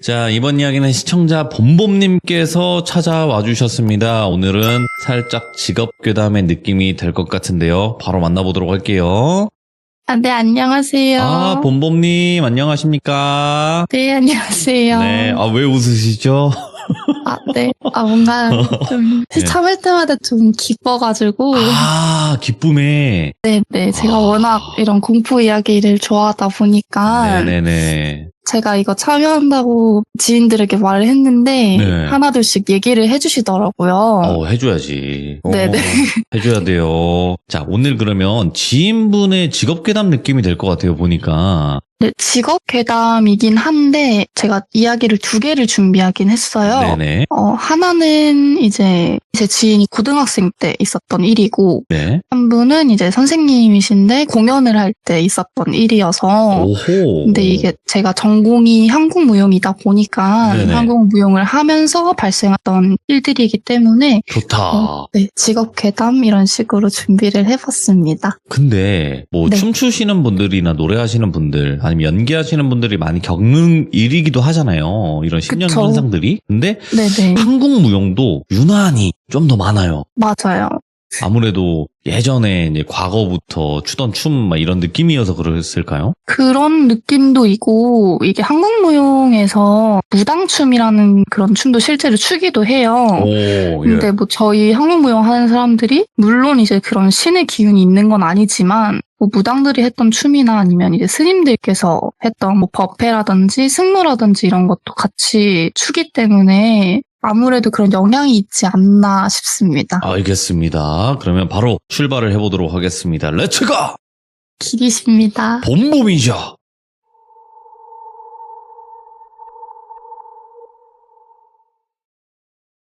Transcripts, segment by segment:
자, 이번 이야기는 시청자 봄봄님께서 찾아와 주셨습니다. 오늘은 살짝 직업괴담의 느낌이 될 것 같은데요. 바로 만나보도록 할게요. 네, 안녕하세요. 아, 봄봄님, 안녕하십니까? 네, 안녕하세요. 네, 왜 웃으시죠? 네. 뭔가 좀 네. 참을 때마다 좀 기뻐가지고. 기쁨에. 네. 제가 워낙 이런 공포 이야기를 좋아하다 보니까. 네네네. 제가 이거 참여한다고 지인들에게 말을 했는데. 네. 하나둘씩 얘기를 해주시더라고요. 해줘야지. 네네. 해줘야 돼요. 자, 오늘 그러면 지인분의 직업괴담 느낌이 될 것 같아요, 보니까. 네, 직업 괴담이긴 한데 제가 이야기를 두 개를 준비하긴 했어요. 네네. 하나는 이제 제 지인이 고등학생 때 있었던 일이고 네. 한 분은 이제 선생님이신데 공연을 할 때 있었던 일이어서 오호. 근데 이게 제가 전공이 한국무용이다 보니까 네네. 한국무용을 하면서 발생했던 일들이기 때문에 좋다. 네, 직업 괴담 이런 식으로 준비를 해봤습니다. 근데 뭐 네. 춤추시는 분들이나 노래하시는 분들 아니면 연기하시는 분들이 많이 겪는 일이기도 하잖아요. 이런 신년 그쵸. 현상들이. 근데 네네. 한국 무용도 유난히 좀 더 많아요. 맞아요. 아무래도 예전에 이제 과거부터 추던 춤 막 이런 느낌이어서 그랬을까요? 그런 느낌도 있고 이게 한국무용에서 무당춤이라는 그런 춤도 실제로 추기도 해요. 오, 근데 뭐 저희 한국무용 하는 사람들이 물론 이제 그런 신의 기운이 있는 건 아니지만 뭐 무당들이 했던 춤이나 아니면 이제 스님들께서 했던 뭐 법회라든지 승무라든지 이런 것도 같이 추기 때문에 아무래도 그런 영향이 있지 않나 싶습니다. 알겠습니다. 그러면 바로 출발을 해보도록 하겠습니다. 렛츠고! 기리십니다. 봄봄이죠.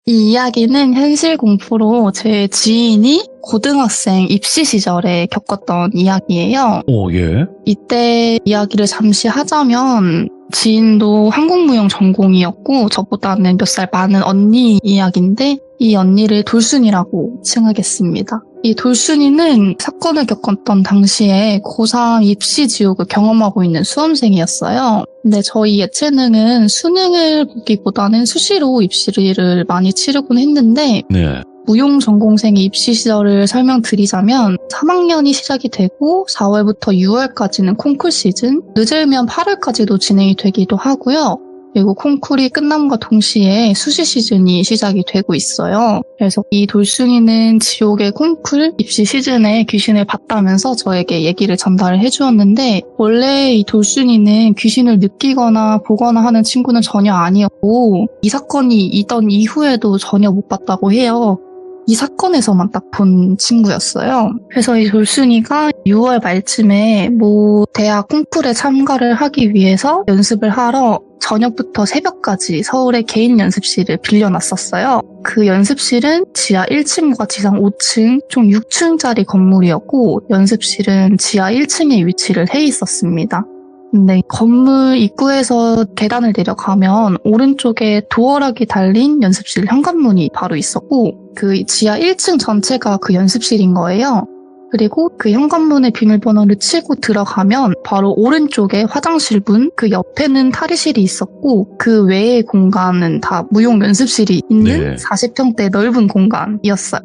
이 이야기는 현실 공포로 제 지인이 고등학생 입시 시절에 겪었던 이야기예요. 오, 예. 이때 이야기를 잠시 하자면 지인도 한국무용 전공이었고 저보다는 몇 살 많은 언니 이야기인데 이 언니를 돌순이라고 칭하겠습니다. 이 돌순이는 사건을 겪었던 당시에 고3 입시 지옥을 경험하고 있는 수험생이었어요. 근데 저희 예체능은 수능을 보기보다는 수시로 입시를 많이 치르곤 했는데 네. 무용 전공생의 입시 시절을 설명드리자면 3학년이 시작이 되고 4월부터 6월까지는 콩쿨 시즌, 늦으면 8월까지도 진행이 되기도 하고요. 그리고 콩쿨이 끝남과 동시에 수시 시즌이 시작이 되고 있어요. 그래서 이 돌순이는 지옥의 콩쿨 입시 시즌에 귀신을 봤다면서 저에게 얘기를 전달을 해주었는데 원래 이 돌순이는 귀신을 느끼거나 보거나 하는 친구는 전혀 아니었고 이 사건이 있던 이후에도 전혀 못 봤다고 해요. 이 사건에서만 딱 본 친구였어요. 그래서 이 돌순이가 6월 말쯤에 뭐 대학 콩쿨에 참가를 하기 위해서 연습을 하러 저녁부터 새벽까지 서울의 개인 연습실을 빌려놨었어요. 그 연습실은 지하 1층과 지상 5층, 총 6층짜리 건물이었고 연습실은 지하 1층에 위치를 해 있었습니다. 근데 건물 입구에서 계단을 내려가면 오른쪽에 도어락이 달린 연습실 현관문이 바로 있었고 그 지하 1층 전체가 그 연습실인 거예요. 그리고 그 현관문의 비밀번호를 치고 들어가면 바로 오른쪽에 화장실 문, 그 옆에는 탈의실이 있었고 그 외의 공간은 다 무용 연습실이 있는 40평대 넓은 공간이었어요.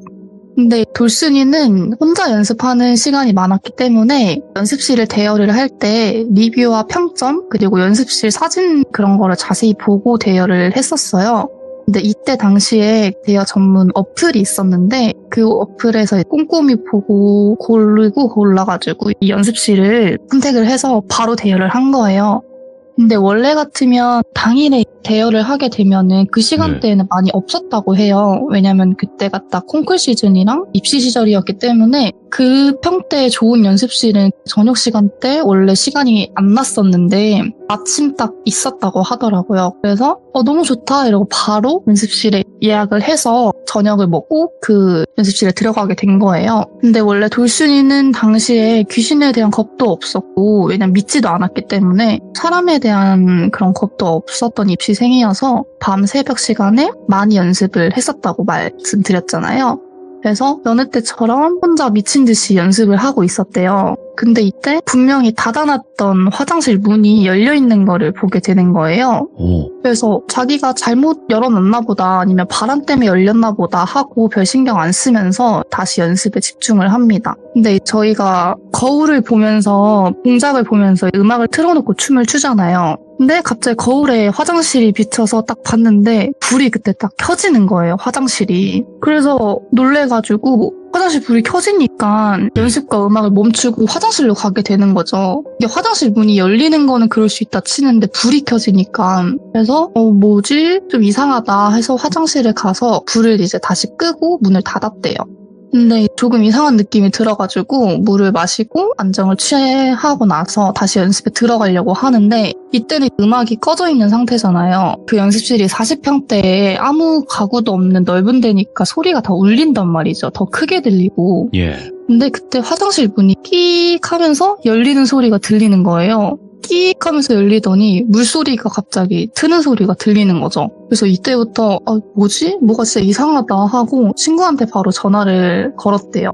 근데 돌순이는 혼자 연습하는 시간이 많았기 때문에 연습실을 대여를 할 때 리뷰와 평점 그리고 연습실 사진 그런 거를 자세히 보고 대여를 했었어요. 근데 이때 당시에 대여 전문 어플이 있었는데 그 어플에서 꼼꼼히 보고 고르고 골라가지고 이 연습실을 선택을 해서 바로 대여를 한 거예요. 근데 원래 같으면 당일에 대여를 하게 되면은 그 시간대에는 많이 없었다고 해요. 왜냐면 그때가 딱 콩쿨 시즌이랑 입시 시절이었기 때문에 그 평대에 좋은 연습실은 저녁 시간대 원래 시간이 안 났었는데 마침 딱 있었다고 하더라고요. 그래서 너무 좋다 이러고 바로 연습실에 예약을 해서 저녁을 먹고 그 연습실에 들어가게 된 거예요. 근데 원래 돌순이는 당시에 귀신에 대한 겁도 없었고 왜냐면 믿지도 않았기 때문에 사람에 대한 그런 겁도 없었던 입시생이어서 밤 새벽 시간에 많이 연습을 했었다고 말씀드렸잖아요. 그래서 여느 때처럼 혼자 미친 듯이 연습을 하고 있었대요. 근데 이때 분명히 닫아놨던 화장실 문이 열려있는 거를 보게 되는 거예요. 오. 그래서 자기가 잘못 열어놨나 보다 아니면 바람 때문에 열렸나 보다 하고 별 신경 안 쓰면서 다시 연습에 집중을 합니다. 근데 저희가 거울을 보면서 동작을 보면서 음악을 틀어놓고 춤을 추잖아요. 근데 갑자기 거울에 화장실이 비쳐서 딱 봤는데 불이 그때 딱 켜지는 거예요, 화장실이. 그래서 놀래가지고 화장실 불이 켜지니까 연습과 음악을 멈추고 화장실로 가게 되는 거죠. 이게 화장실 문이 열리는 거는 그럴 수 있다 치는데 불이 켜지니까. 그래서 뭐지? 좀 이상하다 해서 화장실에 가서 불을 이제 다시 끄고 문을 닫았대요. 근데 조금 이상한 느낌이 들어가지고 물을 마시고 안정을 취하고 나서 다시 연습에 들어가려고 하는데 이때는 음악이 꺼져 있는 상태잖아요. 그 연습실이 40평대에 아무 가구도 없는 넓은 데니까 소리가 다 울린단 말이죠. 더 크게 들리고. 예. 근데 그때 화장실 문이 끽 하면서 열리는 소리가 들리는 거예요. 끽 하면서 열리더니 물소리가 갑자기 트는 소리가 들리는 거죠. 그래서 이때부터 뭐지? 뭐가 진짜 이상하다 하고 친구한테 바로 전화를 걸었대요.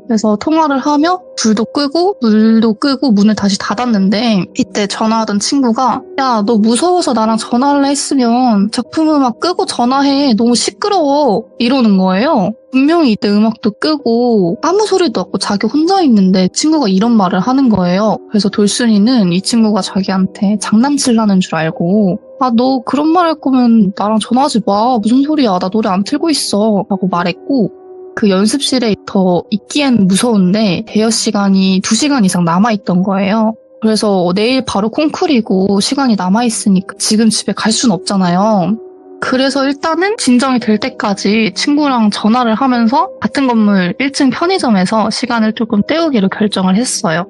그래서 통화를 하며 불도 끄고 물도 끄고 문을 다시 닫았는데 이때 전화하던 친구가 야, 너 무서워서 나랑 전화를 했으면 작품 음악 끄고 전화해. 너무 시끄러워. 이러는 거예요. 분명히 이때 음악도 끄고 아무 소리도 없고 자기 혼자 있는데 친구가 이런 말을 하는 거예요. 그래서 돌순이는 이 친구가 자기한테 장난치려는 줄 알고 너 그런 말 할 거면 나랑 전화하지 마. 무슨 소리야. 나 노래 안 틀고 있어. 라고 말했고 그 연습실에 더 있기엔 무서운데 대여 시간이 2시간 이상 남아있던 거예요. 그래서 내일 바로 콩쿨이고 시간이 남아있으니까 지금 집에 갈 순 없잖아요. 그래서 일단은 진정이 될 때까지 친구랑 전화를 하면서 같은 건물 1층 편의점에서 시간을 조금 때우기로 결정을 했어요.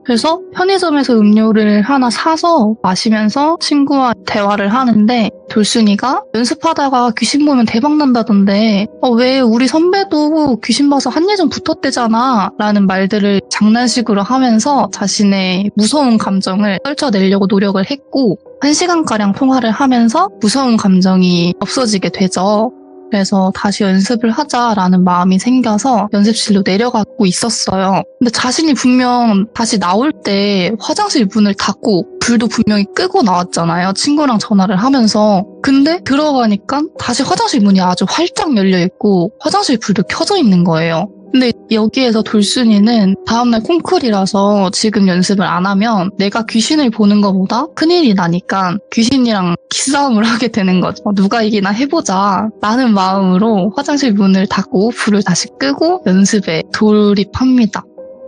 그래서 편의점에서 음료를 하나 사서 마시면서 친구와 대화를 하는데 돌순이가 연습하다가 귀신 보면 대박 난다던데 왜 우리 선배도 귀신 봐서 한예종 붙었대잖아 라는 말들을 장난식으로 하면서 자신의 무서운 감정을 떨쳐내려고 노력을 했고 1시간가량 통화를 하면서 무서운 감정이 없어지게 되죠. 그래서 다시 연습을 하자라는 마음이 생겨서 연습실로 내려가고 있었어요. 근데 자신이 분명 다시 나올 때 화장실 문을 닫고 불도 분명히 끄고 나왔잖아요. 친구랑 전화를 하면서. 근데 들어가니까 다시 화장실 문이 아주 활짝 열려있고 화장실 불도 켜져 있는 거예요. 근데 여기에서 돌순이는 다음날 콩쿨이라서 지금 연습을 안 하면 내가 귀신을 보는 것보다 큰일이 나니까 귀신이랑 기싸움을 하게 되는 거죠. 누가 이기나 해보자 라는 마음으로 화장실 문을 닫고 불을 다시 끄고 연습에 돌입합니다.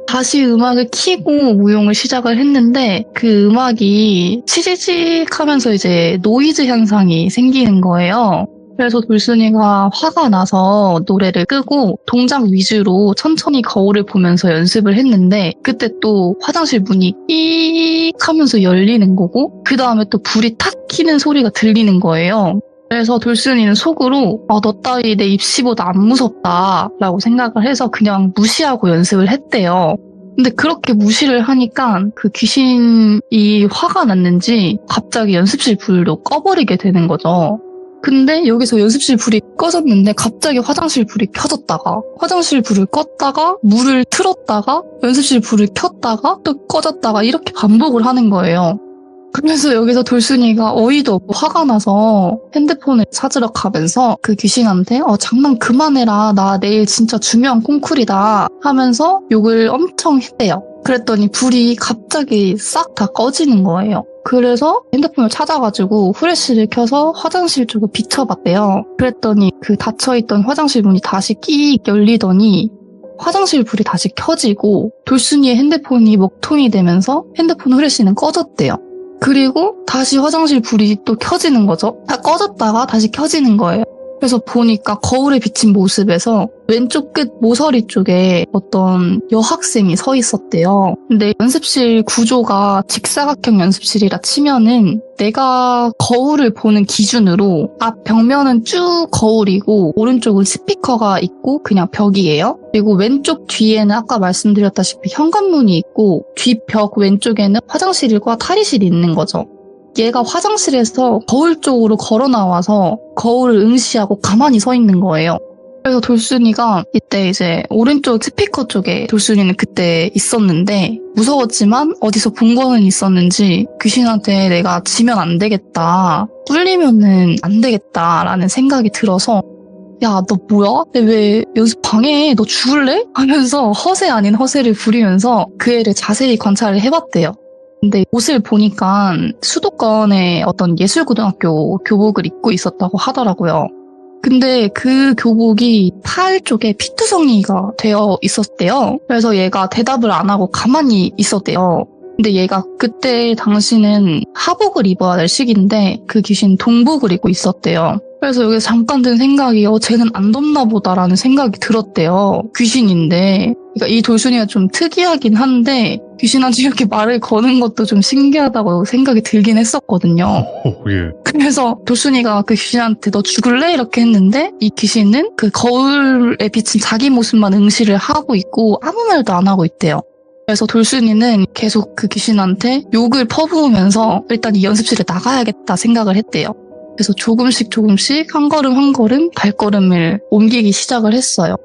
다시 음악을 켜고 무용을 시작을 했는데 그 음악이 치지직 하면서 이제 노이즈 현상이 생기는 거예요. 그래서 돌순이가 화가 나서 노래를 끄고 동작 위주로 천천히 거울을 보면서 연습을 했는데 그때 또 화장실 문이 삑 하면서 열리는 거고 그 다음에 또 불이 탁 켜는 소리가 들리는 거예요. 그래서 돌순이는 속으로 너 따위 내 입시보다 안 무섭다 라고 생각을 해서 그냥 무시하고 연습을 했대요. 근데 그렇게 무시를 하니까 그 귀신이 화가 났는지 갑자기 연습실 불도 꺼버리게 되는 거죠. 근데 여기서 연습실 불이 꺼졌는데 갑자기 화장실 불이 켜졌다가 화장실 불을 껐다가 물을 틀었다가 연습실 불을 켰다가 또 꺼졌다가 이렇게 반복을 하는 거예요. 그래서 여기서 돌순이가 어이도 없고 화가 나서 핸드폰을 찾으러 가면서 그 귀신한테 장난 그만해라. 나 내일 진짜 중요한 콩쿨이다 하면서 욕을 엄청 했대요. 그랬더니 불이 갑자기 싹 다 꺼지는 거예요. 그래서 핸드폰을 찾아가지고 후레쉬를 켜서 화장실 쪽을 비춰봤대요. 그랬더니 그 닫혀있던 화장실 문이 다시 끽 열리더니 화장실 불이 다시 켜지고 돌순이의 핸드폰이 먹통이 되면서 핸드폰 후레쉬는 꺼졌대요. 그리고 다시 화장실 불이 또 켜지는 거죠. 다 꺼졌다가 다시 켜지는 거예요. 그래서 보니까 거울에 비친 모습에서 왼쪽 끝 모서리 쪽에 어떤 여학생이 서 있었대요. 근데 연습실 구조가 직사각형 연습실이라 치면은 내가 거울을 보는 기준으로 앞 벽면은 쭉 거울이고 오른쪽은 스피커가 있고 그냥 벽이에요. 그리고 왼쪽 뒤에는 아까 말씀드렸다시피 현관문이 있고 뒷벽 왼쪽에는 화장실과 탈의실이 있는 거죠. 얘가 화장실에서 거울 쪽으로 걸어 나와서 거울을 응시하고 가만히 서 있는 거예요. 그래서 돌순이가 이때 이제 오른쪽 스피커 쪽에 돌순이는 그때 있었는데 무서웠지만 어디서 본 거는 있었는지 귀신한테 내가 지면 안 되겠다, 뚫리면은 안 되겠다라는 생각이 들어서 야, 너 뭐야? 왜 연습 방해해? 너 죽을래? 하면서 허세 아닌 허세를 부리면서 그 애를 자세히 관찰을 해봤대요. 근데 옷을 보니까 수도권의 어떤 예술고등학교 교복을 입고 있었다고 하더라고요. 근데 그 교복이 팔 쪽에 피투성이가 되어 있었대요. 그래서 얘가 대답을 안 하고 가만히 있었대요. 근데 얘가 그때 당시는 하복을 입어야 될 시기인데 그 귀신 동복을 입고 있었대요. 그래서 여기서 잠깐 든 생각이 쟤는 안 덥나 보다라는 생각이 들었대요. 귀신인데. 그러니까 이 돌순이가 좀 특이하긴 한데 귀신한테 이렇게 말을 거는 것도 좀 신기하다고 생각이 들긴 했었거든요. 예. 그래서 돌순이가 그 귀신한테 너 죽을래? 이렇게 했는데 이 귀신은 그 거울에 비친 자기 모습만 응시를 하고 있고 아무 말도 안 하고 있대요. 그래서 돌순이는 계속 그 귀신한테 욕을 퍼부으면서 일단 이 연습실에 나가야겠다 생각을 했대요. 그래서 조금씩 한 걸음 발걸음을 옮기기 시작을 했어요.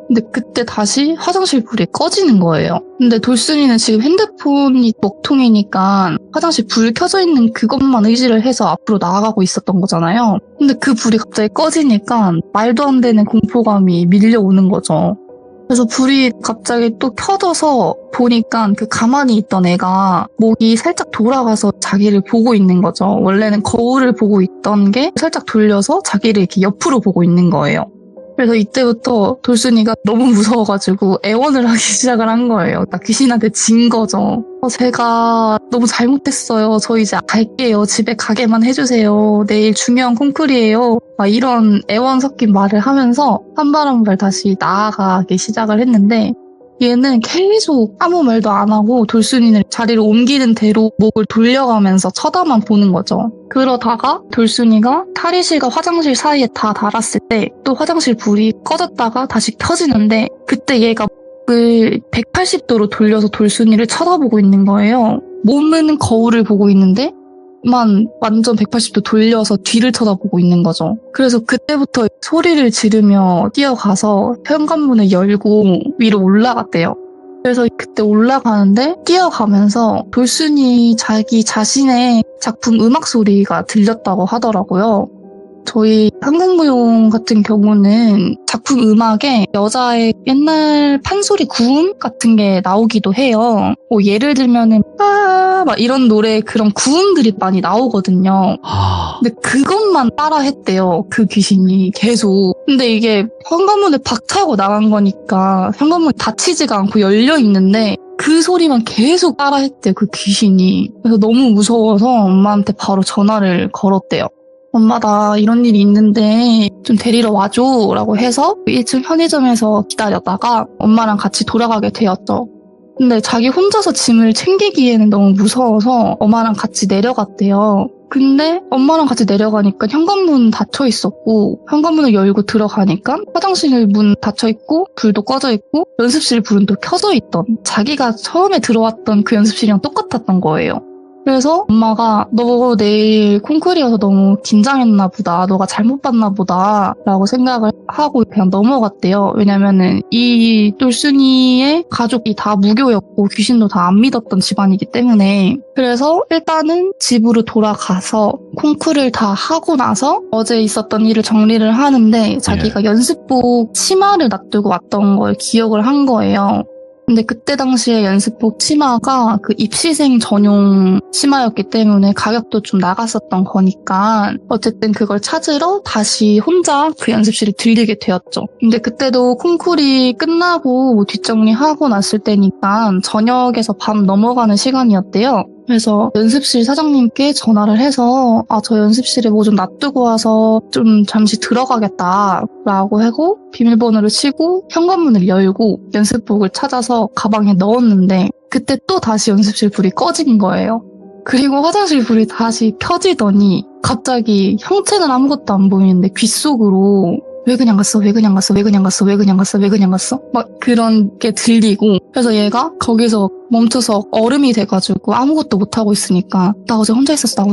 근데 그때 다시 화장실 불이 꺼지는 거예요. 근데 돌순이는 지금 핸드폰이 먹통이니까 화장실 불 켜져 있는 그것만 의지를 해서 앞으로 나아가고 있었던 거잖아요. 근데 그 불이 갑자기 꺼지니까 말도 안 되는 공포감이 밀려오는 거죠. 그래서 불이 갑자기 또 켜져서 보니까 그 가만히 있던 애가 목이 살짝 돌아가서 자기를 보고 있는 거죠. 원래는 거울을 보고 있던 게 살짝 돌려서 자기를 이렇게 옆으로 보고 있는 거예요. 그래서 이때부터 돌순이가 너무 무서워가지고 애원을 하기 시작을 한 거예요. 나 귀신한테 진 거죠. 제가 너무 잘못했어요. 저 이제 갈게요. 집에 가게만 해주세요. 내일 중요한 콩쿨이에요. 막 이런 애원 섞인 말을 하면서 한 발 한 발 다시 나아가기 시작을 했는데 얘는 계속 아무 말도 안 하고 돌순이는 자리를 옮기는 대로 목을 돌려가면서 쳐다만 보는 거죠. 그러다가 돌순이가 탈의실과 화장실 사이에 다 달았을 때 또 화장실 불이 꺼졌다가 다시 켜지는데 그때 얘가 목을 180도로 돌려서 돌순이를 쳐다보고 있는 거예요. 몸은 거울을 보고 있는데 완전 180도 돌려서 뒤를 쳐다보고 있는 거죠. 그래서 그때부터 소리를 지르며 뛰어가서 현관문을 열고 위로 올라갔대요. 그래서 그때 올라가는데 뛰어가면서 돌순이 자기 자신의 작품 음악 소리가 들렸다고 하더라고요. 저희 한국무용 같은 경우는 작품 음악에 여자의 옛날 판소리 구음 같은 게 나오기도 해요. 뭐 예를 들면은 막 이런 노래 그런 구음들이 많이 나오거든요. 근데 그것만 따라했대요. 그 귀신이 계속. 근데 이게 현관문에 박차고 나간 거니까 현관문이 닫히지가 않고 열려 있는데 그 소리만 계속 따라했대요. 그 귀신이. 그래서 너무 무서워서 엄마한테 바로 전화를 걸었대요. 엄마 나 이런 일이 있는데 좀 데리러 와줘 라고 해서 1층 편의점에서 기다렸다가 엄마랑 같이 돌아가게 되었죠. 근데 자기 혼자서 짐을 챙기기에는 너무 무서워서 엄마랑 같이 내려갔대요. 근데 엄마랑 같이 내려가니까 현관문 닫혀 있었고 현관문을 열고 들어가니까 화장실 문 닫혀 있고 불도 꺼져 있고 연습실 불은 또 켜져 있던 자기가 처음에 들어왔던 그 연습실이랑 똑같았던 거예요. 그래서 엄마가 너 내일 콩쿨이어서 너무 긴장했나 보다. 너가 잘못 봤나 보다. 라고 생각을 하고 그냥 넘어갔대요. 왜냐면은 이 돌순이의 가족이 다 무교였고 귀신도 다 안 믿었던 집안이기 때문에. 그래서 일단은 집으로 돌아가서 콩쿨을 다 하고 나서 어제 있었던 일을 정리를 하는데 자기가 연습복 치마를 놔두고 왔던 걸 기억을 한 거예요. 근데 그때 당시에 연습복 치마가 그 입시생 전용 치마였기 때문에 가격도 좀 나갔었던 거니까 어쨌든 그걸 찾으러 다시 혼자 그 연습실에 들리게 되었죠. 근데 그때도 콩쿨이 끝나고 뒷정리하고 났을 때니까 저녁에서 밤 넘어가는 시간이었대요. 그래서 연습실 사장님께 전화를 해서 저 연습실에 뭐 좀 놔두고 와서 좀 잠시 들어가겠다 라고 하고 비밀번호를 치고 현관문을 열고 연습복을 찾아서 가방에 넣었는데 그때 또 다시 연습실 불이 꺼진 거예요. 그리고 화장실 불이 다시 켜지더니 갑자기 형체는 아무것도 안 보이는데 귓속으로 왜 그냥 갔어? 막 그런 게 들리고 그래서 얘가 거기서 멈춰서 얼음이 돼가지고 아무것도 못하고 있으니까 나 어제 혼자 있었어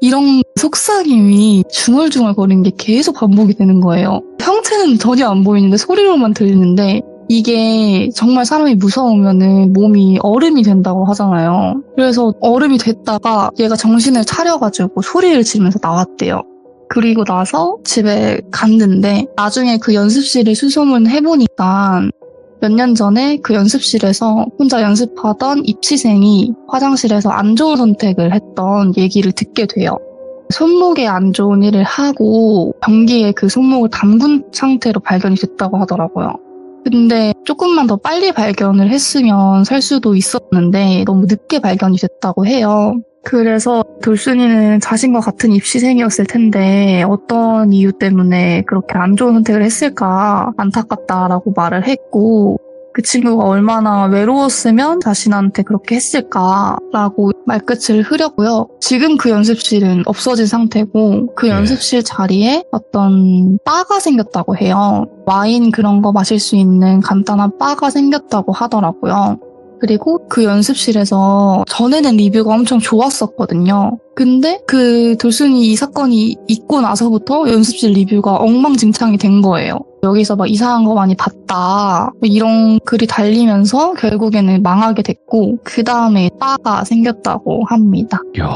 이런 속삭임이 중얼중얼 거리는 게 계속 반복이 되는 거예요. 형체는 전혀 안 보이는데 소리로만 들리는데 이게 정말 사람이 무서우면은 몸이 얼음이 된다고 하잖아요. 그래서 얼음이 됐다가 얘가 정신을 차려가지고 소리를 지르면서 나왔대요. 그리고 나서 집에 갔는데 나중에 그 연습실을 수소문해보니까 몇 년 전에 그 연습실에서 혼자 연습하던 입시생이 화장실에서 안 좋은 선택을 했던 얘기를 듣게 돼요. 손목에 안 좋은 일을 하고 변기에 그 손목을 담근 상태로 발견이 됐다고 하더라고요. 근데 조금만 더 빨리 발견을 했으면 살 수도 있었는데 너무 늦게 발견이 됐다고 해요. 그래서 돌순이는 자신과 같은 입시생이었을 텐데 어떤 이유 때문에 그렇게 안 좋은 선택을 했을까 안타깝다라고 말을 했고 그 친구가 얼마나 외로웠으면 자신한테 그렇게 했을까라고 말끝을 흐렸고요. 지금 그 연습실은 없어진 상태고 그 연습실 자리에 어떤 바가 생겼다고 해요. 와인 그런 거 마실 수 있는 간단한 바가 생겼다고 하더라고요. 그리고 그 연습실에서 전에는 리뷰가 엄청 좋았었거든요. 근데 그 돌순이 이 사건이 있고 나서부터 연습실 리뷰가 엉망진창이 된 거예요. 여기서 막 이상한 거 많이 봤다 이런 글이 달리면서 결국에는 망하게 됐고 그 다음에 바가 생겼다고 합니다. 이야,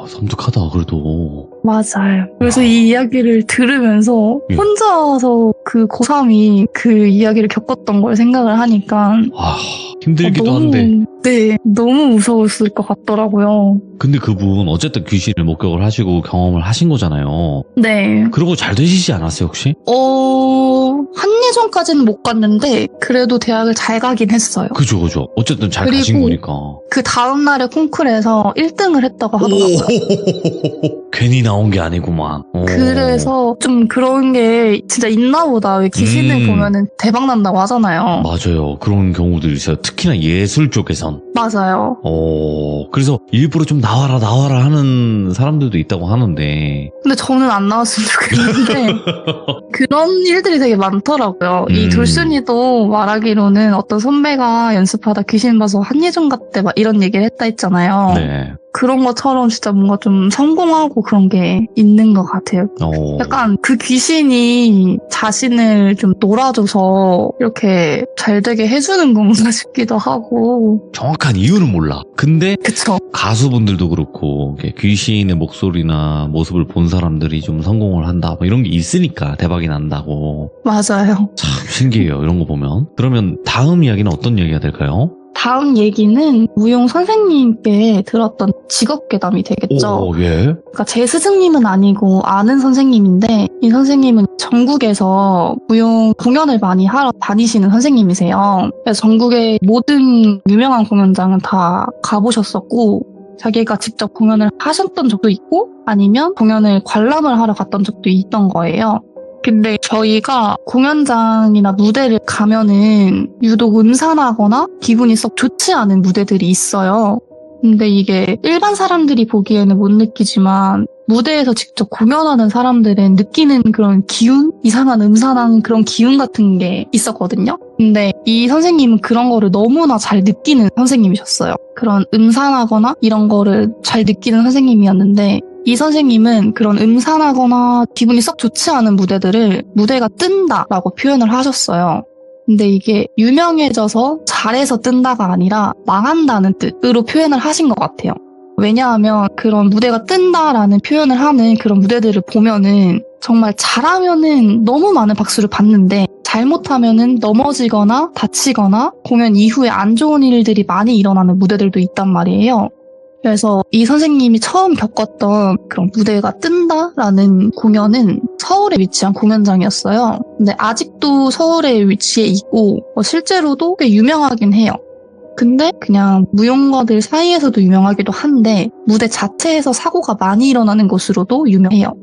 섬뜩하다 그래도. 맞아요. 그래서 이 이야기를 들으면서 예. 혼자서 그 고3이 그 이야기를 겪었던 걸 생각을 하니까 힘들기도 너무, 한데. 네, 너무 무서웠을 것 같더라고요. 근데 그분 어쨌든 귀신을 목격을 하시고 경험을 하신 거잖아요. 네. 그러고 잘 되시지 않았어요 혹시? 한예종까지는 못 갔는데 그래도 대학을 잘 가긴 했어요. 그죠. 어쨌든 잘 그리고 가신 거니까. 그 다음날에 콩쿨에서 1등을 했다고 하더라고요. 괜히 나온 게 아니구만. 그래서 좀 그런 게 진짜 있나 보다. 왜 귀신을 보면은 대박 난다고 하잖아요. 맞아요. 그런 경우들이 있어요. 특히나 예술 쪽에선. 맞아요. 그래서 일부러 좀 나와라 하는 사람들도 있다고 하는데. 근데 저는 안 나왔으면 좋겠는데 그런 일들이 되게 많더라고요. 이 돌순이도 말하기로는 어떤 선배가 연습하다 귀신 봐서 한예종 갔대 막 이런 얘기를 했다 했잖아요. 네. 그런 것처럼 진짜 뭔가 좀 성공하고 그런 게 있는 것 같아요. 약간 그 귀신이 자신을 좀 놀아줘서 이렇게 잘 되게 해주는 건가 싶기도 하고. 정확한 이유는 몰라. 근데 그쵸. 가수분들도 그렇고 귀신의 목소리나 모습을 본 사람들이 좀 성공을 한다 뭐 이런 게 있으니까 대박이 난다고. 맞아요. 참 신기해요. 이런 거 보면. 그러면 다음 이야기는 어떤 이야기가 될까요? 다음 얘기는 무용 선생님께 들었던 직업괴담이 되겠죠. 예. 그러니까 제 스승님은 아니고 아는 선생님인데 이 선생님은 전국에서 무용 공연을 많이 하러 다니시는 선생님이세요. 그래서 전국의 모든 유명한 공연장은 다 가보셨었고 자기가 직접 공연을 하셨던 적도 있고 아니면 공연을 관람을 하러 갔던 적도 있던 거예요. 근데 저희가 공연장이나 무대를 가면은 유독 음산하거나 기분이 썩 좋지 않은 무대들이 있어요. 근데 이게 일반 사람들이 보기에는 못 느끼지만 무대에서 직접 공연하는 사람들은 느끼는 그런 기운? 이상한 음산한 그런 기운 같은 게 있었거든요. 근데 이 선생님은 그런 거를 너무나 잘 느끼는 선생님이셨어요. 그런 음산하거나 이런 거를 잘 느끼는 선생님이었는데 이 선생님은 그런 음산하거나 기분이 썩 좋지 않은 무대들을 무대가 뜬다라고 표현을 하셨어요. 근데 이게 유명해져서 잘해서 뜬다가 아니라 망한다는 뜻으로 표현을 하신 것 같아요. 왜냐하면 그런 무대가 뜬다라는 표현을 하는 그런 무대들을 보면은 정말 잘하면은 너무 많은 박수를 받는데 잘못하면은 넘어지거나 다치거나 공연 이후에 안 좋은 일들이 많이 일어나는 무대들도 있단 말이에요. 그래서 이 선생님이 처음 겪었던 그런 무대가 뜬다라는 공연은 서울에 위치한 공연장이었어요. 근데 아직도 서울에 위치해 있고 실제로도 꽤 유명하긴 해요. 근데 그냥 무용가들 사이에서도 유명하기도 한데 무대 자체에서 사고가 많이 일어나는 곳으로도 유명해요.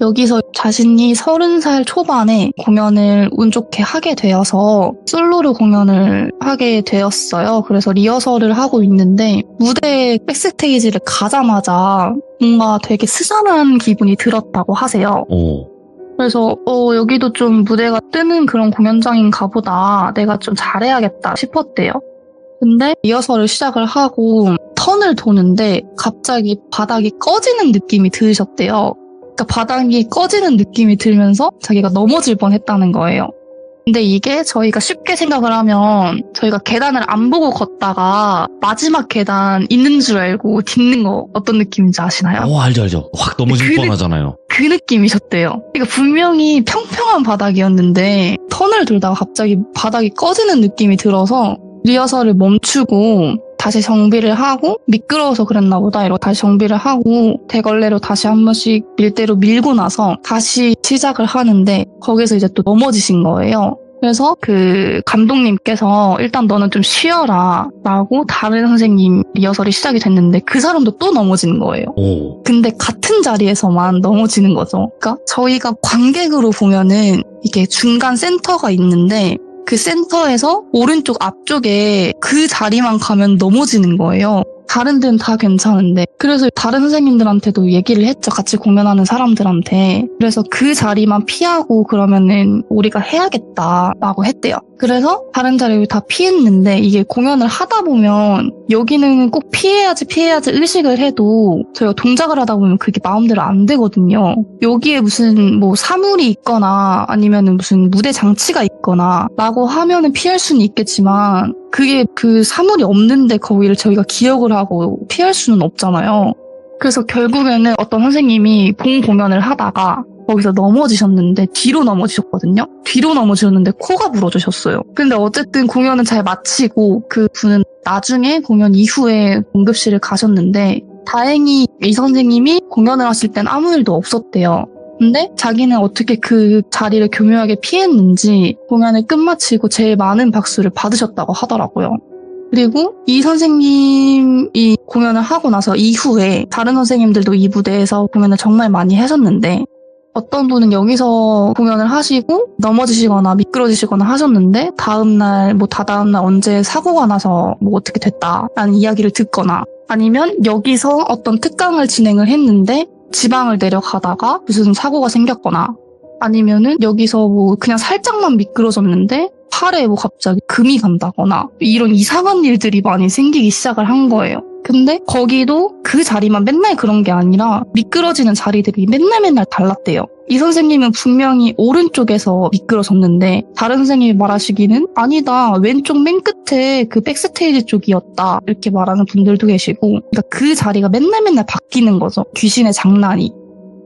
여기서 자신이 30살 초반에 공연을 운 좋게 하게 되어서 솔로로 공연을 하게 되었어요. 그래서 리허설을 하고 있는데 무대 백스테이지를 가자마자 뭔가 되게 스산한 기분이 들었다고 하세요. 그래서 여기도 좀 무대가 뜨는 그런 공연장인가 보다. 내가 좀 잘해야겠다 싶었대요. 근데 리허설을 시작을 하고 턴을 도는데 갑자기 바닥이 꺼지는 느낌이 들으셨대요. 그러니까 바닥이 꺼지는 느낌이 들면서 자기가 넘어질 뻔했다는 거예요. 근데 이게 저희가 쉽게 생각을 하면 저희가 계단을 안 보고 걷다가 마지막 계단 있는 줄 알고 딛는 거 어떤 느낌인지 아시나요? 알죠. 확 넘어질 뻔하잖아요. 그 느낌이셨대요. 그러니까 분명히 평평한 바닥이었는데 턴을 돌다가 갑자기 바닥이 꺼지는 느낌이 들어서 리허설을 멈추고 다시 정비를 하고 미끄러워서 그랬나 보다 이러고 다시 정비를 하고 대걸레로 다시 한 번씩 밀대로 밀고 나서 다시 시작을 하는데 거기서 이제 또 넘어지신 거예요. 그래서 그 감독님께서 일단 너는 좀 쉬어라 라고 다른 선생님 리허설이 시작이 됐는데 그 사람도 또 넘어지는 거예요. 근데 같은 자리에서만 넘어지는 거죠. 그러니까 저희가 관객으로 보면은 이게 중간 센터가 있는데 그 센터에서 오른쪽 앞쪽에 그 자리만 가면 넘어지는 거예요. 다른 데는 다 괜찮은데. 그래서 다른 선생님들한테도 얘기를 했죠. 같이 공연하는 사람들한테. 그래서 그 자리만 피하고 그러면은 우리가 해야겠다라고 했대요. 그래서 다른 자리를 다 피했는데 이게 공연을 하다 보면 여기는 꼭 피해야지 의식을 해도 저희가 동작을 하다 보면 그게 마음대로 안 되거든요. 여기에 무슨 뭐 사물이 있거나 아니면은 무슨 무대 장치가 있거나 라고 하면은 피할 수는 있겠지만 그게 그 사물이 없는데 거기를 저희가 기억을 하고 피할 수는 없잖아요. 그래서 결국에는 어떤 선생님이 본 공연을 하다가 거기서 넘어지셨는데 뒤로 넘어지셨거든요. 뒤로 넘어지셨는데 코가 부러지셨어요. 근데 어쨌든 공연은 잘 마치고 그 분은 나중에 공연 이후에 응급실을 가셨는데 다행히 이 선생님이 공연을 하실 땐 아무 일도 없었대요. 근데 자기는 어떻게 그 자리를 교묘하게 피했는지 공연을 끝마치고 제일 많은 박수를 받으셨다고 하더라고요. 그리고 이 선생님이 공연을 하고 나서 이후에 다른 선생님들도 이 무대에서 공연을 정말 많이 하셨는데 어떤 분은 여기서 공연을 하시고 넘어지시거나 미끄러지시거나 하셨는데 다음날 뭐 다다음날 언제 사고가 나서 뭐 어떻게 됐다라는 이야기를 듣거나 아니면 여기서 어떤 특강을 진행을 했는데 지방을 내려가다가 무슨 사고가 생겼거나 아니면은 여기서 뭐 그냥 살짝만 미끄러졌는데 팔에 뭐 갑자기 금이 간다거나 이런 이상한 일들이 많이 생기기 시작을 한 거예요. 근데 거기도 그 자리만 맨날 그런 게 아니라 미끄러지는 자리들이 맨날 달랐대요. 이 선생님은 분명히 오른쪽에서 미끄러졌는데 다른 선생님이 말하시기는 아니다 왼쪽 맨 끝에 그 백스테이지 쪽이었다 이렇게 말하는 분들도 계시고 그러니까 그 자리가 맨날 바뀌는 거죠. 귀신의 장난이.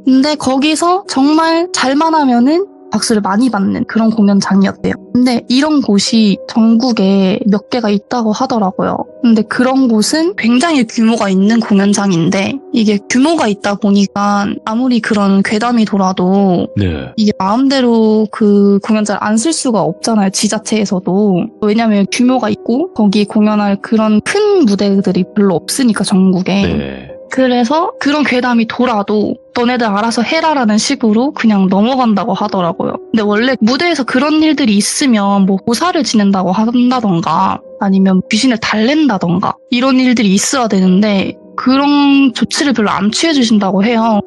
근데 거기서 정말 잘만 하면은 박수를 많이 받는 그런 공연장이었대요. 근데 이런 곳이 전국에 몇 개가 있다고 하더라고요. 근데 그런 곳은 굉장히 규모가 있는 공연장인데 이게 규모가 있다 보니까 아무리 그런 괴담이 돌아도 이게 마음대로 그 공연장을 안 쓸 수가 없잖아요. 지자체에서도. 왜냐면 규모가 있고 거기 공연할 그런 큰 무대들이 별로 없으니까 전국에. 그래서 그런 괴담이 돌아도 너네들 알아서 해라라는 식으로 그냥 넘어간다고 하더라고요. 근데 원래 무대에서 그런 일들이 있으면 뭐 고사를 지낸다고 한다던가 아니면 귀신을 달랜다던가 이런 일들이 있어야 되는데 그런 조치를 별로 안 취해주신다고 해요.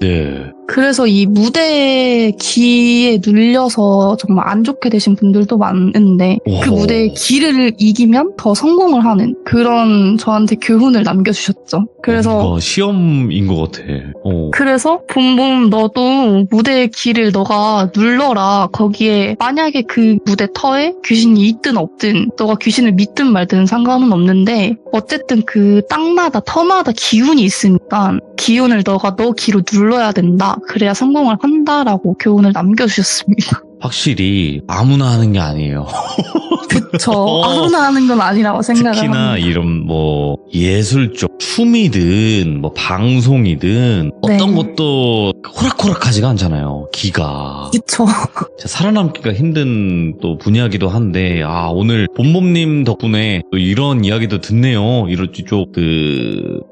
그래서 이 무대의 기에 눌려서 정말 안 좋게 되신 분들도 많은데 그 무대의 기를 이기면 더 성공을 하는 그런 저한테 교훈을 남겨주셨죠. 그래서 시험인 것 같아. 그래서 봄봄 너도 무대의 기를 너가 눌러라. 거기에 만약에 그 무대 터에 귀신이 있든 없든 너가 귀신을 믿든 말든 상관은 없는데 어쨌든 그 땅마다 터마다 기운이 있으니까 기운을 너가 너 기로 눌러야 된다. 그래야 성공을 한다라고 교훈을 남겨주셨습니다. 확실히 아무나 하는 게 아니에요. 그쵸. 아무나 하는 건 아니라고 생각을 특히나 합니다. 이런 뭐 예술 쪽 춤이든 뭐 방송이든 어떤 것도 호락호락하지가 않잖아요. 기가. 그쵸. 살아남기가 힘든 또 분야기도 한데 오늘 봄봄님 덕분에 또 이런 이야기도 듣네요. 이런 쪽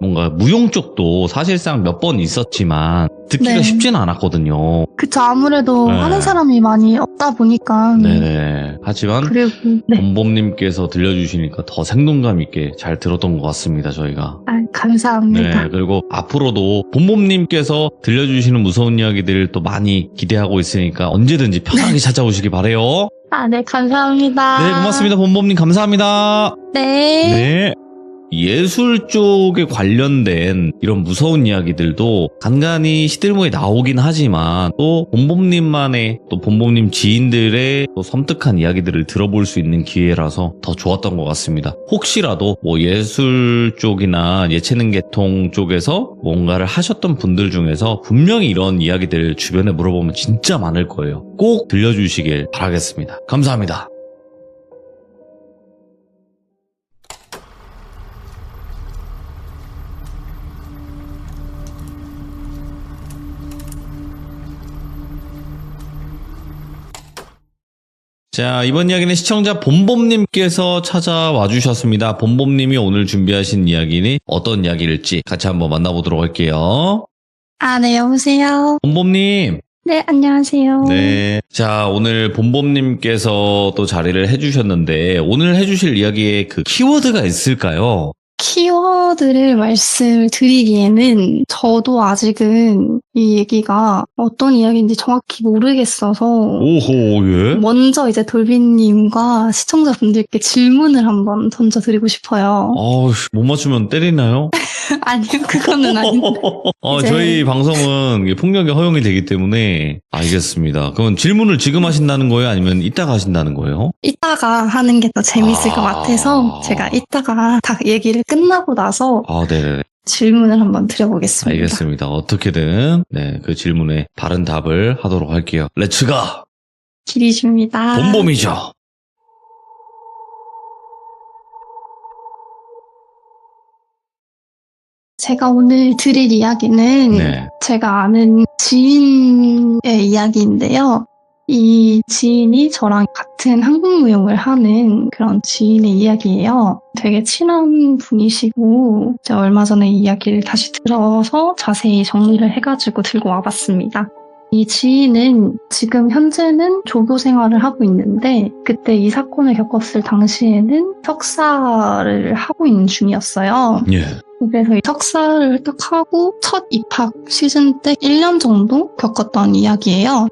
뭔가 무용 쪽도 사실상 몇 번 있었지만 듣기가 쉽지는 않았거든요. 그쵸. 아무래도 하는 사람이 많이 없다 보니까. 네네. 하지만 그리고 봄봄님께서 들려주시니까 더 생동감 있게 잘 들었던 것 같습니다. 저희가. 감사합니다. 네. 그리고 앞으로도 봄봄님께서 들려주시는 무서운 이야기들 또 많이 기대하고 있으니까 언제든지 편하게 찾아오시기 바래요. 네. 감사합니다. 네. 고맙습니다. 봄봄님 감사합니다. 네. 네. 예술 쪽에 관련된 이런 무서운 이야기들도 간간히 시들모에 나오긴 하지만 또 봄봄님만의 또 봄봄님 지인들의 또 섬뜩한 이야기들을 들어볼 수 있는 기회라서 더 좋았던 것 같습니다. 혹시라도 뭐 예술 쪽이나 예체능 계통 쪽에서 뭔가를 하셨던 분들 중에서 분명히 이런 이야기들 주변에 물어보면 진짜 많을 거예요. 꼭 들려주시길 바라겠습니다. 감사합니다. 자, 이번 이야기는 시청자 봄봄님께서 찾아와 주셨습니다. 봄봄님이 오늘 준비하신 이야기는 어떤 이야기일지 같이 한번 만나보도록 할게요. 네, 여보세요. 봄봄님. 네, 안녕하세요. 네. 자, 오늘 봄봄님께서 또 자리를 해주셨는데 오늘 해주실 이야기에 그 키워드가 있을까요? 키워드를 말씀을 드리기에는 저도 아직은 이 얘기가 어떤 이야기인지 정확히 모르겠어서 오호, 예? 먼저 이제 돌비님과 시청자분들께 질문을 한번 던져드리고 싶어요. 못 맞추면 때리나요? 아니요, 그거는 아닌데. 이제- 저희 방송은 폭력이 허용이 되기 때문에 알겠습니다. 그럼 질문을 지금 하신다는 거예요? 아니면 이따가 하신다는 거예요? 이따가 하는 게 더 재밌을 것 같아서 제가 이따가 다 얘기를 끝나고 나서 네네. 질문을 한번 드려보겠습니다. 알겠습니다. 어떻게든 그 질문에 바른 답을 하도록 할게요. 렛츠가! 길이십니다. 봄봄이죠. 제가 오늘 드릴 이야기는 네. 제가 아는 지인의 이야기인데요. 이 지인이 저랑 같은 한국무용을 하는 그런 지인의 이야기예요. 되게 친한 분이시고 제가 얼마 전에 이 이야기를 다시 들어서 자세히 정리를 해가지고 들고 와봤습니다. 이 지인은 지금 현재는 조교 생활을 하고 있는데 그때 이 사건을 겪었을 당시에는 석사를 하고 있는 중이었어요. 예. 그래서 이 석사를 딱 하고 첫 입학 시즌 때 1년 정도 겪었던 이야기예요.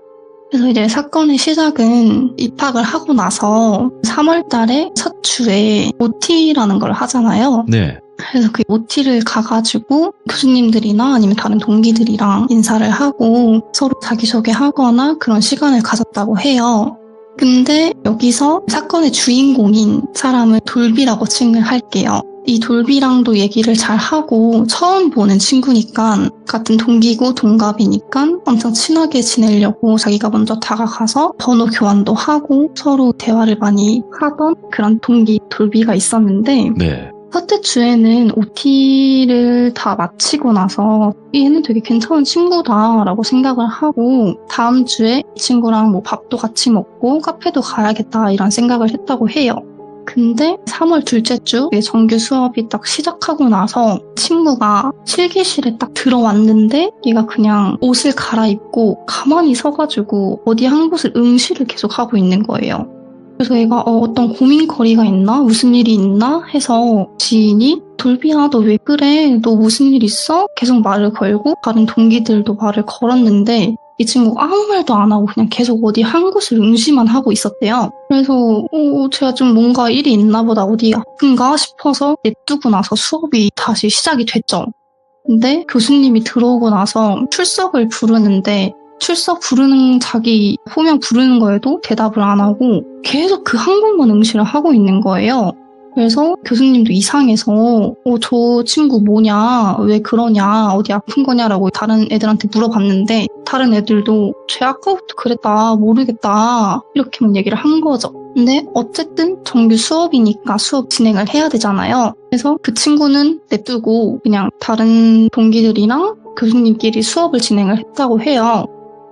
그래서 이제 사건의 시작은 입학을 하고 나서 3월 달에 첫 주에 OT라는 걸 하잖아요. 네. 그래서 그 OT를 가가지고 교수님들이나 아니면 다른 동기들이랑 인사를 하고 서로 자기소개하거나 그런 시간을 가졌다고 해요. 근데 여기서 사건의 주인공인 사람을 돌비라고 칭을 할게요. 이 돌비랑도 얘기를 잘 하고 처음 보는 친구니까 같은 동기고 동갑이니까 엄청 친하게 지내려고 자기가 먼저 다가가서 번호 교환도 하고 서로 대화를 많이 하던 그런 동기 돌비가 있었는데 네. 첫째 주에는 OT를 다 마치고 나서 얘는 되게 괜찮은 친구다라고 생각을 하고 다음 주에 이 친구랑 뭐 밥도 같이 먹고 카페도 가야겠다 이런 생각을 했다고 해요. 근데 3월 둘째 주 정규 수업이 딱 시작하고 나서 친구가 실기실에 딱 들어왔는데 얘가 그냥 옷을 갈아입고 가만히 서가지고 어디 한 곳을 응시를 계속 하고 있는 거예요. 그래서 얘가 어떤 고민거리가 있나? 무슨 일이 있나? 해서 지인이 돌비야 너 왜 그래? 너 무슨 일 있어? 계속 말을 걸고 다른 동기들도 말을 걸었는데 이 친구가 아무 말도 안 하고 그냥 계속 어디 한 곳을 응시만 하고 있었대요. 그래서 제가 좀 뭔가 일이 있나 보다 어디 아픈가 싶어서 냅두고 나서 수업이 다시 시작이 됐죠. 근데 교수님이 들어오고 나서 출석을 부르는데 출석 부르는 자기 호명 부르는 거에도 대답을 안 하고 계속 그 한 곳만 응시를 하고 있는 거예요. 그래서 교수님도 이상해서 저 친구 뭐냐, 왜 그러냐, 어디 아픈 거냐라고 다른 애들한테 물어봤는데 다른 애들도 쟤 아까부터 그랬다, 모르겠다 이렇게만 얘기를 한 거죠. 근데 어쨌든 정규 수업이니까 수업 진행을 해야 되잖아요. 그래서 그 친구는 냅두고 그냥 다른 동기들이랑 교수님끼리 수업을 진행을 했다고 해요.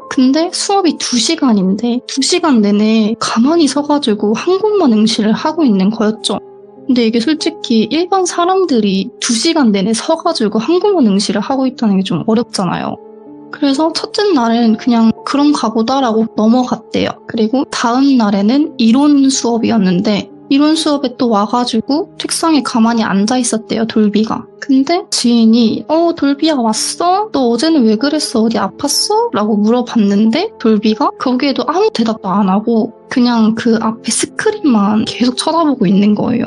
근데 수업이 2시간인데 2시간 내내 가만히 서가지고 한 곳만 응시를 하고 있는 거였죠. 근데 이게 솔직히 일반 사람들이 2시간 내내 서가지고 한 곳만 응시를 하고 있다는 게 좀 어렵잖아요. 그래서 첫째 날은 그냥 그런가 보다라고 넘어갔대요. 그리고 다음 날에는 이론 수업이었는데 이론 수업에 또 와가지고 책상에 가만히 앉아 있었대요, 돌비가. 근데 지인이 돌비야 왔어? 너 어제는 왜 그랬어? 어디 아팠어? 라고 물어봤는데 돌비가 거기에도 아무 대답도 안 하고 그냥 그 앞에 스크린만 계속 쳐다보고 있는 거예요.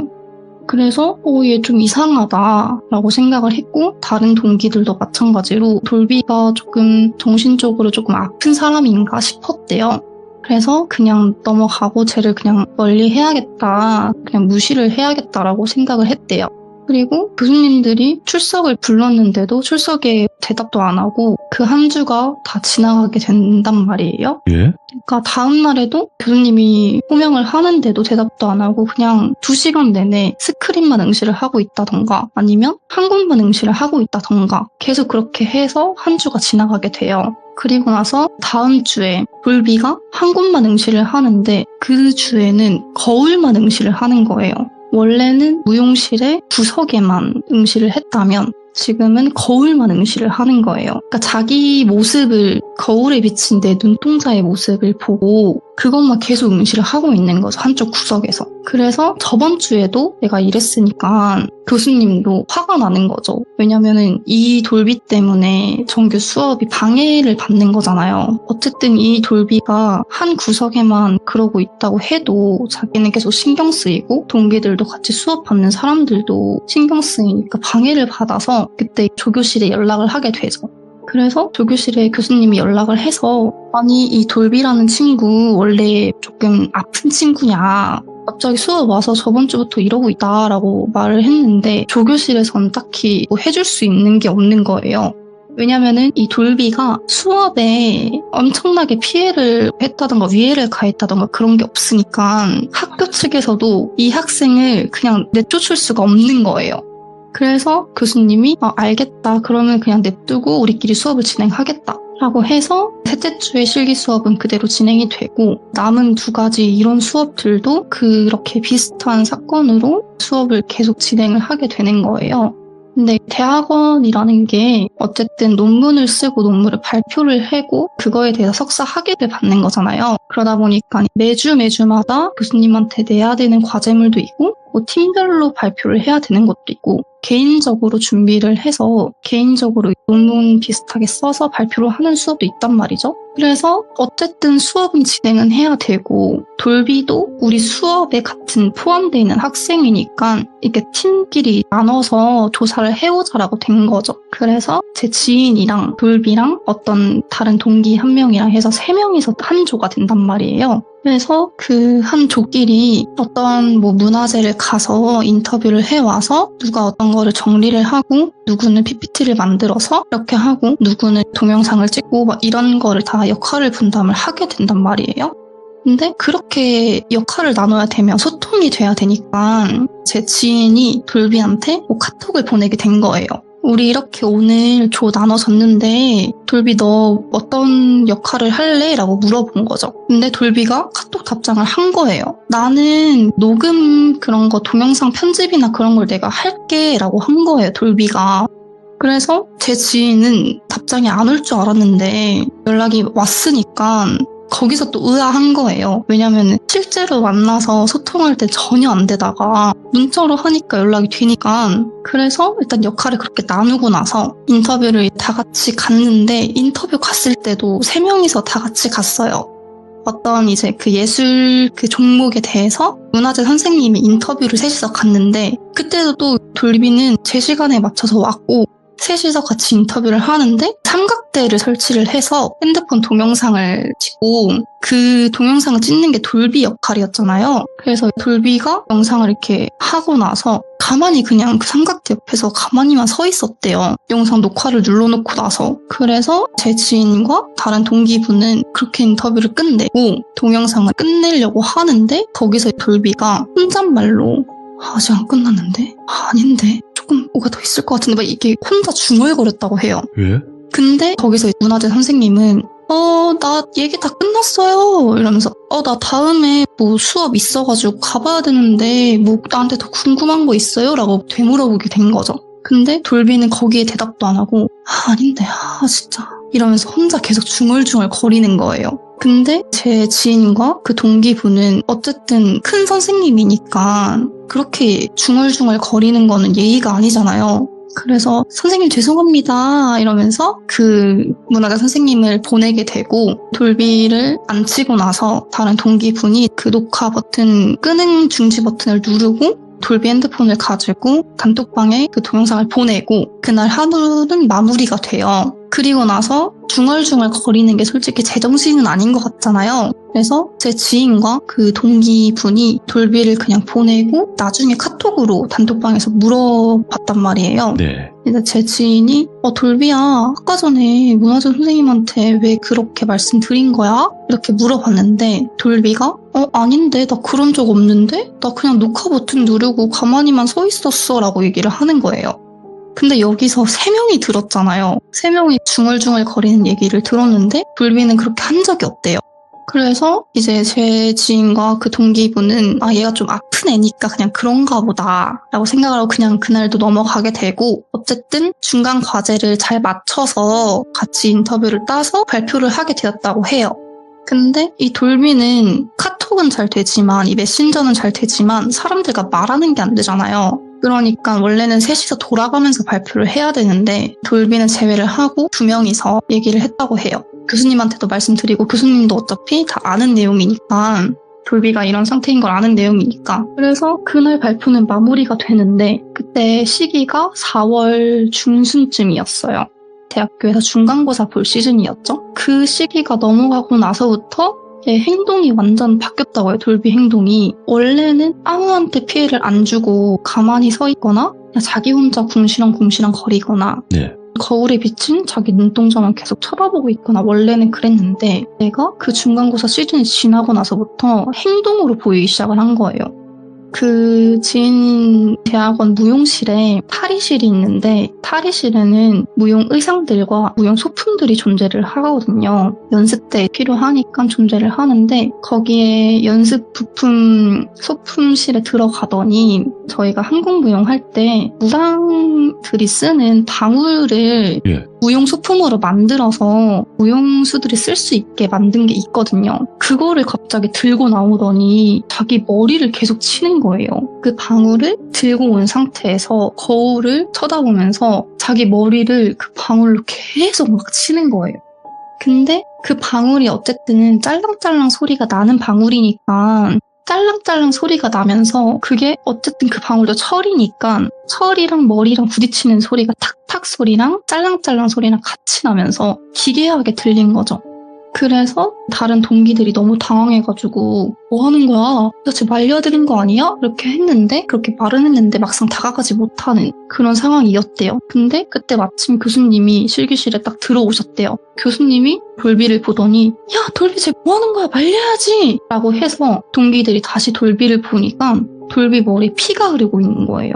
그래서 얘 좀 이상하다라고 생각을 했고 다른 동기들도 마찬가지로 돌비가 조금 정신적으로 조금 아픈 사람인가 싶었대요. 그래서 그냥 넘어가고 쟤를 그냥 멀리 해야겠다, 그냥 무시를 해야겠다라고 생각을 했대요. 그리고 교수님들이 출석을 불렀는데도 출석에 대답도 안 하고 그 한 주가 다 지나가게 된단 말이에요. 예? 그러니까 다음 날에도 교수님이 호명을 하는데도 대답도 안 하고 그냥 2시간 내내 스크린만 응시를 하고 있다던가 아니면 한국만 응시를 하고 있다던가 계속 그렇게 해서 한 주가 지나가게 돼요. 그리고 나서 다음 주에 돌비가 한국만 응시를 하는데 그 주에는 거울만 응시를 하는 거예요. 원래는 무용실에 구석에만 응시를 했다면 지금은 거울만 응시를 하는 거예요. 그러니까 자기 모습을 거울에 비친 내 눈동자의 모습을 보고 그것만 계속 응시를 하고 있는 거죠. 한쪽 구석에서. 그래서 저번 주에도 내가 이랬으니까 교수님도 화가 나는 거죠. 왜냐면은 이 돌비 때문에 정규 수업이 방해를 받는 거잖아요. 어쨌든 이 돌비가 한 구석에만 그러고 있다고 해도 자기는 계속 신경 쓰이고 동기들도 같이 수업 받는 사람들도 신경 쓰이니까 방해를 받아서 그때 조교실에 연락을 하게 되죠. 그래서 조교실에 교수님이 연락을 해서 아니 이 돌비라는 친구 원래 조금 아픈 친구냐, 갑자기 수업 와서 저번 주부터 이러고 있다라고 말을 했는데 조교실에서는 딱히 뭐 해줄 수 있는 게 없는 거예요. 왜냐면은 이 돌비가 수업에 엄청나게 피해를 했다던가 위해를 가했다던가 그런 게 없으니까 학교 측에서도 이 학생을 그냥 내쫓을 수가 없는 거예요. 그래서 교수님이 알겠다, 그러면 그냥 냅두고 우리끼리 수업을 진행하겠다 라고 해서 셋째 주의 실기 수업은 그대로 진행이 되고 남은 2가지 이론 수업들도 그렇게 비슷한 사건으로 수업을 계속 진행을 하게 되는 거예요. 근데 대학원이라는 게 어쨌든 논문을 쓰고 논문을 발표를 하고 그거에 대해서 석사 학위를 받는 거잖아요. 그러다 보니까 매주마다 교수님한테 내야 되는 과제물도 있고 뭐 팀별로 발표를 해야 되는 것도 있고 개인적으로 준비를 해서 개인적으로 논문 비슷하게 써서 발표를 하는 수업도 있단 말이죠. 그래서 어쨌든 수업은 진행은 해야 되고 돌비도 우리 수업에 같은 포함되어 있는 학생이니까 이렇게 팀끼리 나눠서 조사를 해오자라고 된 거죠. 그래서 제 지인이랑 돌비랑 어떤 다른 동기 1명이랑 해서 3명이서 한 조가 된단 말이에요. 그래서 그 한 조끼리 어떤 뭐 문화재를 가서 인터뷰를 해와서 누가 어떤 거를 정리를 하고 누구는 PPT를 만들어서 이렇게 하고 누구는 동영상을 찍고 막 이런 거를 다 역할을 분담을 하게 된단 말이에요. 근데 그렇게 역할을 나눠야 되면 소통이 돼야 되니까 제 지인이 돌비한테 뭐 카톡을 보내게 된 거예요. 우리 이렇게 오늘 조 나눠졌는데 돌비 너 어떤 역할을 할래? 라고 물어본 거죠. 근데 돌비가 카톡 답장을 한 거예요. 나는 녹음 그런 거 동영상 편집이나 그런 걸 내가 할게 라고 한 거예요. 돌비가. 그래서 제 지인은 답장이 안 올 줄 알았는데 연락이 왔으니까 거기서 또 의아한 거예요. 왜냐면 실제로 만나서 소통할 때 전혀 안 되다가 문자로 하니까 연락이 되니까. 그래서 일단 역할을 그렇게 나누고 나서 인터뷰를 다 같이 갔는데 인터뷰 갔을 때도 3명이서 다 같이 갔어요. 어떤 이제 그 예술 그 종목에 대해서 문화재 선생님이 인터뷰를 셋이서 갔는데 그때도 또 돌비는 제 시간에 맞춰서 왔고 셋이서 같이 인터뷰를 하는데 삼각대를 설치를 해서 핸드폰 동영상을 찍고 그 동영상을 찍는 게 돌비 역할이었잖아요. 그래서 돌비가 영상을 이렇게 하고 나서 가만히 그냥 그 삼각대 옆에서 가만히만 서 있었대요. 영상 녹화를 눌러놓고 나서. 그래서 제 지인과 다른 동기분은 그렇게 인터뷰를 끝내고 동영상을 끝내려고 하는데 거기서 돌비가 혼잣말로 아직 안 끝났는데? 아닌데? 조금 뭐가 더 있을 것 같은데 막 이게 혼자 중얼거렸다고 해요. 예? 근데 거기서 문화재 선생님은 나 얘기 다 끝났어요 이러면서 나 다음에 뭐 수업 있어가지고 가봐야 되는데 뭐 나한테 더 궁금한 거 있어요? 라고 되물어보게 된 거죠. 근데 돌비는 거기에 대답도 안 하고 아닌데 진짜 이러면서 혼자 계속 중얼중얼 거리는 거예요. 근데 제 지인과 그 동기분은 어쨌든 큰 선생님이니까 그렇게 중얼중얼 거리는 거는 예의가 아니잖아요. 그래서 선생님 죄송합니다 이러면서 그 문화재 선생님을 보내게 되고 돌비를 안 치고 나서 다른 동기분이 그 녹화 버튼 끄는 중지 버튼을 누르고 돌비 핸드폰을 가지고 단톡방에 그 동영상을 보내고 그날 하루는 마무리가 돼요. 그리고 나서 중얼중얼 거리는 게 솔직히 제정신은 아닌 것 같잖아요. 그래서 제 지인과 그 동기분이 돌비를 그냥 보내고 나중에 카톡으로 단톡방에서 물어봤단 말이에요. 네. 근데 제 지인이 돌비야, 아까 전에 문화재 선생님한테 왜 그렇게 말씀드린 거야? 이렇게 물어봤는데 돌비가 아닌데, 나 그런 적 없는데? 나 그냥 녹화 버튼 누르고 가만히만 서 있었어 라고 얘기를 하는 거예요. 근데 여기서 3명이 들었잖아요. 3명이 중얼중얼 거리는 얘기를 들었는데 돌비는 그렇게 한 적이 없대요. 그래서 이제 제 지인과 그 동기분은 얘가 좀 아픈 애니까 그냥 그런가 보다 라고 생각을 하고 그냥 그날도 넘어가게 되고, 어쨌든 중간 과제를 잘 맞춰서 같이 인터뷰를 따서 발표를 하게 되었다고 해요. 근데 이 돌비는 카톡은 잘 되지만, 이 메신저는 잘 되지만 사람들과 말하는 게 안 되잖아요. 그러니까 원래는 셋이서 돌아가면서 발표를 해야 되는데 돌비는 제외를 하고 2명이서 얘기를 했다고 해요. 교수님한테도 말씀드리고, 교수님도 어차피 다 아는 내용이니까, 돌비가 이런 상태인 걸 아는 내용이니까. 그래서 그날 발표는 마무리가 되는데 그때 시기가 4월 중순쯤이었어요. 대학교에서 중간고사 볼 시즌이었죠. 그 시기가 넘어가고 나서부터 얘 행동이 완전 바뀌었다고 해요. 돌비 행동이. 원래는 아무한테 피해를 안 주고 가만히 서 있거나 그냥 자기 혼자 궁시렁궁시렁 거리거나 네. 거울에 비친 자기 눈동자만 계속 쳐다보고 있거나 원래는 그랬는데, 내가 그 중간고사 시즌이 지나고 나서부터 행동으로 보이기 시작을 한 거예요. 그 지인 대학원 무용실에 탈의실이 있는데, 탈의실에는 무용 의상들과 무용 소품들이 존재를 하거든요. 연습 때 필요하니까 존재를 하는데, 거기에 연습 부품 소품실에 들어가더니 저희가 한국무용 할 때 무당들이 쓰는 방울을 무용 소품으로 만들어서 무용수들이 쓸 수 있게 만든 게 있거든요. 그거를 갑자기 들고 나오더니 자기 머리를 계속 치는 거예요. 그 방울을 들고 온 상태에서 거울을 쳐다보면서 자기 머리를 그 방울로 계속 막 치는 거예요. 근데 그 방울이 어쨌든 짤랑짤랑 소리가 나는 방울이니까 짤랑짤랑 소리가 나면서, 그게 어쨌든 그 방울도 철이니까 철이랑 머리랑 부딪히는 소리가 탁탁 소리랑 짤랑짤랑 소리랑 같이 나면서 기괴하게 들린 거죠. 그래서 다른 동기들이 너무 당황해가지고 뭐 하는 거야? 도대체 말려드린 거 아니야? 이렇게 했는데, 그렇게 말은 했는데 막상 다가가지 못하는 그런 상황이었대요. 근데 그때 마침 교수님이 실기실에 딱 들어오셨대요. 교수님이 돌비를 보더니 야, 돌비 쟤 뭐 하는 거야? 말려야지! 라고 해서 동기들이 다시 돌비를 보니까 돌비 머리에 피가 흐르고 있는 거예요.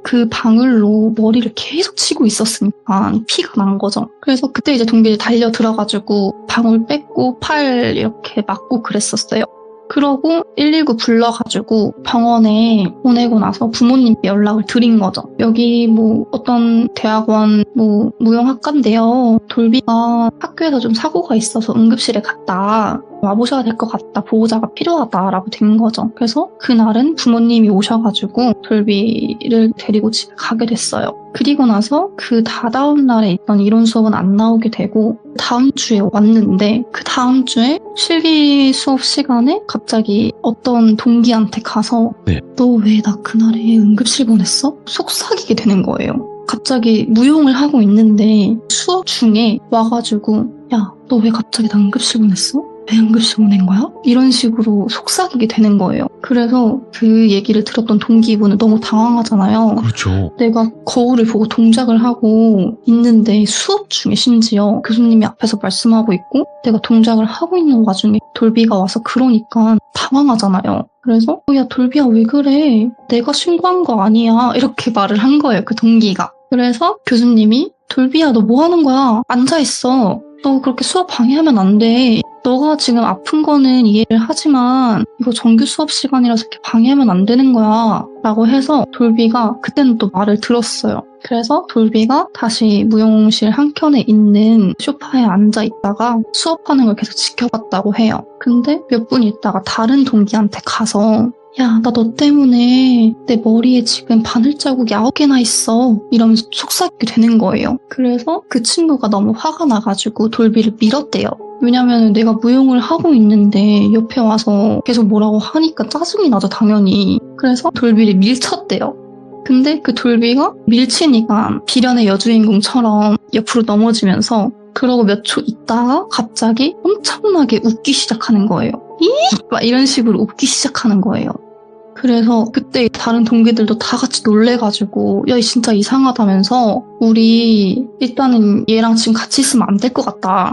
그 방울로 머리를 계속 치고 있었으니까 피가 난 거죠. 그래서 그때 이제 동기들이 달려 들어가지고 방울 뺏고 팔 이렇게 막고 그랬었어요. 그러고 119 불러가지고 병원에 보내고 나서 부모님께 연락을 드린 거죠. 여기 뭐 어떤 대학원 뭐 무용학과인데요. 돌비가 학교에서 좀 사고가 있어서 응급실에 갔다. 와보셔야 될 것 같다. 보호자가 필요하다라고 된 거죠. 그래서 그날은 부모님이 오셔가지고 돌비를 데리고 집에 가게 됐어요. 그리고 나서 그 다다음 날에 있던 이론 수업은 안 나오게 되고 다음 주에 왔는데, 그 다음 주에 실기 수업 시간에 갑자기 어떤 동기한테 가서 너 왜 나 그날에 응급실 보냈어? 속삭이게 되는 거예요. 갑자기 무용을 하고 있는데 수업 중에 와가지고 야, 너 왜 갑자기 나 응급실 보냈어? 왜 응급실 보낸 거야? 이런 식으로 속삭이게 되는 거예요. 그래서 그 얘기를 들었던 동기분은 너무 당황하잖아요. 그렇죠. 내가 거울을 보고 동작을 하고 있는데, 수업 중에 심지어 교수님이 앞에서 말씀하고 있고 내가 동작을 하고 있는 와중에 돌비가 와서 그러니까 당황하잖아요. 그래서 야, 돌비야 왜 그래? 내가 신고한 거 아니야. 이렇게 말을 한 거예요, 그 동기가. 그래서 교수님이 돌비야 너 뭐 하는 거야? 앉아있어. 너 그렇게 수업 방해하면 안 돼. 너가 지금 아픈 거는 이해를 하지만 이거 정규 수업 시간이라서 이렇게 방해하면 안 되는 거야 라고 해서 돌비가 그때는 또 말을 들었어요. 그래서 돌비가 다시 무용실 한켠에 있는 소파에 앉아 있다가 수업하는 걸 계속 지켜봤다고 해요. 근데 몇 분 있다가 다른 동기한테 가서 야, 나 너 때문에 내 머리에 지금 바늘 자국이 9개나 있어. 이러면서 속삭이게 되는 거예요. 그래서 그 친구가 너무 화가 나가지고 돌비를 밀었대요. 왜냐면 내가 무용을 하고 있는데 옆에 와서 계속 뭐라고 하니까 짜증이 나죠, 당연히. 그래서 돌비를 밀쳤대요. 근데 그 돌비가 밀치니까 비련의 여주인공처럼 옆으로 넘어지면서 그러고 몇 초 있다가 갑자기 엄청나게 웃기 시작하는 거예요. 막 이런 식으로 웃기 시작하는 거예요. 그래서 그때 다른 동기들도 다 같이 놀래가지고 야, 진짜 이상하다면서 우리 일단은 얘랑 지금 같이 있으면 안 될 것 같다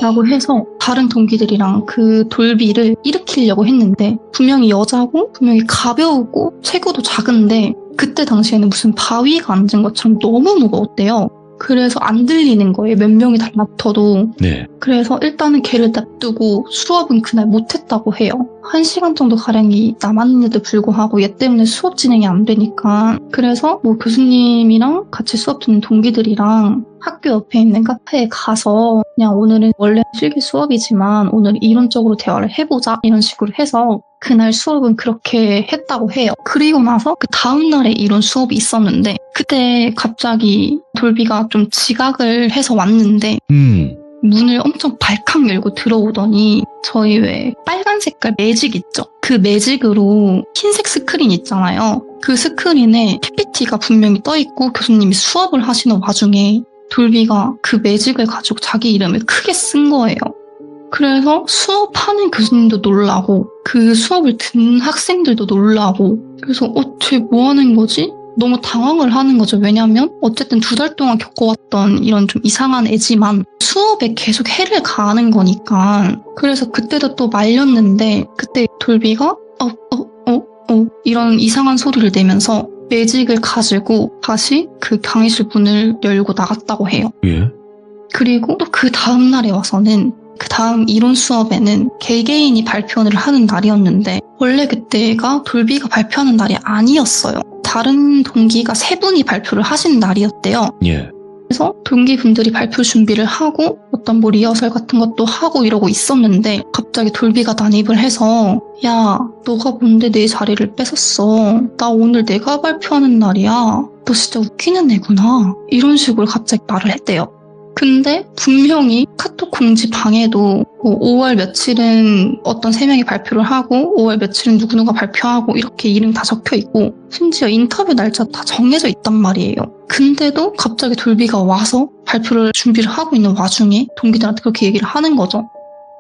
라고 해서 다른 동기들이랑 그 돌비를 일으키려고 했는데 분명히 여자고 분명히 가벼우고 체구도 작은데 그때 당시에는 무슨 바위가 앉은 것처럼 너무 무거웠대요. 그래서 안 들리는 거예요. 몇 명이 달라붙어도. 네. 그래서 일단은 걔를 냅두고 수업은 그날 못했다고 해요. 1시간 정도 가량이 남았는데도 불구하고 얘 때문에 수업 진행이 안 되니까. 그래서 뭐 교수님이랑 같이 수업 듣는 동기들이랑 학교 옆에 있는 카페에 가서 그냥 오늘은 원래 실기 수업이지만 오늘 이론적으로 대화를 해보자 이런 식으로 해서 그날 수업은 그렇게 했다고 해요. 그리고 나서 그 다음날에 이론 수업이 있었는데 그때 갑자기 돌비가 좀 지각을 해서 왔는데 문을 엄청 발칵 열고 들어오더니 저희 왜 빨간 색깔 매직 있죠? 그 매직으로 흰색 스크린 있잖아요. 그 스크린에 PPT가 분명히 떠있고 교수님이 수업을 하시는 와중에 돌비가 그 매직을 가지고 자기 이름을 크게 쓴 거예요. 그래서 수업하는 교수님도 놀라고 그 수업을 듣는 학생들도 놀라고 그래서 쟤 뭐 하는 거지? 너무 당황을 하는 거죠. 왜냐면 어쨌든 2달 동안 겪어왔던 이런 좀 이상한 애지만 수업에 계속 해를 가하는 거니까 그래서 그때도 또 말렸는데 그때 돌비가 이런 이상한 소리를 내면서 매직을 가지고 다시 그 강의실 문을 열고 나갔다고 해요. 예? 그리고 또 그 다음날에 와서는 그 다음 이론 수업에는 개개인이 발표를 하는 날이었는데 원래 그때가 돌비가 발표하는 날이 아니었어요. 다른 동기가 3분이 발표를 하시는 날이었대요. 예. 그래서 동기분들이 발표 준비를 하고 어떤 뭐 리허설 같은 것도 하고 이러고 있었는데 갑자기 돌비가 난입을 해서 야, 너가 뭔데 내 자리를 뺏었어. 나 오늘 내가 발표하는 날이야. 너 진짜 웃기는 애구나. 이런 식으로 갑자기 말을 했대요. 근데 분명히 카톡 공지 방에도 뭐 5월 며칠은 어떤 3명이 발표를 하고 5월 며칠은 누구누가 발표하고 이렇게 이름 다 적혀있고 심지어 인터뷰 날짜 다 정해져 있단 말이에요. 근데도 갑자기 돌비가 와서 발표를 준비를 하고 있는 와중에 동기들한테 그렇게 얘기를 하는 거죠.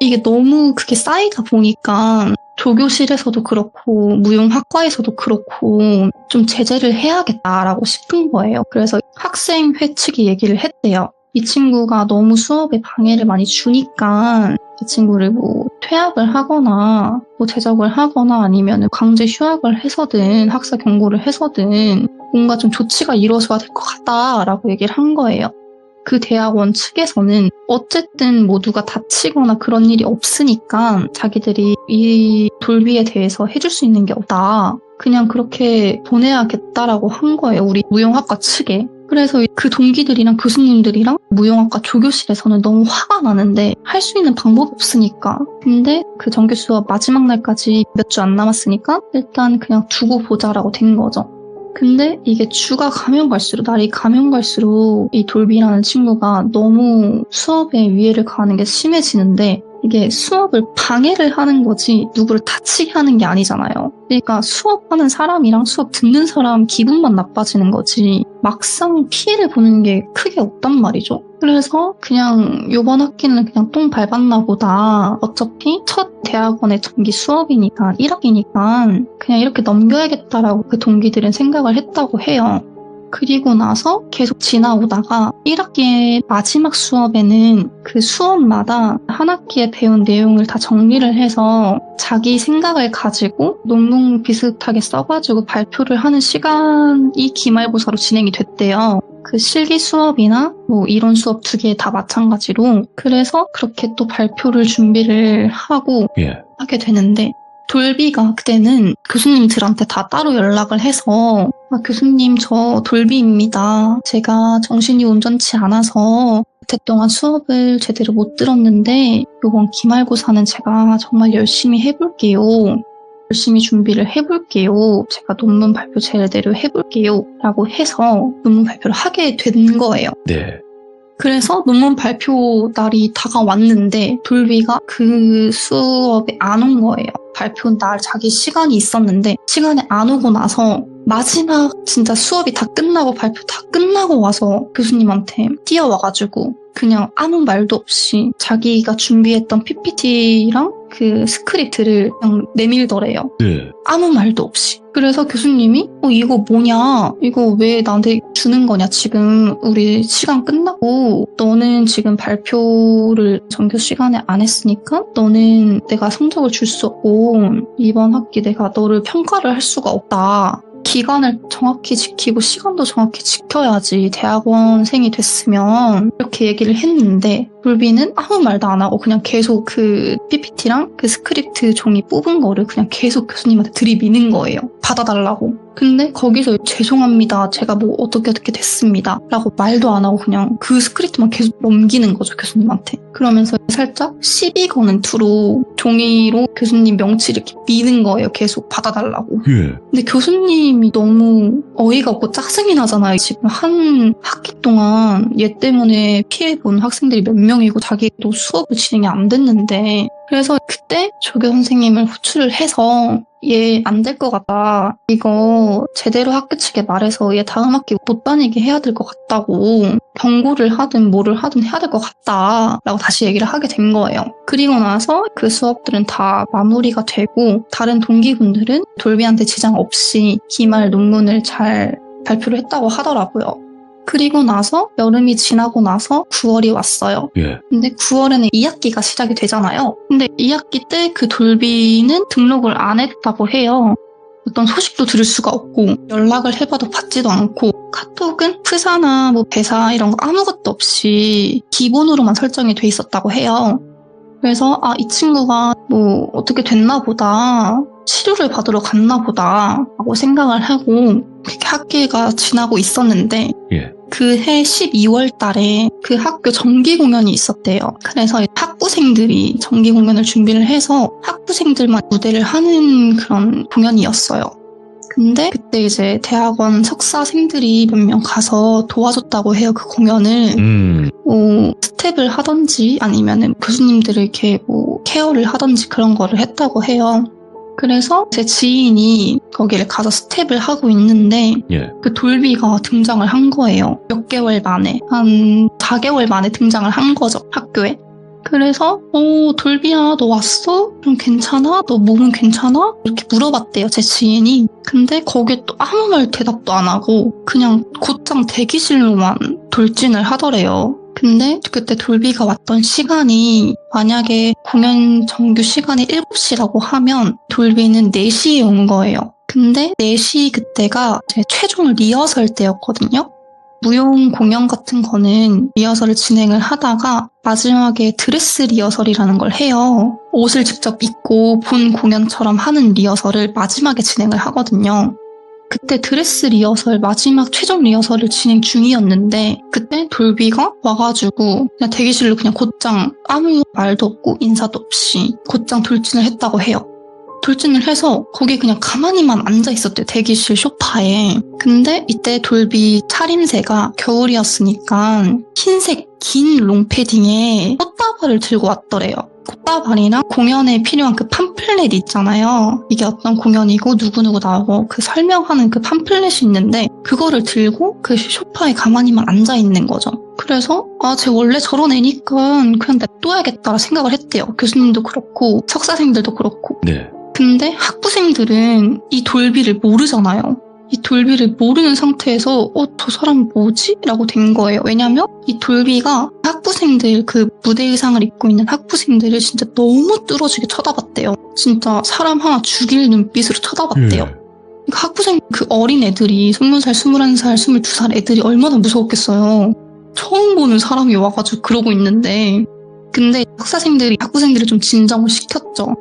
이게 너무 그게 쌓이다 보니까 조교실에서도 그렇고 무용학과에서도 그렇고 좀 제재를 해야겠다라고 싶은 거예요. 그래서 학생회 측이 얘기를 했대요. 이 친구가 너무 수업에 방해를 많이 주니까 이 친구를 뭐 퇴학을 하거나 뭐 제적을 하거나 아니면 강제 휴학을 해서든 학사 경고를 해서든 뭔가 좀 조치가 이루어져야 될 것 같다라고 얘기를 한 거예요. 그 대학원 측에서는 어쨌든 모두가 다치거나 그런 일이 없으니까 자기들이 이 돌비에 대해서 해줄 수 있는 게 없다. 그냥 그렇게 보내야겠다라고 한 거예요. 우리 무용학과 측에. 그래서 그 동기들이랑 교수님들이랑 무용학과 조교실에서는 너무 화가 나는데 할 수 있는 방법이 없으니까. 근데 그 정규 수업 마지막 날까지 몇 주 안 남았으니까 일단 그냥 두고 보자라고 된 거죠. 근데 이게 주가 가면 갈수록 날이 가면 갈수록 이 돌비라는 친구가 너무 수업에 위해를 가하는 게 심해지는데 이게 수업을 방해를 하는 거지 누구를 다치게 하는 게 아니잖아요. 그러니까 수업하는 사람이랑 수업 듣는 사람 기분만 나빠지는 거지 막상 피해를 보는 게 크게 없단 말이죠. 그래서 그냥 요번 학기는 그냥 똥 밟았나 보다. 어차피 첫 대학원의 정기 수업이니까 1학기니까 그냥 이렇게 넘겨야겠다라고 그 동기들은 생각을 했다고 해요. 그리고 나서 계속 지나오다가 1학기의 마지막 수업에는 그 수업마다 한 학기에 배운 내용을 다 정리를 해서 자기 생각을 가지고 논문 비슷하게 써가지고 발표를 하는 시간이 기말고사로 진행이 됐대요. 그 실기 수업이나 뭐 이론 수업 2개 다 마찬가지로. 그래서 그렇게 또 발표를 준비를 하고 하게 되는데 돌비가 그때는 교수님들한테 다 따로 연락을 해서 교수님 저 돌비입니다. 제가 정신이 온전치 않아서 그때 동안 수업을 제대로 못 들었는데 이번 기말고사는 제가 정말 열심히 해볼게요. 열심히 준비를 해볼게요. 제가 논문 발표 제대로 해볼게요. 라고 해서 논문 발표를 하게 된 거예요. 네. 그래서 논문 발표 날이 다가왔는데 돌비가 그 수업에 안 온 거예요. 발표 날 자기 시간이 있었는데 시간에 안 오고 나서 마지막 진짜 수업이 다 끝나고 발표 다 끝나고 와서 교수님한테 뛰어와가지고 그냥 아무 말도 없이 자기가 준비했던 PPT랑 그 스크립트를 그냥 내밀더래요. 네. 아무 말도 없이. 그래서 교수님이 이거 뭐냐? 이거 왜 나한테 주는 거냐? 지금 우리 시간 끝나고 너는 지금 발표를 정규 시간에 안 했으니까 너는 내가 성적을 줄 수 없고 이번 학기 내가 너를 평가를 할 수가 없다. 기간을 정확히 지키고 시간도 정확히 지켜야지 대학원생이 됐으면 이렇게 얘기를 했는데 돌비는 아무 말도 안 하고 그냥 계속 그 PPT랑 그 스크립트 종이 뽑은 거를 그냥 계속 교수님한테 들이미는 거예요. 받아달라고. 근데 거기서 죄송합니다. 제가 뭐 어떻게 됐습니다. 라고 말도 안 하고 그냥 그 스크립트만 계속 넘기는 거죠. 교수님한테. 그러면서 살짝 시비 거는 투로 종이로 교수님 명치를 이렇게 미는 거예요. 계속 받아달라고. 예. 근데 교수님이 너무 어이가 없고 짜증이 나잖아요. 지금 한 학기 동안 얘 때문에 피해본 학생들이 몇 명이고 자기도 수업을 진행이 안 됐는데 그래서 그때 조교 선생님을 호출을 해서 얘 안 될 것 같다. 이거 제대로 학교 측에 말해서 얘 다음 학기 못 다니게 해야 될 것 같다고 경고를 하든 뭐를 하든 해야 될 것 같다 라고 다시 얘기를 하게 된 거예요. 그리고 나서 그 수업들은 다 마무리가 되고 다른 동기분들은 돌비한테 지장 없이 기말 논문을 잘 발표를 했다고 하더라고요. 그리고 나서 여름이 지나고 나서 9월이 왔어요. 예. 근데 9월에는 2학기가 시작이 되잖아요. 근데 2학기 때 그 돌비는 등록을 안 했다고 해요. 어떤 소식도 들을 수가 없고 연락을 해봐도 받지도 않고 카톡은 프사나 뭐 배사 이런 거 아무것도 없이 기본으로만 설정이 돼 있었다고 해요. 그래서 이 친구가 뭐 어떻게 됐나 보다. 치료를 받으러 갔나 보다 하고 생각을 하고 그렇게 학기가 지나고 있었는데 예. 그해 12월 달에 그 학교 정기 공연이 있었대요. 그래서 학부생들이 정기 공연을 준비를 해서 학부생들만 무대를 하는 그런 공연이었어요. 근데 그때 이제 대학원 석사생들이 몇 명 가서 도와줬다고 해요. 그 공연을. 스텝을 하던지 아니면은 교수님들을 이렇게 뭐 케어를 하던지 그런 거를 했다고 해요. 그래서 제 지인이 거기를 가서 스텝을 하고 있는데 예. 그 돌비가 등장을 한 거예요. 몇 개월 만에. 한 4개월 만에 등장을 한 거죠. 학교에. 그래서 돌비야 너 왔어? 좀 괜찮아? 너 몸은 괜찮아? 이렇게 물어봤대요. 제 지인이. 근데 거기에 또 아무 말 대답도 안 하고 그냥 곧장 대기실로만 돌진을 하더래요. 근데 그때 돌비가 왔던 시간이 만약에 공연 정규 시간이 7시라고 하면 돌비는 4시에 온 거예요. 근데 4시 그때가 제 최종 리허설 때였거든요. 무용 공연 같은 거는 리허설을 진행을 하다가 마지막에 드레스 리허설이라는 걸 해요. 옷을 직접 입고 본 공연처럼 하는 리허설을 마지막에 진행을 하거든요. 그때 드레스 리허설 마지막 최종 리허설을 진행 중이었는데 그때 돌비가 와가지고 그냥 대기실로 그냥 곧장 아무 말도 없고 인사도 없이 곧장 돌진을 했다고 해요. 돌진을 해서 거기 그냥 가만히만 앉아 있었대요. 대기실 소파에. 근데 이때 돌비 차림새가 겨울이었으니까 흰색 긴 롱패딩에 꽃다발을 들고 왔더래요. 꽃다발이랑 공연에 필요한 그 팜플렛 있잖아요. 이게 어떤 공연이고 누구누구 나오고 그 설명하는 그 팜플렛이 있는데 그거를 들고 그 소파에 가만히만 앉아 있는 거죠. 그래서 쟤 원래 저런 애니까 그냥 냅둬야겠다 생각을 했대요. 교수님도 그렇고 석사생들도 그렇고. 네. 근데 학부생들은 이 돌비를 모르잖아요. 이 돌비를 모르는 상태에서 저 사람 뭐지? 라고 된 거예요. 왜냐면 이 돌비가 학부생들 그 무대 의상을 입고 있는 학부생들을 진짜 너무 뚫어지게 쳐다봤대요. 진짜 사람 하나 죽일 눈빛으로 쳐다봤대요. 그러니까 학부생 그 어린 애들이 20살, 21살, 22살 애들이 얼마나 무서웠겠어요. 처음 보는 사람이 와가지고 그러고 있는데 근데 학사생들이 학부생들을 좀 진정을 시켰죠.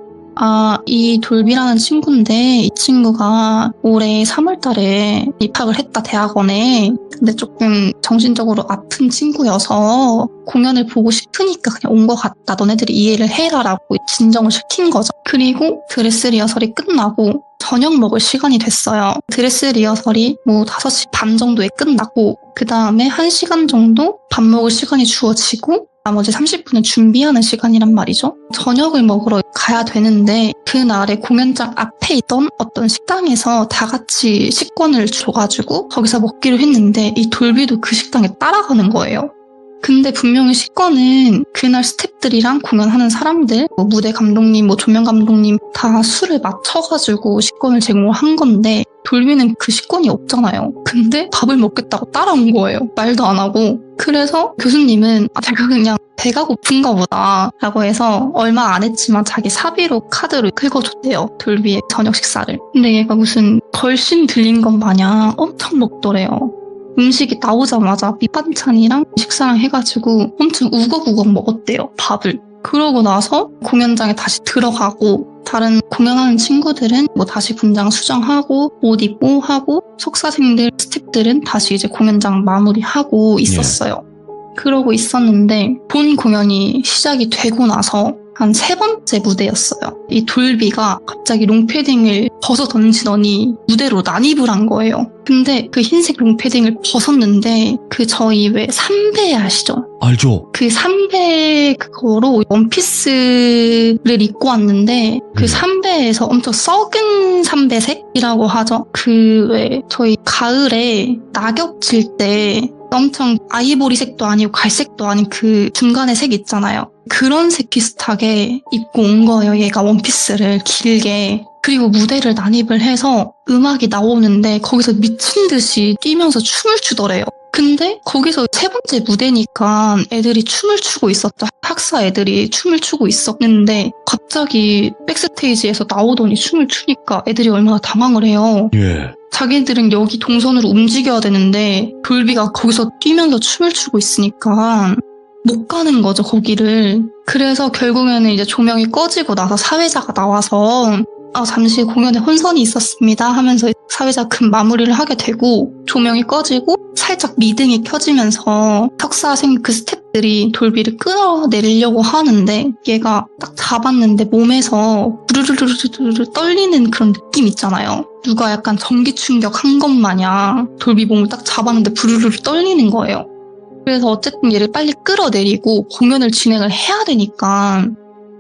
이 돌비라는 친구인데 이 친구가 올해 3월 달에 입학을 했다, 대학원에. 근데 조금 정신적으로 아픈 친구여서 공연을 보고 싶으니까 그냥 온 것 같다. 너네들이 이해를 해라라고 진정을 시킨 거죠. 그리고 드레스 리허설이 끝나고 저녁 먹을 시간이 됐어요. 드레스 리허설이 5시 반 정도에 끝나고 그 다음에 1시간 정도 밥 먹을 시간이 주어지고 나머지 30분은 준비하는 시간이란 말이죠. 저녁을 먹으러 가야 되는데 그날에 공연장 앞에 있던 어떤 식당에서 다 같이 식권을 줘가지고 거기서 먹기로 했는데 이 돌비도 그 식당에 따라가는 거예요. 근데 분명히 식권은 그날 스태프들이랑 공연하는 사람들, 무대 감독님, 조명 감독님 다 술을 맞춰가지고 식권을 제공한 건데 돌비는 그 식권이 없잖아요. 근데 밥을 먹겠다고 따라온 거예요. 말도 안 하고. 그래서 교수님은 내가 그냥 배가 고픈가 보다 라고 해서 얼마 안 했지만 자기 사비로 카드로 긁어줬대요. 돌비의 저녁 식사를. 근데 얘가 무슨 걸신 들린 것 마냥 엄청 먹더래요. 음식이 나오자마자 밑반찬이랑 식사랑 해가지고 엄청 우걱우걱 먹었대요, 밥을. 그러고 나서 공연장에 다시 들어가고 다른 공연하는 친구들은 다시 분장 수정하고 옷 입고 하고 석사생들, 스태프들은 다시 이제 공연장 마무리하고 있었어요. 그러고 있었는데 본 공연이 시작이 되고 나서 한 3번째 무대였어요. 이 돌비가 갑자기 롱패딩을 벗어 던지더니 무대로 난입을 한 거예요. 근데 그 흰색 롱패딩을 벗었는데 저희 왜 삼배 아시죠? 알죠. 그 삼배 그거로 원피스를 입고 왔는데 그 삼배에서 엄청 썩은 삼배색이라고 하죠. 왜 저희 가을에 낙엽 질 때 엄청 아이보리색도 아니고 갈색도 아닌 그 중간의 색 있잖아요. 그런 색 비슷하게 입고 온 거예요. 얘가 원피스를 길게. 그리고 무대를 난입을 해서 음악이 나오는데 거기서 미친 듯이 뛰면서 춤을 추더래요. 근데 거기서 3번째 무대니까 애들이 춤을 추고 있었죠. 학사 애들이 춤을 추고 있었는데 갑자기 백스테이지에서 나오더니 춤을 추니까 애들이 얼마나 당황을 해요. 예. 자기들은 여기 동선으로 움직여야 되는데 돌비가 거기서 뛰면서 춤을 추고 있으니까 못 가는 거죠, 거기를. 그래서 결국에는 이제 조명이 꺼지고 나서 사회자가 나와서 잠시 공연에 혼선이 있었습니다 하면서 사회자 급 마무리를 하게 되고 조명이 꺼지고 살짝 미등이 켜지면서 석사생 그 스태프들이 돌비를 끌어내리려고 하는데 얘가 딱 잡았는데 몸에서 부르르르르르 떨리는 그런 느낌 있잖아요. 누가 약간 전기 충격한 것 마냥 돌비 몸을 딱 잡았는데 부르르르 떨리는 거예요. 그래서 어쨌든 얘를 빨리 끌어내리고 공연을 진행을 해야 되니까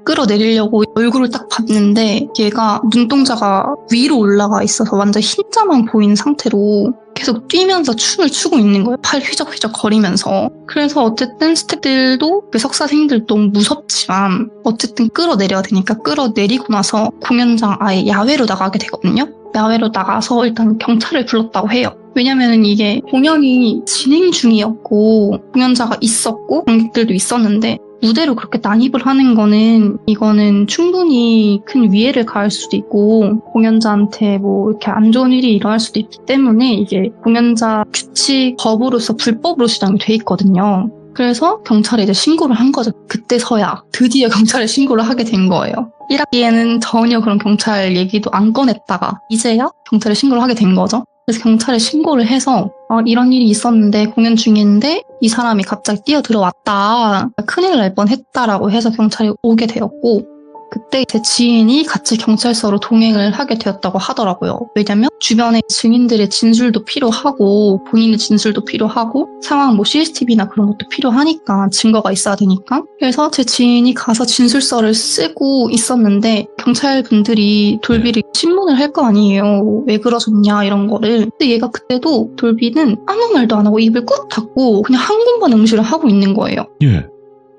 끌어내리려고 얼굴을 딱 봤는데 얘가 눈동자가 위로 올라가 있어서 완전 흰자만 보이는 상태로 계속 뛰면서 춤을 추고 있는 거예요. 팔 휘적휘적 거리면서. 그래서 어쨌든 스태프들도 그 석사생들도 너무 무섭지만 어쨌든 끌어내려야 되니까 끌어내리고 나서 공연장 아예 야외로 나가게 되거든요. 야외로 나가서 일단 경찰을 불렀다고 해요. 왜냐면은 이게 공연이 진행 중이었고 공연자가 있었고 관객들도 있었는데 무대로 그렇게 난입을 하는 이거는 충분히 큰 위해를 가할 수도 있고 공연자한테 이렇게 안 좋은 일이 일어날 수도 있기 때문에 이게 공연자 규칙 법으로서 불법으로 지정이 돼 있거든요. 그래서 경찰에 이제 신고를 한 거죠. 그때서야 드디어 경찰에 신고를 하게 된 거예요. 1학기에는 전혀 그런 경찰 얘기도 안 꺼냈다가 이제야 경찰에 신고를 하게 된 거죠. 그래서 경찰에 신고를 해서 이런 일이 있었는데 공연 중인데 이 사람이 갑자기 뛰어들어왔다. 큰일 날 뻔했다라고 해서 경찰이 오게 되었고 그때 제 지인이 같이 경찰서로 동행을 하게 되었다고 하더라고요. 왜냐면 주변에 증인들의 진술도 필요하고 본인의 진술도 필요하고 상황 CCTV나 그런 것도 필요하니까 증거가 있어야 되니까. 그래서 제 지인이 가서 진술서를 쓰고 있었는데 경찰분들이 돌비를 신문을 할 거 아니에요. 왜 그러셨냐 이런 거를. 근데 얘가 그때도 돌비는 아무 말도 안 하고 입을 꾹 닫고 그냥 한 군만 응시를 하고 있는 거예요. 예.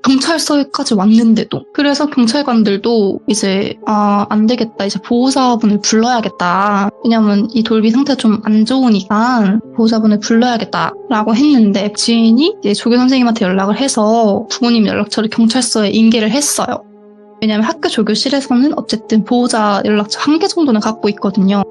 경찰서에까지 왔는데도. 그래서 경찰관들도 이제 안 되겠다. 이제 보호자분을 불러야겠다. 왜냐면 이 돌비 상태가 좀 안 좋으니까 보호자분을 불러야겠다라고 했는데 지인이 이제 조교 선생님한테 연락을 해서 부모님 연락처를 경찰서에 인계를 했어요. 왜냐면 학교 조교실에서는 어쨌든 보호자 연락처 1개 정도는 갖고 있거든요.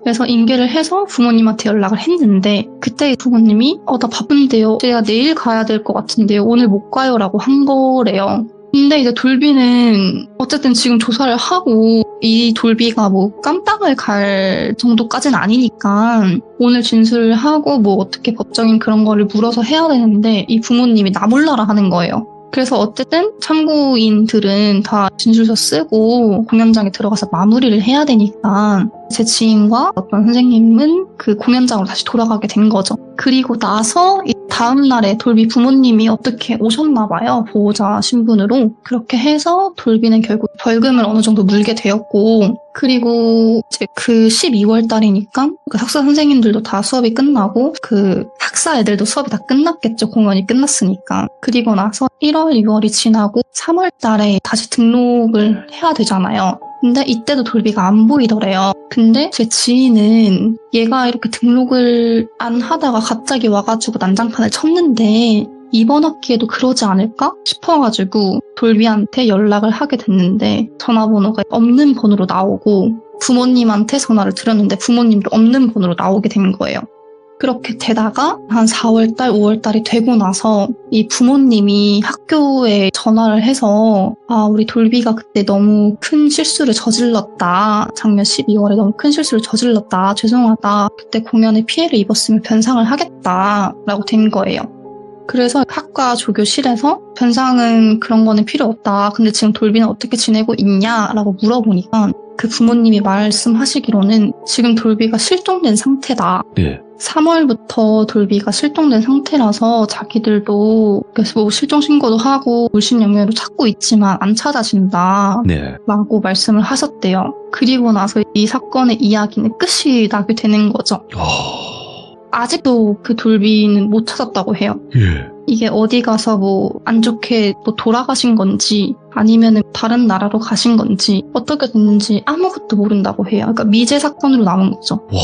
그래서 인계를 해서 부모님한테 연락을 했는데 그때 부모님이 나 바쁜데요. 제가 내일 가야 될 것 같은데요. 오늘 못 가요 라고 한 거래요. 근데 이제 돌비는 어쨌든 지금 조사를 하고 이 돌비가 뭐 깜빵을 갈 정도까지는 아니니까 오늘 진술을 하고 뭐 어떻게 법적인 그런 거를 물어서 해야 되는데 이 부모님이 나 몰라라 하는 거예요. 그래서 어쨌든 참고인들은 다 진술서 쓰고 공연장에 들어가서 마무리를 해야 되니까 제 지인과 어떤 선생님은 그 공연장으로 다시 돌아가게 된 거죠. 그리고 나서 이 다음 날에 돌비 부모님이 어떻게 오셨나 봐요. 보호자 신분으로. 그렇게 해서 돌비는 결국 벌금을 어느 정도 물게 되었고 그리고 이제 그 12월 달이니까 그 학사 선생님들도 다 수업이 끝나고 그 학사 애들도 수업이 다 끝났겠죠. 공연이 끝났으니까. 그리고 나서 1월, 2월이 지나고 3월 달에 다시 등록을 해야 되잖아요. 근데 이때도 돌비가 안 보이더래요. 근데 제 지인은 얘가 이렇게 등록을 안 하다가 갑자기 와가지고 난장판을 쳤는데 이번 학기에도 그러지 않을까 싶어가지고 돌비한테 연락을 하게 됐는데 전화번호가 없는 번호로 나오고 부모님한테 전화를 드렸는데 부모님도 없는 번호로 나오게 된 거예요. 그렇게 되다가 한 4월달, 5월달이 되고 나서 이 부모님이 학교에 전화를 해서 우리 돌비가 그때 너무 큰 실수를 저질렀다. 작년 12월에 너무 큰 실수를 저질렀다. 죄송하다. 그때 공연에 피해를 입었으면 변상을 하겠다. 라고 된 거예요. 그래서 학과 조교실에서 변상은 그런 거는 필요 없다. 근데 지금 돌비는 어떻게 지내고 있냐? 라고 물어보니까 그 부모님이 말씀하시기로는 지금 돌비가 실종된 상태다. 네. 3월부터 돌비가 실종된 상태라서 자기들도 뭐 실종 신고도 하고 물심양면으로 찾고 있지만 안 찾아진다. 네. 라고 말씀을 하셨대요. 그리고 나서 이 사건의 이야기는 끝이 나게 되는 거죠. 아직도 그 돌비는 못 찾았다고 해요. 예. 이게 어디 가서 뭐 안 좋게 뭐 돌아가신 건지 아니면 다른 나라로 가신 건지 어떻게 됐는지 아무것도 모른다고 해요. 그러니까 미제 사건으로 남은 거죠. 와.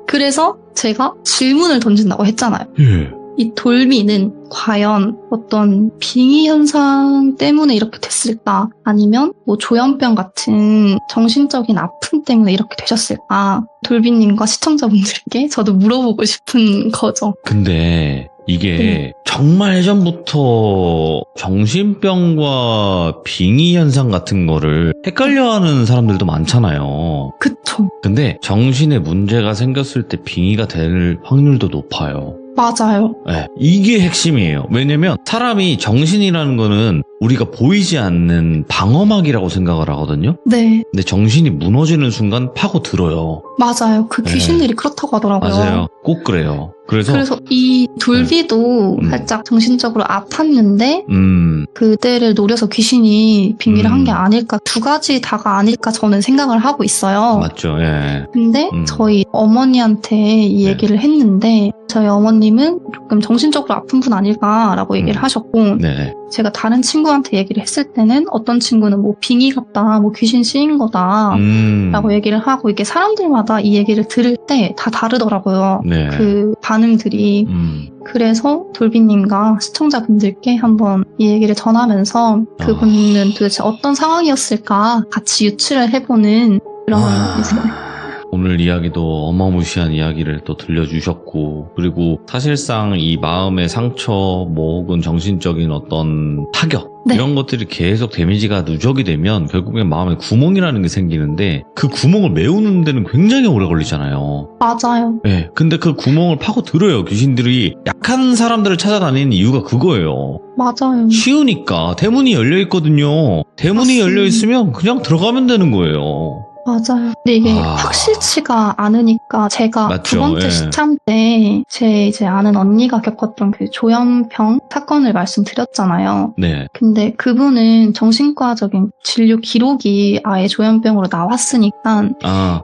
그래서 제가 질문을 던진다고 했잖아요. 예. 이 돌비는 과연 어떤 빙의 현상 때문에 이렇게 됐을까? 아니면 뭐 조현병 같은 정신적인 아픔 때문에 이렇게 되셨을까? 돌비님과 시청자분들께 저도 물어보고 싶은 거죠. 근데 이게 정말 예전부터 정신병과 빙의 현상 같은 거를 헷갈려하는 사람들도 많잖아요. 그쵸. 근데 정신에 문제가 생겼을 때 빙의가 될 확률도 높아요. 맞아요. 네, 이게 핵심이에요. 왜냐면 사람이 정신이라는 거는 우리가 보이지 않는 방어막이라고 생각을 하거든요. 네. 근데 정신이 무너지는 순간 파고들어요. 맞아요. 그 귀신들이 그렇다고 하더라고요. 맞아요. 꼭 그래요. 그래서 이 돌비도 살짝 정신적으로 아팠는데 그때를 노려서 귀신이 빙의를 한 게 아닐까, 두 가지 다가 아닐까 저는 생각을 하고 있어요. 맞죠. 예. 근데 저희 어머니한테 이 얘기를 했는데 저희 어머님은 조금 정신적으로 아픈 분 아닐까라고 얘기를 하셨고 네. 제가 다른 친구한테 얘기를 했을 때는 어떤 친구는 뭐 빙의 같다, 뭐 귀신 씌인 거다 라고 얘기를 하고 이게 사람들마다 이 얘기를 들을 때 다 다르더라고요. 네. 그 반응들이. 그래서 돌비님과 시청자분들께 한번 이 얘기를 전하면서 그분은 도대체 어떤 상황이었을까 같이 유추를 해보는 그런 오늘 이야기도 어마무시한 이야기를 또 들려주셨고, 그리고 사실상 이 마음의 상처 뭐 혹은 정신적인 어떤 타격 이런 것들이 계속 데미지가 누적이 되면 결국엔 마음에 구멍이라는 게 생기는데 그 구멍을 메우는 데는 굉장히 오래 걸리잖아요. 맞아요. 네, 근데 그 구멍을 파고들어요. 귀신들이 약한 사람들을 찾아다니는 이유가 그거예요. 맞아요. 쉬우니까. 대문이 열려있거든요. 대문이 맞습니다. 열려있으면 그냥 들어가면 되는 거예요. 맞아요. 근데 이게 확실치가 않으니까 제가 맞죠. 두 번째 예. 시참 때 제 이제 아는 언니가 겪었던 그 조현병 사건을 말씀드렸잖아요. 네. 근데 그분은 정신과적인 진료 기록이 아예 조현병으로 나왔으니까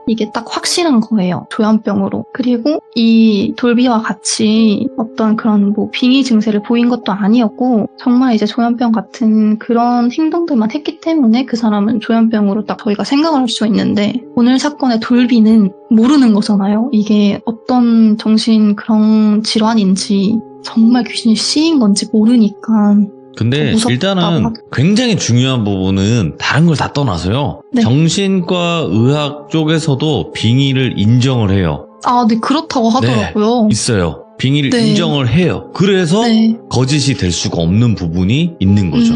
이게 딱 확실한 거예요. 조현병으로. 그리고 이 돌비와 같이 어떤 그런 뭐 빙의 증세를 보인 것도 아니었고 정말 이제 조현병 같은 그런 행동들만 했기 때문에 그 사람은 조현병으로 딱 저희가 생각을 할 수 있는데 오늘 사건의 돌비는 모르는 거잖아요. 이게 어떤 정신 그런 질환인지 정말 귀신이 씌인 건지 모르니까. 근데 일단은 굉장히 중요한 부분은 다른 걸 다 떠나서요. 네. 정신과 의학 쪽에서도 빙의를 인정을 해요. 네, 그렇다고 하더라고요. 네, 있어요. 빙의를 인정을 해요. 그래서 거짓이 될 수가 없는 부분이 있는 거죠.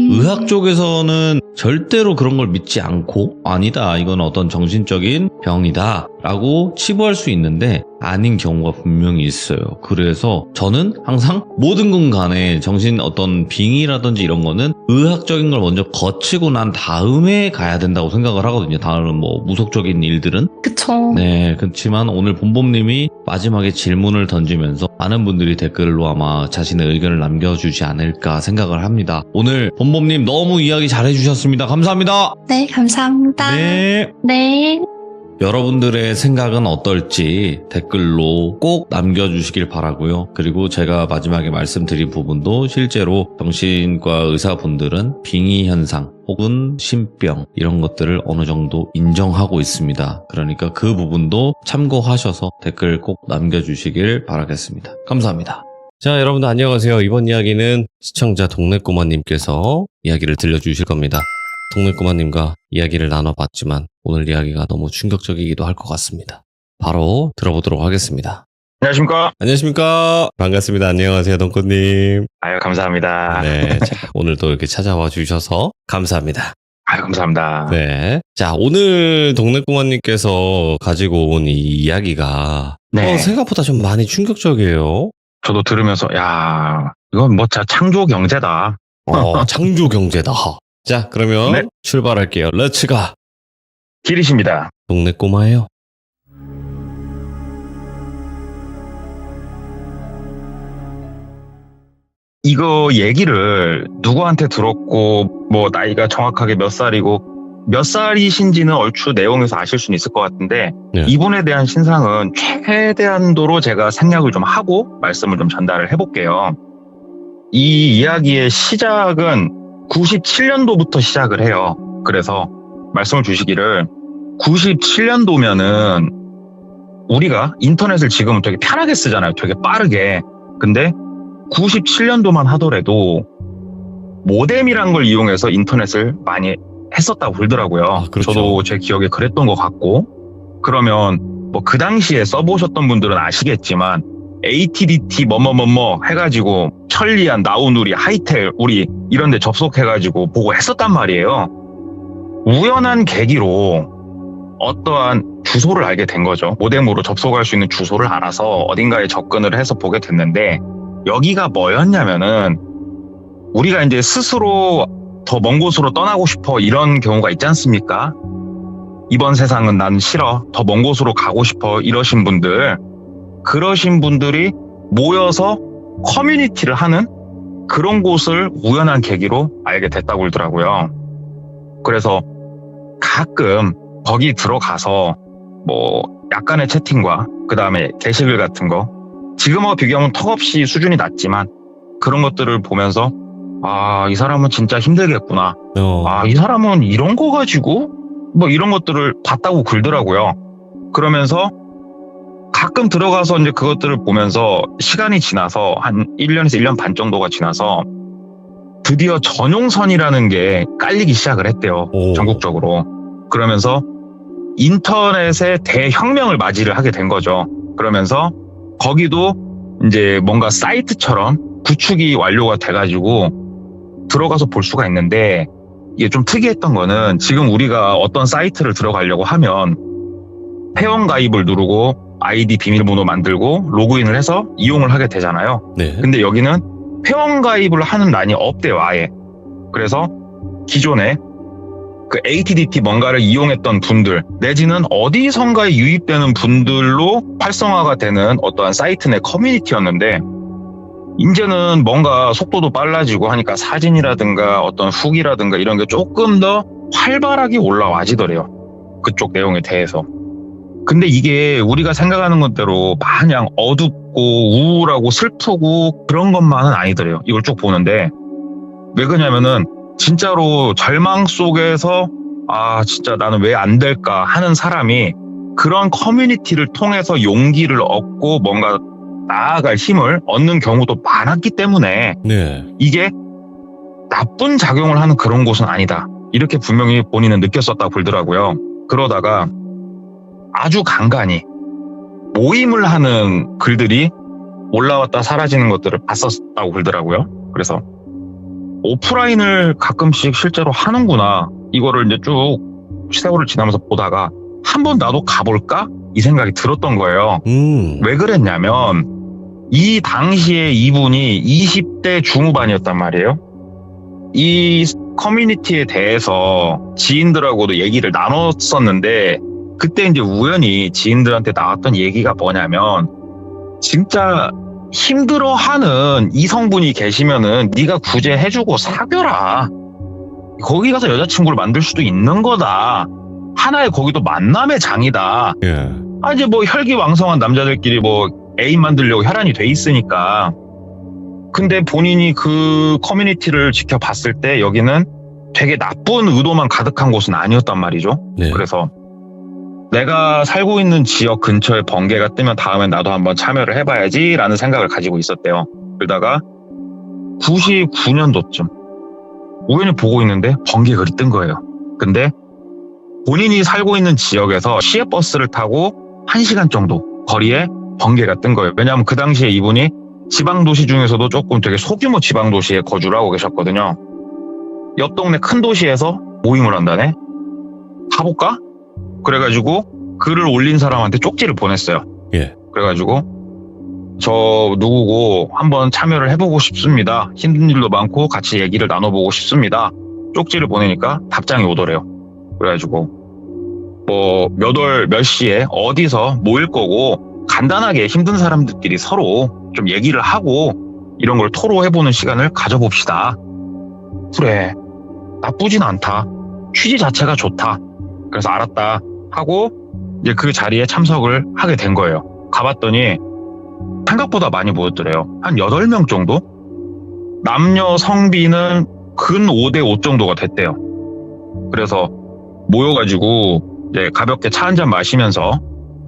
의학 쪽에서는 절대로 그런 걸 믿지 않고 아니다, 이건 어떤 정신적인 병이다 라고 치부할 수 있는데 아닌 경우가 분명히 있어요. 그래서 저는 항상 모든 건 간에 정신 어떤 빙의라든지 이런 거는 의학적인 걸 먼저 거치고 난 다음에 가야 된다고 생각을 하거든요. 다른 뭐 무속적인 일들은. 그쵸. 네, 그렇지만 오늘 본범님이 마지막에 질문을 던지면서 많은 분들이 댓글로 아마 자신의 의견을 남겨주지 않을까 생각을 합니다. 오늘 본범님 너무 이야기 잘해주셨습니다. 감사합니다. 네, 감사합니다. 네. 네. 여러분들의 생각은 어떨지 댓글로 꼭 남겨주시길 바라고요. 그리고 제가 마지막에 말씀드린 부분도 실제로 정신과 의사분들은 빙의 현상 혹은 신병 이런 것들을 어느 정도 인정하고 있습니다. 그러니까 그 부분도 참고하셔서 댓글 꼭 남겨주시길 바라겠습니다. 감사합니다. 자, 여러분들 안녕하세요. 이번 이야기는 시청자 동네꼬마님께서 이야기를 들려주실 겁니다. 동네꼬마님과 이야기를 나눠봤지만 오늘 이야기가 너무 충격적이기도 할 것 같습니다. 바로 들어보도록 하겠습니다. 안녕하십니까? 안녕하십니까? 반갑습니다. 안녕하세요, 동꼬님. 아유, 감사합니다. 네, 자, 오늘도 이렇게 찾아와 주셔서 감사합니다. 아유, 감사합니다. 네, 자, 오늘 동네꼬마님께서 가지고 온 이 이야기가 네. 생각보다 좀 많이 충격적이에요. 저도 들으면서, 야, 이건 뭐, 자, 창조 경제다. 창조 경제다. 자, 그러면 네. 출발할게요. 렛츠가. 길이십니다. 동네꼬마예요. 이거 얘기를 누구한테 들었고, 뭐, 나이가 정확하게 몇 살이고, 몇 살이신지는 얼추 내용에서 아실 수는 있을 것 같은데, 네. 이분에 대한 신상은 최대한도로 제가 생략을 좀 하고 말씀을 좀 전달을 해볼게요. 이 이야기의 시작은 97년도부터 시작을 해요. 그래서 말씀을 주시기를 97년도면은 우리가 인터넷을 지금은 되게 편하게 쓰잖아요. 되게 빠르게. 근데 97년도만 하더라도 모뎀이란 걸 이용해서 인터넷을 많이 했었다고 그러더라고요. 그렇죠. 저도 제 기억에 그랬던 것 같고. 그러면 뭐 그 당시에 써보셨던 분들은 아시겠지만 AT&T 뭐뭐뭐뭐 해가지고 천리안, 나우누리, 하이텔 우리 이런 데 접속해가지고 보고 했었단 말이에요. 우연한 계기로 어떠한 주소를 알게 된 거죠. 모뎀으로 접속할 수 있는 주소를 알아서 어딘가에 접근을 해서 보게 됐는데 여기가 뭐였냐면은 우리가 이제 스스로 더 먼 곳으로 떠나고 싶어 이런 경우가 있지 않습니까? 이번 세상은 난 싫어. 더 먼 곳으로 가고 싶어. 이러신 분들. 그러신 분들이 모여서 커뮤니티를 하는 그런 곳을 우연한 계기로 알게 됐다고 그러더라고요. 그래서 가끔 거기 들어가서 뭐 약간의 채팅과 그 다음에 게시글 같은 거 지금하고 비교하면 턱없이 수준이 낮지만 그런 것들을 보면서 아, 이 사람은 진짜 힘들겠구나. 아, 이 사람은 이런 거 가지고 뭐 이런 것들을 봤다고 글더라고요. 그러면서 가끔 들어가서 이제 그것들을 보면서 시간이 지나서 한 1년에서 1년 반 정도가 지나서 드디어 전용선이라는 게 깔리기 시작을 했대요. 오. 전국적으로. 그러면서 인터넷의 대혁명을 맞이를 하게 된 거죠. 그러면서 거기도 이제 뭔가 사이트처럼 구축이 완료가 돼가지고 들어가서 볼 수가 있는데 이게 좀 특이했던 거는 지금 우리가 어떤 사이트를 들어가려고 하면 회원가입을 누르고 아이디 비밀번호 만들고 로그인을 해서 이용을 하게 되잖아요. 네. 근데 여기는 회원가입을 하는 란이 없대요, 아예. 그래서 기존에 그 AT&T 뭔가를 이용했던 분들 내지는 어디선가에 유입되는 분들로 활성화가 되는 어떠한 사이트 내 커뮤니티였는데 이제는 뭔가 속도도 빨라지고 하니까 사진이라든가 어떤 후기라든가 이런 게 조금 더 활발하게 올라와지더래요. 그쪽 내용에 대해서. 근데 이게 우리가 생각하는 것대로 마냥 어둡고 우울하고 슬프고 그런 것만은 아니더래요. 이걸 쭉 보는데 왜 그러냐면은 진짜로 절망 속에서 아 진짜 나는 왜 안 될까 하는 사람이 그런 커뮤니티를 통해서 용기를 얻고 뭔가 나아갈 힘을 얻는 경우도 많았기 때문에 네. 이게 나쁜 작용을 하는 그런 곳은 아니다. 이렇게 분명히 본인은 느꼈었다고 그러더라고요. 그러다가 아주 간간히 모임을 하는 글들이 올라왔다 사라지는 것들을 봤었다고 그러더라고요. 그래서 오프라인을 가끔씩 실제로 하는구나. 이거를 이제 쭉 세월을 지나면서 보다가 한번 나도 가볼까? 이 생각이 들었던 거예요. 왜 그랬냐면 이 당시에 이분이 20대 중후반이었단 말이에요. 이 커뮤니티에 대해서 지인들하고도 얘기를 나눴었는데 그때 이제 우연히 지인들한테 나왔던 얘기가 뭐냐면 진짜 힘들어하는 이성분이 계시면은 네가 구제해주고 사귀어라. 거기 가서 여자친구를 만들 수도 있는 거다. 하나의 거기도 만남의 장이다. 예. 이제 뭐 혈기왕성한 남자들끼리 뭐 애인 만들려고 혈안이 돼 있으니까. 근데 본인이 그 커뮤니티를 지켜봤을 때 여기는 되게 나쁜 의도만 가득한 곳은 아니었단 말이죠. 네. 그래서 내가 살고 있는 지역 근처에 번개가 뜨면 다음엔 나도 한번 참여를 해봐야지라는 생각을 가지고 있었대요. 그러다가 99년도쯤 우연히 보고 있는데 번개 글이 뜬 거예요. 근데 본인이 살고 있는 지역에서 시외버스를 타고 1시간 정도 거리에 번개가 뜬 거예요. 왜냐하면 그 당시에 이분이 지방도시 중에서도 조금 되게 소규모 지방도시에 거주를 하고 계셨거든요. 옆 동네 큰 도시에서 모임을 한다네? 가볼까? 그래가지고 글을 올린 사람한테 쪽지를 보냈어요. 예. 그래가지고 저 누구고 한번 참여를 해보고 싶습니다. 힘든 일도 많고 같이 얘기를 나눠보고 싶습니다. 쪽지를 보내니까 답장이 오더래요. 그래가지고 뭐 몇 월 몇 시에 어디서 모일 거고 간단하게 힘든 사람들끼리 서로 좀 얘기를 하고 이런 걸 토로해보는 시간을 가져봅시다. 그래, 나쁘진 않다. 취지 자체가 좋다. 그래서 알았다 하고 이제 그 자리에 참석을 하게 된 거예요. 가봤더니 생각보다 많이 모였더래요. 한 8명 정도? 남녀 성비는 근 5대5 정도가 됐대요. 그래서 모여가지고 이제 가볍게 차 한잔 마시면서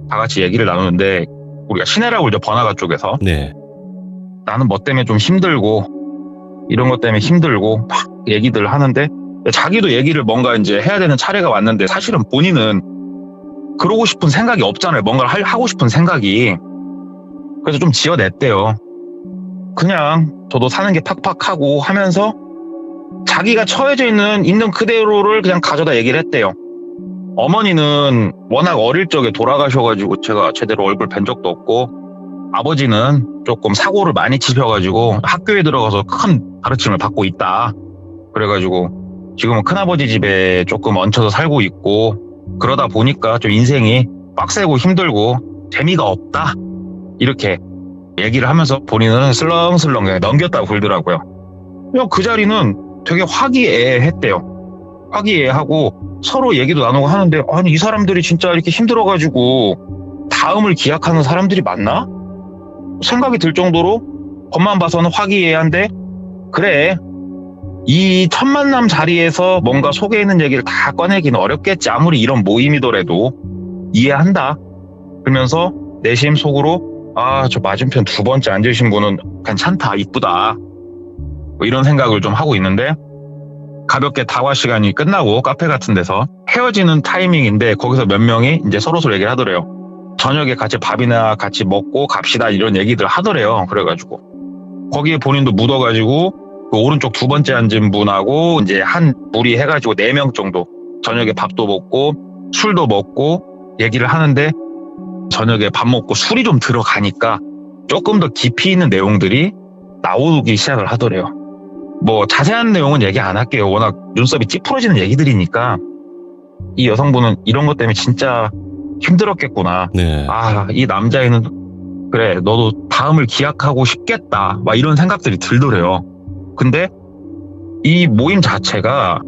다 같이 얘기를 나누는데 우리가 시내라고 이제 번화가 쪽에서 네. 나는 뭐 때문에 좀 힘들고 이런 것 때문에 힘들고 막 얘기들 하는데 자기도 얘기를 뭔가 이제 해야 되는 차례가 왔는데 사실은 본인은 그러고 싶은 생각이 없잖아요. 뭔가를 하고 싶은 생각이. 그래서 좀 지어냈대요. 그냥 저도 사는 게 팍팍하고 하면서 자기가 처해져 있는 그대로를 그냥 가져다 얘기를 했대요. 어머니는 워낙 어릴 적에 돌아가셔가지고 제가 제대로 얼굴 뵌 적도 없고 아버지는 조금 사고를 많이 치셔가지고 학교에 들어가서 큰 가르침을 받고 있다. 그래가지고 지금은 큰아버지 집에 조금 얹혀서 살고 있고 그러다 보니까 좀 인생이 빡세고 힘들고 재미가 없다. 이렇게 얘기를 하면서 본인은 슬렁슬렁 그냥 넘겼다고 그러더라고요. 그냥 그 자리는 되게 화기애애했대요. 화기애애하고 서로 얘기도 나누고 하는데 아니 이 사람들이 진짜 이렇게 힘들어가지고 다음을 기약하는 사람들이 맞나? 생각이 들 정도로 겉만 봐서는 화기애애한데 그래 이 첫 만남 자리에서 뭔가 속에 있는 얘기를 다 꺼내기는 어렵겠지. 아무리 이런 모임이더라도 이해한다. 그러면서 내심 속으로 저 맞은편 두 번째 앉으신 분은 괜찮다, 이쁘다. 뭐 이런 생각을 좀 하고 있는데 가볍게 다과 시간이 끝나고 카페 같은 데서 헤어지는 타이밍인데 거기서 몇 명이 이제 서로 얘기를 하더래요. 저녁에 같이 밥이나 같이 먹고 갑시다 이런 얘기들 하더래요. 그래가지고 거기에 본인도 묻어가지고 그 오른쪽 두 번째 앉은 분하고 이제 한 무리 해가지고 4명 정도 저녁에 밥도 먹고 술도 먹고 얘기를 하는데 저녁에 밥 먹고 술이 좀 들어가니까 조금 더 깊이 있는 내용들이 나오기 시작을 하더래요. 뭐 자세한 내용은 얘기 안 할게요. 워낙 눈썹이 찌푸러지는 얘기들이니까 이 여성분은 이런 것 때문에 진짜 힘들었겠구나. 네. 이 남자애는 그래 너도 다음을 기약하고 싶겠다. 막 이런 생각들이 들더래요. 근데 이 모임 자체가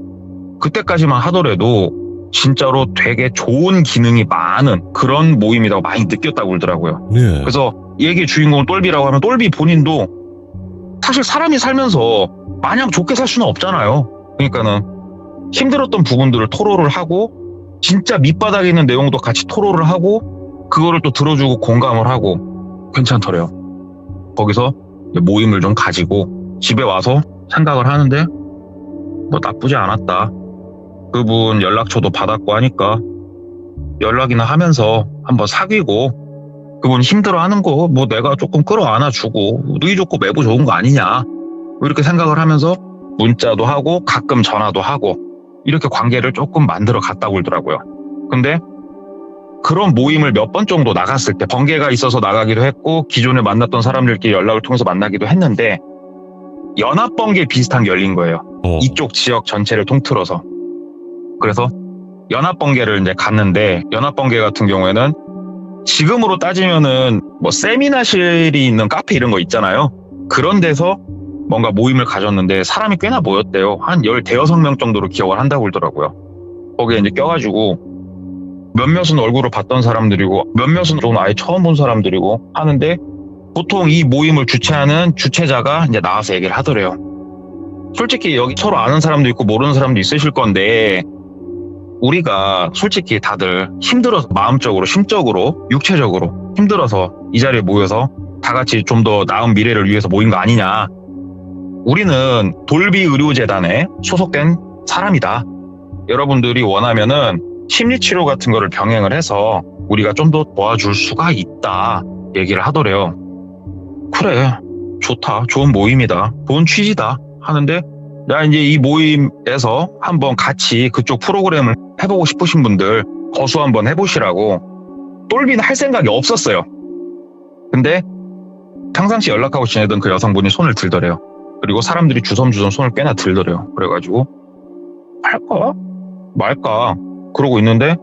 그때까지만 하더라도 진짜로 되게 좋은 기능이 많은 그런 모임이라고 많이 느꼈다고 그러더라고요. 네. 그래서 이 얘기의 주인공은 똘비라고 하면 똘비 본인도 사실 사람이 살면서 마냥 좋게 살 수는 없잖아요. 그러니까는 힘들었던 부분들을 토로를 하고 진짜 밑바닥에 있는 내용도 같이 토로를 하고 그거를 또 들어주고 공감을 하고 괜찮더래요. 거기서 모임을 좀 가지고 집에 와서 생각을 하는데 뭐 나쁘지 않았다. 그분 연락처도 받았고 하니까 연락이나 하면서 한번 사귀고 그분 힘들어하는 거 뭐 내가 조금 끌어안아주고 누이 좋고 매부 좋은 거 아니냐 이렇게 생각을 하면서 문자도 하고 가끔 전화도 하고 이렇게 관계를 조금 만들어 갔다고 그러더라고요. 근데 그런 모임을 몇 번 정도 나갔을 때 번개가 있어서 나가기도 했고 기존에 만났던 사람들끼리 연락을 통해서 만나기도 했는데 연합번개 비슷한 게 열린 거예요. 이쪽 지역 전체를 통틀어서. 그래서 연합번개를 이제 갔는데 연합번개 같은 경우에는 지금으로 따지면은 뭐 세미나실이 있는 카페 이런 거 있잖아요. 그런 데서 뭔가 모임을 가졌는데 사람이 꽤나 모였대요. 한 15명 정도로 기억을 한다고 그러더라고요. 거기에 이제 껴가지고 몇몇은 얼굴을 봤던 사람들이고 몇몇은 좀 아예 처음 본 사람들이고 하는데 보통 이 모임을 주최하는 주최자가 이제 나와서 얘기를 하더래요. 솔직히 여기 서로 아는 사람도 있고 모르는 사람도 있으실 건데 우리가 솔직히 다들 힘들어서 마음적으로, 심적으로, 육체적으로 힘들어서 이 자리에 모여서 다 같이 좀 더 나은 미래를 위해서 모인 거 아니냐. 우리는 돌비 의료재단에 소속된 사람이다. 여러분들이 원하면은 심리치료 같은 거를 병행을 해서 우리가 좀 더 도와줄 수가 있다. 얘기를 하더래요. 그래, 좋다. 좋은 모임이다. 좋은 취지다. 하는데 나 이제 이 모임에서 한번 같이 그쪽 프로그램을 해보고 싶으신 분들 거수 한번 해보시라고 똘비는 할 생각이 없었어요. 근데 평상시 연락하고 지내던 그 여성분이 손을 들더래요. 그리고 사람들이 주섬주섬 손을 꽤나 들더래요. 그래가지고 할까? 말까? 그러고 있는데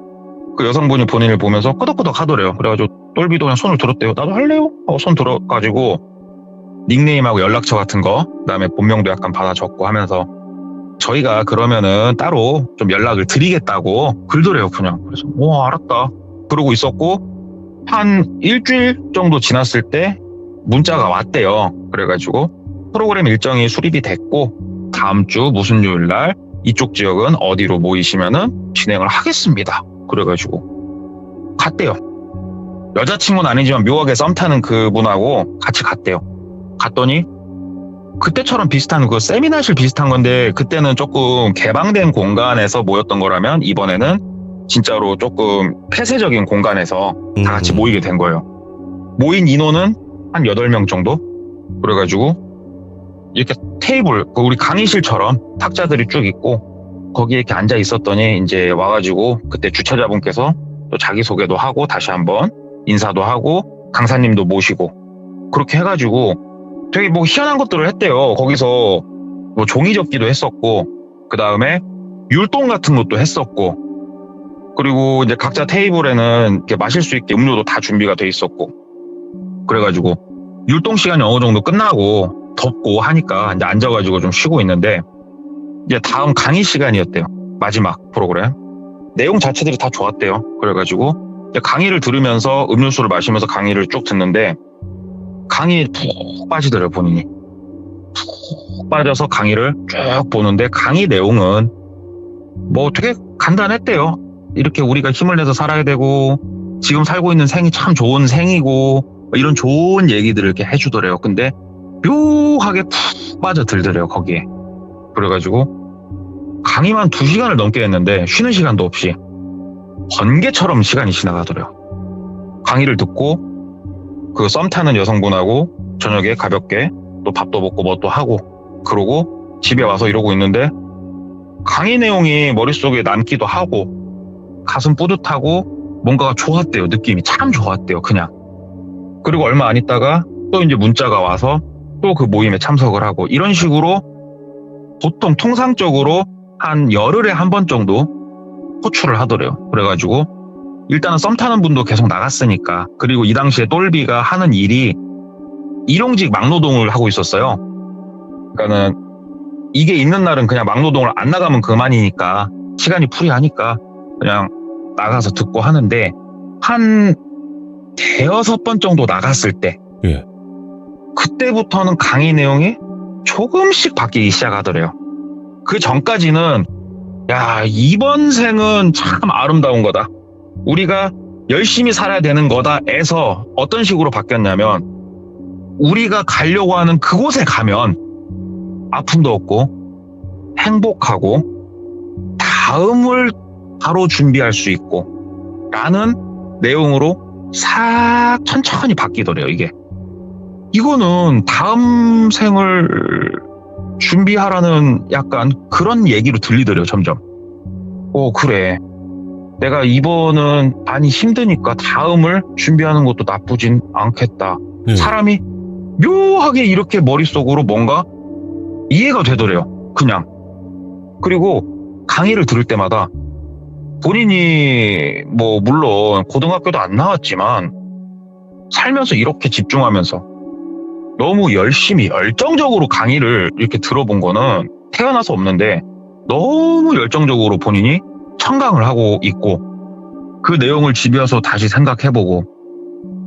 그 여성분이 본인을 보면서 끄덕끄덕 하더래요. 그래가지고 똘비도 그냥 손을 들었대요. 나도 할래요? 하고 손 들어가지고 닉네임하고 연락처 같은 거 그다음에 본명도 약간 받아 적고 하면서 저희가 그러면은 따로 좀 연락을 드리겠다고 그러더래요. 그냥. 그래서 알았다. 그러고 있었고 한 일주일 정도 지났을 때 문자가 왔대요. 그래가지고 프로그램 일정이 수립이 됐고 다음 주 무슨 요일 날 이쪽 지역은 어디로 모이시면은 진행을 하겠습니다. 그래가지고 갔대요. 여자친구는 아니지만 묘하게 썸 타는 그분하고 같이 갔대요. 갔더니 그때처럼 비슷한 그 세미나실 비슷한 건데 그때는 조금 개방된 공간에서 모였던 거라면 이번에는 진짜로 조금 폐쇄적인 공간에서 다 같이 모이게 된 거예요. 모인 인원은 한 8명 정도? 그래가지고 이렇게 테이블, 우리 강의실처럼 탁자들이 쭉 있고 거기에 이렇게 앉아 있었더니 이제 와가지고 그때 주최자분께서 또 자기소개도 하고 다시 한번 인사도 하고 강사님도 모시고 그렇게 해가지고 되게 뭐 희한한 것들을 했대요. 거기서 뭐 종이 접기도 했었고 그 다음에 율동 같은 것도 했었고 그리고 이제 각자 테이블에는 이렇게 마실 수 있게 음료도 다 준비가 돼 있었고 그래가지고 율동 시간이 어느 정도 끝나고 덥고 하니까 이제 앉아가지고 좀 쉬고 있는데 이제 다음 강의 시간이었대요. 마지막 프로그램. 내용 자체들이 다 좋았대요. 그래가지고 이제 강의를 들으면서 음료수를 마시면서 강의를 쭉 듣는데 강의에 푹 빠지더래요. 본인이. 푹 빠져서 강의를 쭉 보는데 강의 내용은 뭐 되게 간단했대요. 이렇게 우리가 힘을 내서 살아야 되고 지금 살고 있는 생이 참 좋은 생이고 이런 좋은 얘기들을 이렇게 해주더래요. 근데 묘하게 푹 빠져들더래요. 거기에. 그래가지고 강의만 2시간을 넘게 했는데 쉬는 시간도 없이 번개처럼 시간이 지나가더래요. 강의를 듣고 그 썸 타는 여성분하고 저녁에 가볍게 또 밥도 먹고 뭐 또 하고 그러고 집에 와서 이러고 있는데 강의 내용이 머릿속에 남기도 하고 가슴 뿌듯하고 뭔가가 좋았대요. 느낌이 참 좋았대요. 그냥. 그리고 얼마 안 있다가 또 이제 문자가 와서 또 그 모임에 참석을 하고 이런 식으로 보통 통상적으로 한 열흘에 한 번 정도 호출을 하더래요. 그래가지고 일단은 썸 타는 분도 계속 나갔으니까 그리고 이 당시에 똘비가 하는 일이 일용직 막노동을 하고 있었어요. 그러니까는 이게 있는 날은 그냥 막노동을 안 나가면 그만이니까 시간이 풀이하니까 그냥 나가서 듣고 하는데 한 5번 정도 나갔을 때 예. 그때부터는 강의 내용이 조금씩 바뀌기 시작하더래요. 그 전까지는 야 이번 생은 참 아름다운 거다. 우리가 열심히 살아야 되는 거다에서 어떤 식으로 바뀌었냐면 우리가 가려고 하는 그곳에 가면 아픔도 없고 행복하고 다음을 바로 준비할 수 있고 라는 내용으로 싹 천천히 바뀌더래요. 이거는 다음 생을 준비하라는 약간 그런 얘기로 들리더래요, 점점. 그래. 내가 이번은 많이 힘드니까 다음을 준비하는 것도 나쁘진 않겠다. 네. 사람이 묘하게 이렇게 머릿속으로 뭔가 이해가 되더래요, 그냥. 그리고 강의를 들을 때마다 본인이 뭐 물론 고등학교도 안 나왔지만 살면서 이렇게 집중하면서 너무 열심히 열정적으로 강의를 이렇게 들어본 거는 태어나서 없는데 너무 열정적으로 본인이 청강을 하고 있고 그 내용을 집에 와서 다시 생각해보고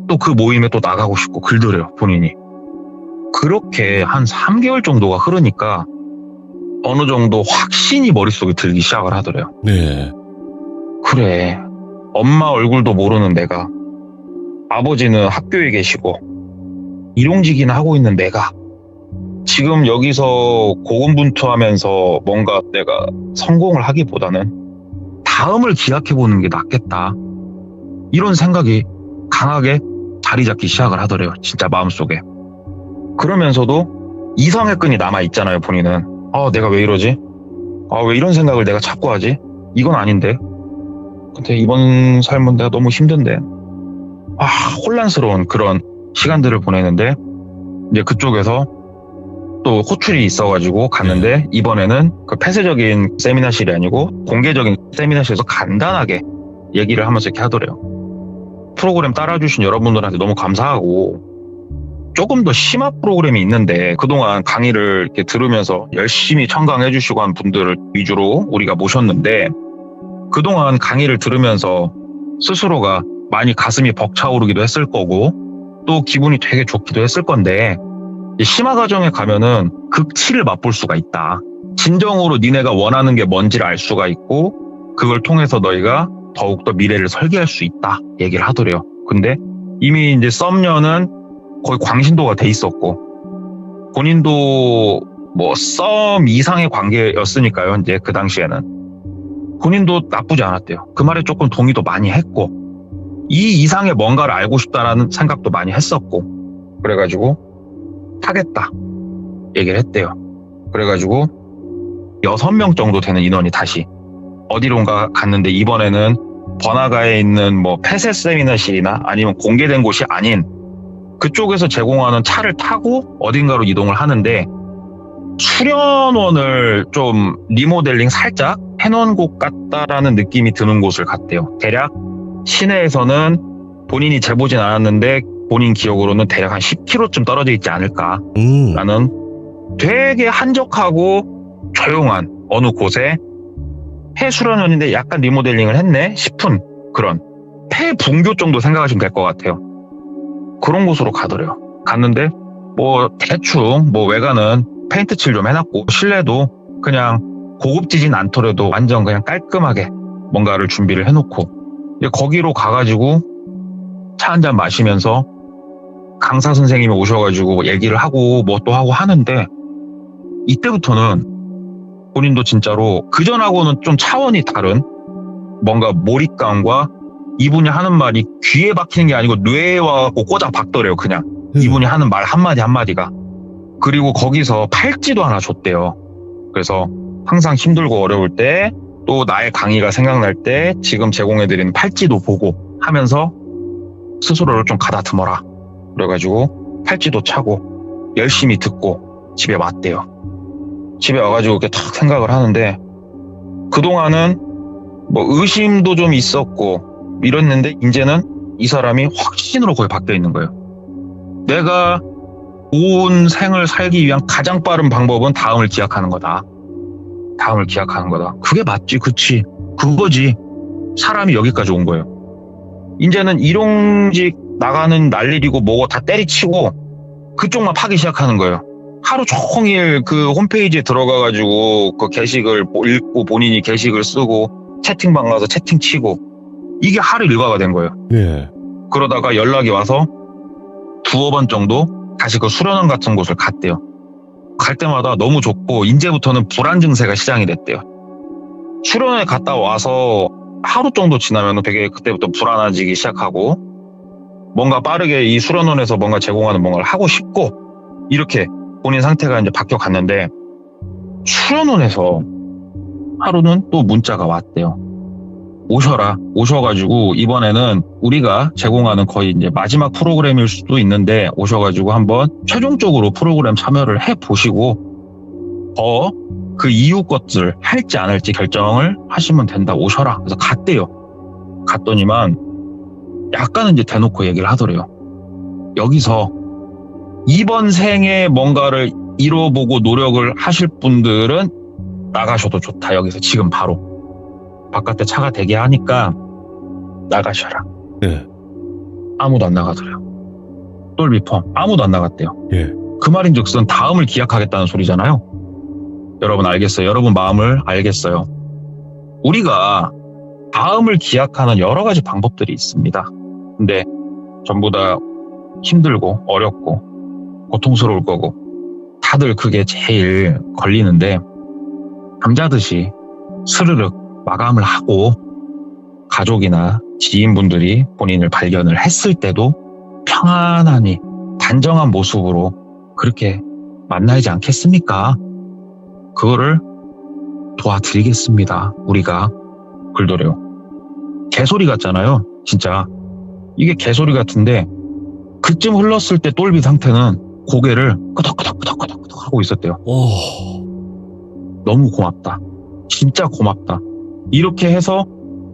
또 그 모임에 또 나가고 싶고 그러더래요, 본인이. 그렇게 한 3개월 정도가 흐르니까 어느 정도 확신이 머릿속에 들기 시작을 하더래요. 네. 그래, 엄마 얼굴도 모르는 내가, 아버지는 학교에 계시고 일용직이나 하고 있는 내가 지금 여기서 고군분투하면서 뭔가 내가 성공을 하기보다는 다음을 기약해보는 게 낫겠다, 이런 생각이 강하게 자리 잡기 시작을 하더래요, 진짜 마음속에. 그러면서도 이성의 끈이 남아있잖아요, 본인은. 내가 왜 이러지? 왜 이런 생각을 내가 자꾸 하지? 이건 아닌데. 근데 이번 삶은 내가 너무 힘든데. 혼란스러운 그런 시간들을 보내는데, 이제 그쪽에서 또 호출이 있어가지고 갔는데, 이번에는 그 폐쇄적인 세미나실이 아니고 공개적인 세미나실에서 간단하게 얘기를 하면서 이렇게 하더래요. 프로그램 따라주신 여러분들한테 너무 감사하고, 조금 더 심화 프로그램이 있는데 그동안 강의를 이렇게 들으면서 열심히 청강해 주시고 한 분들을 위주로 우리가 모셨는데, 그동안 강의를 들으면서 스스로가 많이 가슴이 벅차오르기도 했을 거고 또 기분이 되게 좋기도 했을 건데, 심화 과정에 가면은 극치를 맛볼 수가 있다. 진정으로 니네가 원하는 게 뭔지를 알 수가 있고 그걸 통해서 너희가 더욱더 미래를 설계할 수 있다 얘기를 하더래요. 근데 이미 이제 썸녀는 거의 광신도가 돼 있었고 본인도 뭐 썸 이상의 관계였으니까요. 이제 그 당시에는 본인도 나쁘지 않았대요. 그 말에 조금 동의도 많이 했고 이 이상의 뭔가를 알고 싶다라는 생각도 많이 했었고, 그래가지고 하겠다 얘기를 했대요. 그래가지고 6명 정도 되는 인원이 다시 어디론가 갔는데, 이번에는 번화가에 있는 뭐 폐쇄 세미나실이나 아니면 공개된 곳이 아닌 그쪽에서 제공하는 차를 타고 어딘가로 이동을 하는데, 수련원을 좀 리모델링 살짝 해놓은 곳 같다라는 느낌이 드는 곳을 갔대요. 대략 시내에서는 본인이 재보진 않았는데 본인 기억으로는 대략 한 10km쯤 떨어져 있지 않을까라는 되게 한적하고 조용한 어느 곳에 폐수련원인데 약간 리모델링을 했네 싶은 그런 폐분교 정도 생각하시면 될 것 같아요. 그런 곳으로 가더래요. 갔는데 뭐 대충 뭐 외관은 페인트 칠 좀 해놨고 실내도 그냥 고급지진 않더라도 완전 그냥 깔끔하게 뭔가를 준비를 해놓고, 거기로 가가지고 차 한잔 마시면서 강사 선생님이 오셔가지고 얘기를 하고 뭐 또 하고 하는데, 이때부터는 본인도 진짜로 그전하고는 좀 차원이 다른 뭔가 몰입감과 이분이 하는 말이 귀에 박히는 게 아니고 뇌에 와갖고 꼬장 박더래요. 그냥 이분이 하는 말 한마디 한마디가. 그리고 거기서 팔찌도 하나 줬대요. 그래서 항상 힘들고 어려울 때 또 나의 강의가 생각날 때 지금 제공해드리는 팔찌도 보고 하면서 스스로를 좀 가다듬어라. 그래가지고 팔찌도 차고 열심히 듣고 집에 왔대요. 집에 와가지고 이렇게 탁 생각을 하는데, 그동안은 뭐 의심도 좀 있었고 이랬는데 이제는 이 사람이 확신으로 거의 바뀌어 있는 거예요. 내가 온 생을 살기 위한 가장 빠른 방법은 다음을 기약하는 거다. 다음을 기약하는 거다. 그게 맞지, 그치, 그거지. 사람이 여기까지 온 거예요. 이제는 일용직 나가는 날일이고 뭐고 다 때리치고 그쪽만 파기 시작하는 거예요. 하루 종일 그 홈페이지에 들어가가지고 그 게시글 읽고 본인이 게시글 쓰고 채팅방 가서 채팅 치고, 이게 하루 일과가 된 거예요. 네. 그러다가 연락이 와서 두어 번 정도 다시 그 수련원 같은 곳을 갔대요. 갈 때마다 너무 좋고 이제부터는 불안 증세가 시작이 됐대요. 수련원에 갔다 와서 하루 정도 지나면 되게 그때부터 불안해지기 시작하고 뭔가 빠르게 이 수련원에서 뭔가 제공하는 뭔가를 하고 싶고 이렇게 본인 상태가 이제 바뀌어 갔는데, 수련원에서 하루는 또 문자가 왔대요. 오셔라. 오셔가지고 이번에는 우리가 제공하는 거의 이제 마지막 프로그램일 수도 있는데 오셔가지고 한번 최종적으로 프로그램 참여를 해보시고 더 그 이후 것들 할지 안 할지 결정을 하시면 된다. 오셔라. 그래서 갔대요. 갔더니만 약간은 이제 대놓고 얘기를 하더래요. 여기서 이번 생에 뭔가를 이뤄보고 노력을 하실 분들은 나가셔도 좋다. 여기서 지금 바로 바깥에 차가 대기하니까 나가셔라. 네. 아무도 안 나가더래요. 똘비펌 아무도 안 나갔대요. 예. 그 말인즉슨 다음을 기약하겠다는 소리잖아요. 여러분 알겠어요. 여러분 마음을 알겠어요. 우리가 다음을 기약하는 여러 가지 방법들이 있습니다. 근데 전부 다 힘들고 어렵고 고통스러울 거고 다들 그게 제일 걸리는데 잠자듯이 스르륵 마감을 하고 가족이나 지인분들이 본인을 발견을 했을 때도 평안하니 단정한 모습으로 그렇게 만나지 않겠습니까? 그거를 도와드리겠습니다. 우리가 글도래요. 개소리 같잖아요. 진짜 이게 개소리 같은데 그쯤 흘렀을 때 똘비 상태는 고개를 끄덕끄덕끄덕끄덕 하고 있었대요. 너무 고맙다. 진짜 고맙다. 이렇게 해서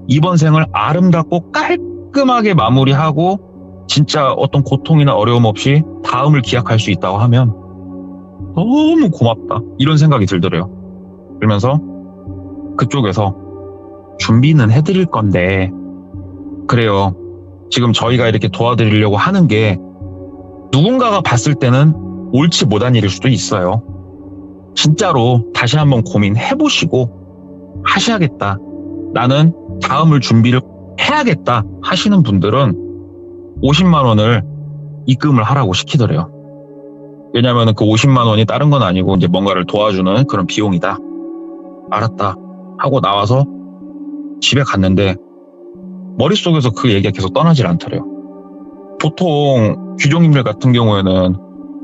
이번 생을 아름답고 깔끔하게 마무리하고 진짜 어떤 고통이나 어려움 없이 다음을 기약할 수 있다고 하면 너무 고맙다. 이런 생각이 들더래요. 그러면서 그쪽에서 준비는 해드릴 건데 그래요. 지금 저희가 이렇게 도와드리려고 하는 게 누군가가 봤을 때는 옳지 못한 일일 수도 있어요. 진짜로 다시 한번 고민해보시고 하셔야겠다. 나는 다음을 준비를 해야겠다 하시는 분들은 50만 원을 입금을 하라고 시키더래요. 왜냐하면 그 50만 원이 다른 건 아니고 이제 뭔가를 도와주는 그런 비용이다. 알았다 하고 나와서 집에 갔는데 머릿속에서 그 얘기가 계속 떠나질 않더래요. 보통 귀종님들 같은 경우에는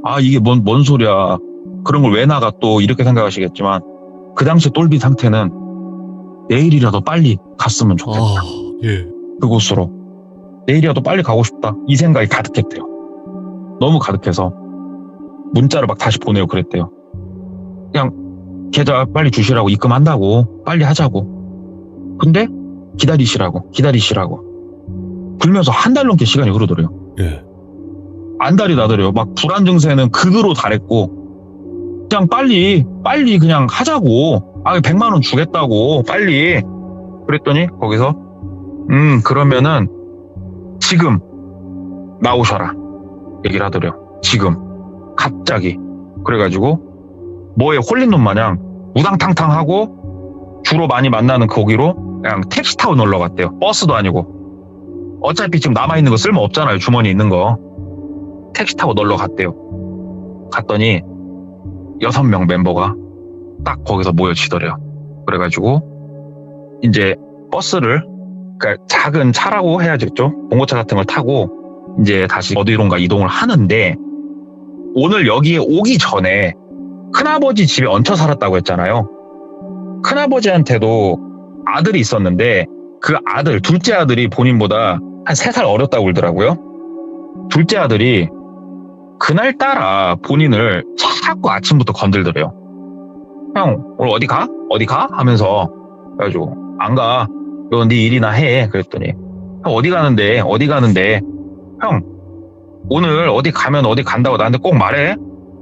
아 이게 뭔 소리야 그런 걸 왜 나가 또 이렇게 생각하시겠지만 그 당시 똘비 상태는 내일이라도 빨리 갔으면 좋겠다. 예. 그곳으로 내일이라도 빨리 가고 싶다 이 생각이 가득했대요. 너무 가득해서 문자를 막 다시 보내요. 그랬대요. 그냥 계좌 빨리 주시라고 입금한다고 빨리 하자고. 근데 기다리시라고 굴면서 한 달 넘게 시간이 흐르더래요. 예. 안달이 나더래요. 막 불안 증세는 극으로 달했고 그냥 빨리 그냥 하자고. 100만 원 주겠다고 빨리. 그랬더니 거기서 그러면은 지금 나오셔라 얘기를 하더래요. 지금 갑자기. 그래가지고 뭐에 홀린 놈 마냥 우당탕탕하고 주로 많이 만나는 거기로 그냥 택시 타고 놀러 갔대요. 버스도 아니고. 어차피 지금 남아있는 거 쓸모 없잖아요. 주머니 있는 거. 택시 타고 놀러 갔대요. 갔더니 6명 멤버가 딱 거기서 모여지더래요. 그래가지고 이제 버스를 그러니까 작은 차라고 해야겠죠. 봉고차 같은 걸 타고 이제 다시 어디론가 이동을 하는데 오늘 여기에 오기 전에 큰아버지 집에 얹혀 살았다고 했잖아요. 큰아버지한테도 아들이 있었는데 그 아들, 둘째 아들이 본인보다 한 3살 어렸다고 그러더라고요. 둘째 아들이 그날따라 본인을 자꾸 아침부터 건들더래요. 형 오늘 어디 가? 어디 가? 하면서 그래가지고 안 가. 너 네 일이나 해. 그랬더니 형 어디 가는데? 형 오늘 어디 가면 어디 간다고 나한테 꼭 말해.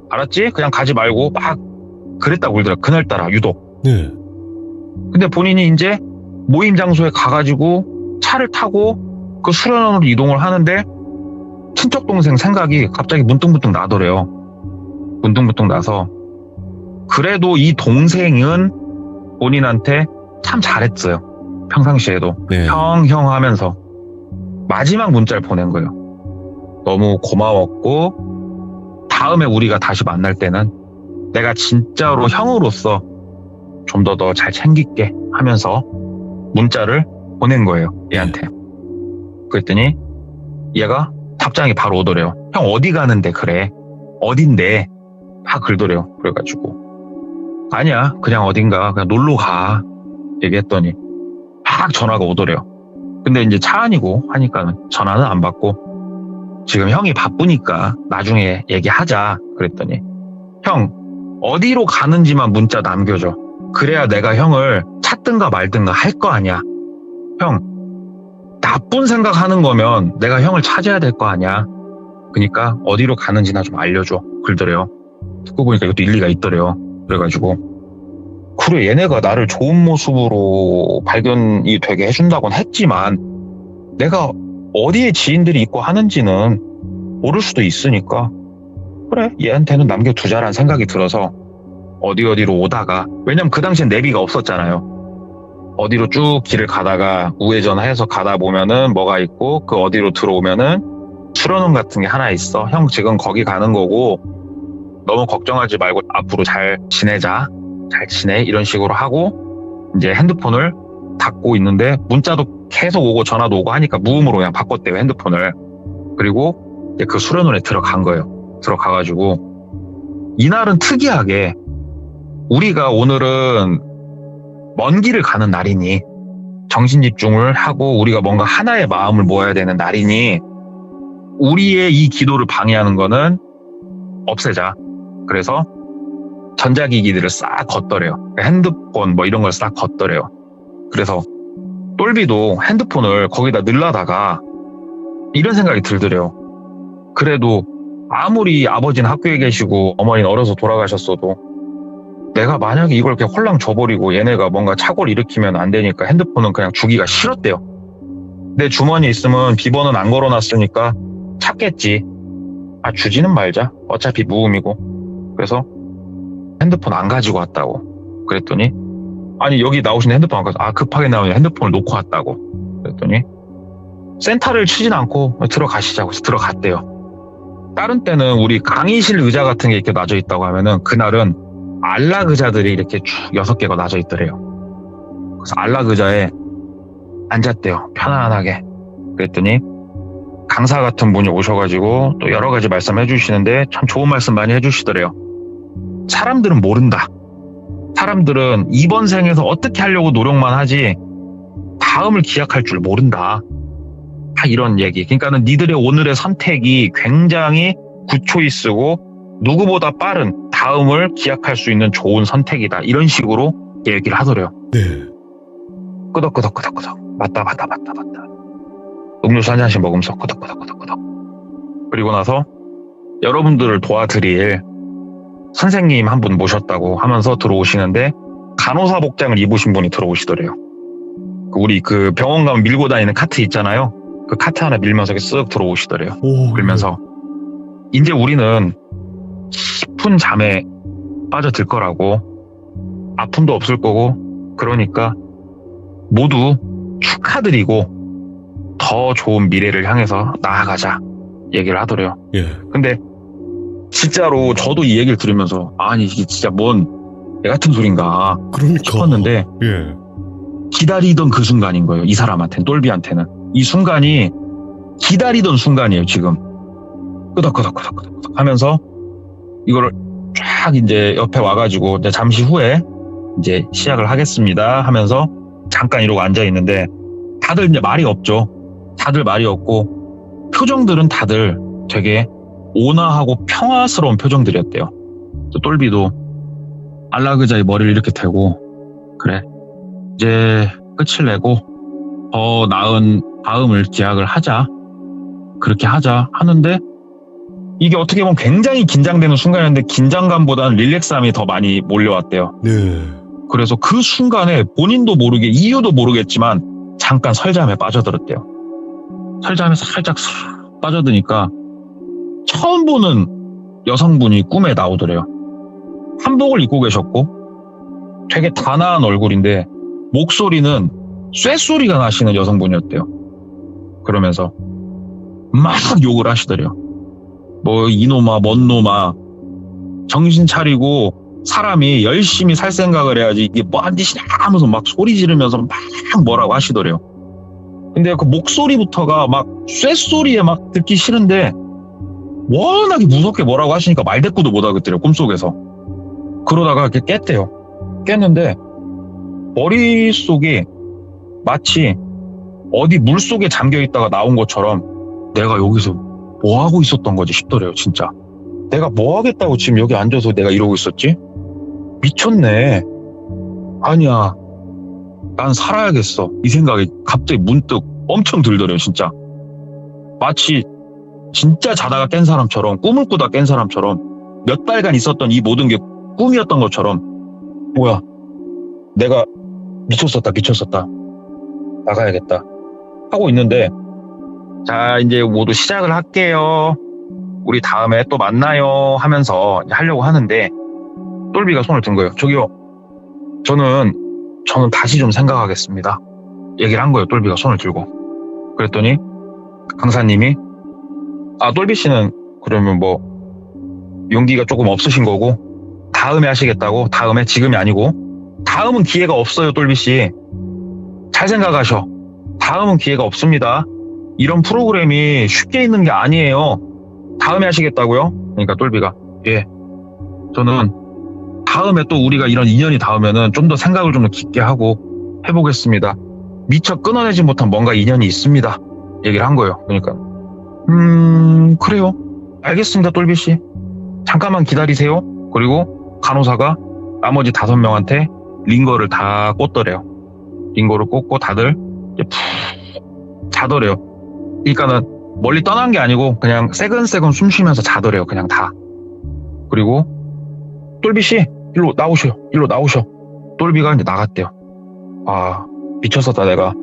알았지? 그냥 가지 말고 막 그랬다고 그러더라. 그날따라 유독. 네. 근데 본인이 이제 모임 장소에 가가지고 차를 타고 그 수련원으로 이동을 하는데 친척 동생 생각이 갑자기 문득문득 나더래요. 문득문득 나서 그래도 이 동생은 본인한테 참 잘했어요. 평상시에도. 네. 형 하면서 마지막 문자를 보낸 거예요. 너무 고마웠고 다음에 우리가 다시 만날 때는 내가 진짜로 형으로서 좀 더 잘 챙길게 하면서 문자를 보낸 거예요. 얘한테. 그랬더니 얘가 답장이 바로 오더래요. 형 어디 가는데 그래? 어딘데? 다 글더래요. 그래가지고 아니야, 그냥 어딘가 그냥 놀러 가 얘기했더니 막 전화가 오더래요. 근데 이제 차 안이고 하니까 전화는 안 받고 지금 형이 바쁘니까 나중에 얘기하자 그랬더니 형 어디로 가는지만 문자 남겨줘. 그래야 내가 형을 찾든가 말든가 할 거 아니야. 형 나쁜 생각하는 거면 내가 형을 찾아야 될 거 아니야. 그러니까 어디로 가는지나 좀 알려줘 그러더래요. 듣고 보니까 이것도 일리가 있더래요. 그래가지고 그래 얘네가 나를 좋은 모습으로 발견이 되게 해준다곤 했지만 내가 어디에 지인들이 있고 하는지는 모를 수도 있으니까 그래 얘한테는 남겨두자라는 생각이 들어서 어디로 오다가 왜냐면 그 당시엔 내비가 없었잖아요. 어디로 쭉 길을 가다가 우회전해서 가다 보면은 뭐가 있고 그 어디로 들어오면은 수련원 같은 게 하나 있어. 형 지금 거기 가는 거고 너무 걱정하지 말고 앞으로 잘 지내자. 잘 지내 이런 식으로 하고 이제 핸드폰을 닫고 있는데 문자도 계속 오고 전화도 오고 하니까 무음으로 그냥 바꿨대요 핸드폰을. 그리고 이제 그 수련원에 들어간 거예요. 들어가가지고 이날은 특이하게 우리가 오늘은 먼 길을 가는 날이니 정신 집중을 하고 우리가 뭔가 하나의 마음을 모아야 되는 날이니 우리의 이 기도를 방해하는 거는 없애자. 그래서 전자기기들을 싹 걷더래요. 핸드폰 뭐 이런 걸 싹 걷더래요. 그래서 똘비도 핸드폰을 거기다 넣으려다가 이런 생각이 들더래요. 그래도 아무리 아버지는 학교에 계시고 어머니는 어려서 돌아가셨어도 내가 만약에 이걸 이렇게 홀랑 줘버리고 얘네가 뭔가 착오를 일으키면 안 되니까 핸드폰은 그냥 주기가 싫었대요. 내 주머니에 있으면 비번은 안 걸어놨으니까 찾겠지. 아 주지는 말자. 어차피 무음이고. 그래서 핸드폰 안 가지고 왔다고. 그랬더니 아니 여기 나오시는 핸드폰 안 가서 급하게 나오는 핸드폰을 놓고 왔다고. 그랬더니 센터를 치진 않고 들어가시자고 해서 들어갔대요. 다른 때는 우리 강의실 의자 같은 게 이렇게 놔져 있다고 하면은 그날은 안락 의자들이 이렇게 쭉 6개가 놔져 있더래요. 그래서 안락 의자에 앉았대요. 편안하게. 그랬더니 강사 같은 분이 오셔가지고 또 여러 가지 말씀해 주시는데 참 좋은 말씀 많이 해주시더래요. 사람들은 모른다. 사람들은 이번 생에서 어떻게 하려고 노력만 하지 다음을 기약할 줄 모른다. 다 이런 얘기. 그러니까는 니들의 오늘의 선택이 굉장히 굿초이스고 누구보다 빠른 다음을 기약할 수 있는 좋은 선택이다. 이런 식으로 얘기를 하더래요. 네. 끄덕끄덕끄덕끄덕. 맞다. 음료수 한 잔씩 먹으면서 끄덕끄덕끄덕끄덕. 그리고 나서 여러분들을 도와드릴 선생님 한 분 모셨다고 하면서 들어오시는데 간호사 복장을 입으신 분이 들어오시더래요. 우리 그 병원 가면 밀고 다니는 카트 있잖아요. 그 카트 하나 밀면서 쓱 들어오시더래요. 그러면서 이제 우리는 깊은 잠에 빠져들 거라고 아픔도 없을 거고 그러니까 모두 축하드리고 더 좋은 미래를 향해서 나아가자 얘기를 하더래요. 예. 근데 진짜로 저도 이 얘기를 들으면서 아니 이게 진짜 뭔 애 같은 소린가 싶었는데 예. 기다리던 그 순간인 거예요. 이 사람한테는 똘비한테는 이 순간이 기다리던 순간이에요. 지금 끄덕끄덕끄덕끄덕 하면서 이거를 쫙 이제 옆에 와가지고 이제 잠시 후에 이제 시작을 하겠습니다 하면서 잠깐 이러고 앉아 있는데 다들 이제 말이 없죠. 다들 말이 없고 표정들은 다들 되게 온화하고 평화스러운 표정들이었대요. 또 똘비도 안락의자에 머리를 이렇게 대고 그래 이제 끝을 내고 더 나은 다음을 기약을 하자. 그렇게 하자 하는데 이게 어떻게 보면 굉장히 긴장되는 순간이었는데 긴장감보다는 릴렉스함이 더 많이 몰려왔대요. 네. 그래서 그 순간에 본인도 모르게 이유도 모르겠지만 잠깐 설잠에 빠져들었대요. 설잠에 살짝 빠져드니까 처음 보는 여성분이 꿈에 나오더래요. 한복을 입고 계셨고 되게 단아한 얼굴인데 목소리는 쇠소리가 나시는 여성분이었대요. 그러면서 막 욕을 하시더래요. 뭐 이놈아 뭔 놈아 정신 차리고 사람이 열심히 살 생각을 해야지 이게 뭐 한 짓이냐 하면서 막 소리 지르면서 막 뭐라고 하시더래요. 근데 그 목소리부터가 막 쇠소리에 막 듣기 싫은데 워낙에 무섭게 뭐라고 하시니까 말대꾸도 못 하겠더래요. 꿈속에서. 그러다가 이렇게 깼대요. 깼는데 머릿속이 마치 어디 물속에 잠겨있다가 나온 것처럼 내가 여기서 뭐 하고 있었던 거지 싶더래요. 진짜 내가 뭐 하겠다고 지금 여기 앉아서 내가 이러고 있었지? 미쳤네. 아니야, 난 살아야겠어. 이 생각이 갑자기 문득 엄청 들더래요. 진짜 마치 진짜 자다가 깬 사람처럼, 꿈을 꾸다 깬 사람처럼, 몇 달간 있었던 이 모든 게 꿈이었던 것처럼, 뭐야, 내가 미쳤었다, 나가야겠다 하고 있는데, 자, 이제 모두 시작을 할게요, 우리 다음에 또 만나요 하면서 이제 하려고 하는데, 똘비가 손을 든 거예요. 저기요, 저는 다시 좀 생각하겠습니다 얘기를 한 거예요. 똘비가 손을 들고. 그랬더니 강사님이, 똘비 씨는 그러면 뭐 용기가 조금 없으신 거고 다음에 하시겠다고? 다음에? 지금이 아니고? 다음은 기회가 없어요. 똘비 씨 잘 생각하셔. 다음은 기회가 없습니다. 이런 프로그램이 쉽게 있는 게 아니에요. 다음에 하시겠다고요? 그러니까 똘비가, 예, 저는 다음에 또 우리가 이런 인연이 닿으면은 좀 더 생각을 좀 더 깊게 하고 해보겠습니다. 미처 끊어내지 못한 뭔가 인연이 있습니다 얘기를 한 거예요. 그러니까 그래요, 알겠습니다 똘비씨, 잠깐만 기다리세요. 그리고 간호사가 나머지 5명한테 링거를 다 꽂더래요. 링거를 꽂고 다들 이제 푹 자더래요. 그러니까는 멀리 떠난 게 아니고 그냥 새근새근 숨 쉬면서 자더래요. 그냥 다. 그리고 똘비씨 일로 나오셔. 똘비가 이제 나갔대요. 미쳤었다 내가.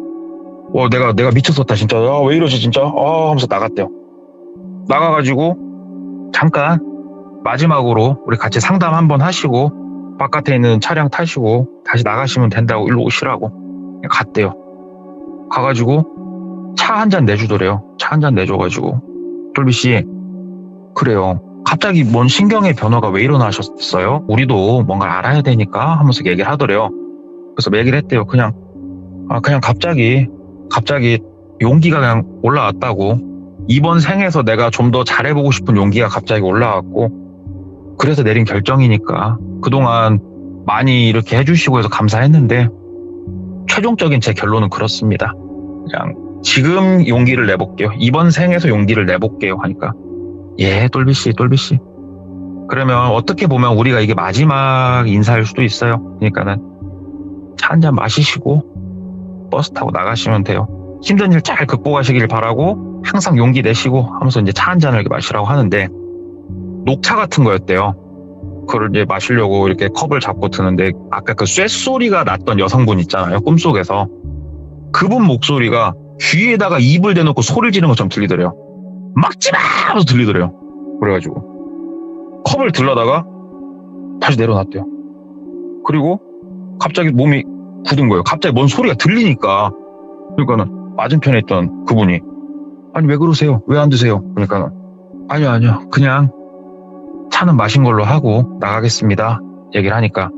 내가 미쳤었다 진짜. 왜 이러지 진짜. 하면서 나갔대요. 나가가지고 잠깐 마지막으로 우리 같이 상담 한번 하시고 바깥에 있는 차량 타시고 다시 나가시면 된다고, 일로 오시라고 갔대요. 가가지고 차 한 잔 내주더래요. 차 한 잔 내줘가지고, 똘비씨, 그래요, 갑자기 뭔 신경의 변화가 왜 일어나셨어요? 우리도 뭔가 알아야 되니까 하면서 얘기를 하더래요. 그래서 얘기를 했대요. 그냥 갑자기 용기가 그냥 올라왔다고. 이번 생에서 내가 좀 더 잘해보고 싶은 용기가 갑자기 올라왔고, 그래서 내린 결정이니까 그동안 많이 이렇게 해주시고 해서 감사했는데 최종적인 제 결론은 그렇습니다. 그냥 지금 용기를 내볼게요. 이번 생에서 용기를 내볼게요 하니까, 예, 똘비씨. 그러면 어떻게 보면 우리가 이게 마지막 인사일 수도 있어요. 그러니까는 차 한 잔 마시시고 버스 타고 나가시면 돼요. 힘든 일 잘 극복하시길 바라고 항상 용기 내시고 하면서 이제 차 한 잔을 이렇게 마시라고 하는데, 녹차 같은 거였대요. 그걸 이제 마시려고 이렇게 컵을 잡고 드는데, 아까 그 쇳소리가 났던 여성분 있잖아요. 꿈속에서. 그분 목소리가 귀에다가 입을 대놓고 소리를 지르는 것처럼 들리더래요. 막지마! 하면서 들리더래요. 그래가지고 컵을 들려다가 다시 내려놨대요. 그리고 갑자기 몸이 굳은 거예요. 갑자기 뭔 소리가 들리니까. 그러니까는 맞은편에 있던 그분이, 아니 왜 그러세요? 왜 안 드세요? 그러니까는, 아니요, 그냥 차는 마신 걸로 하고 나가겠습니다 얘기를 하니까,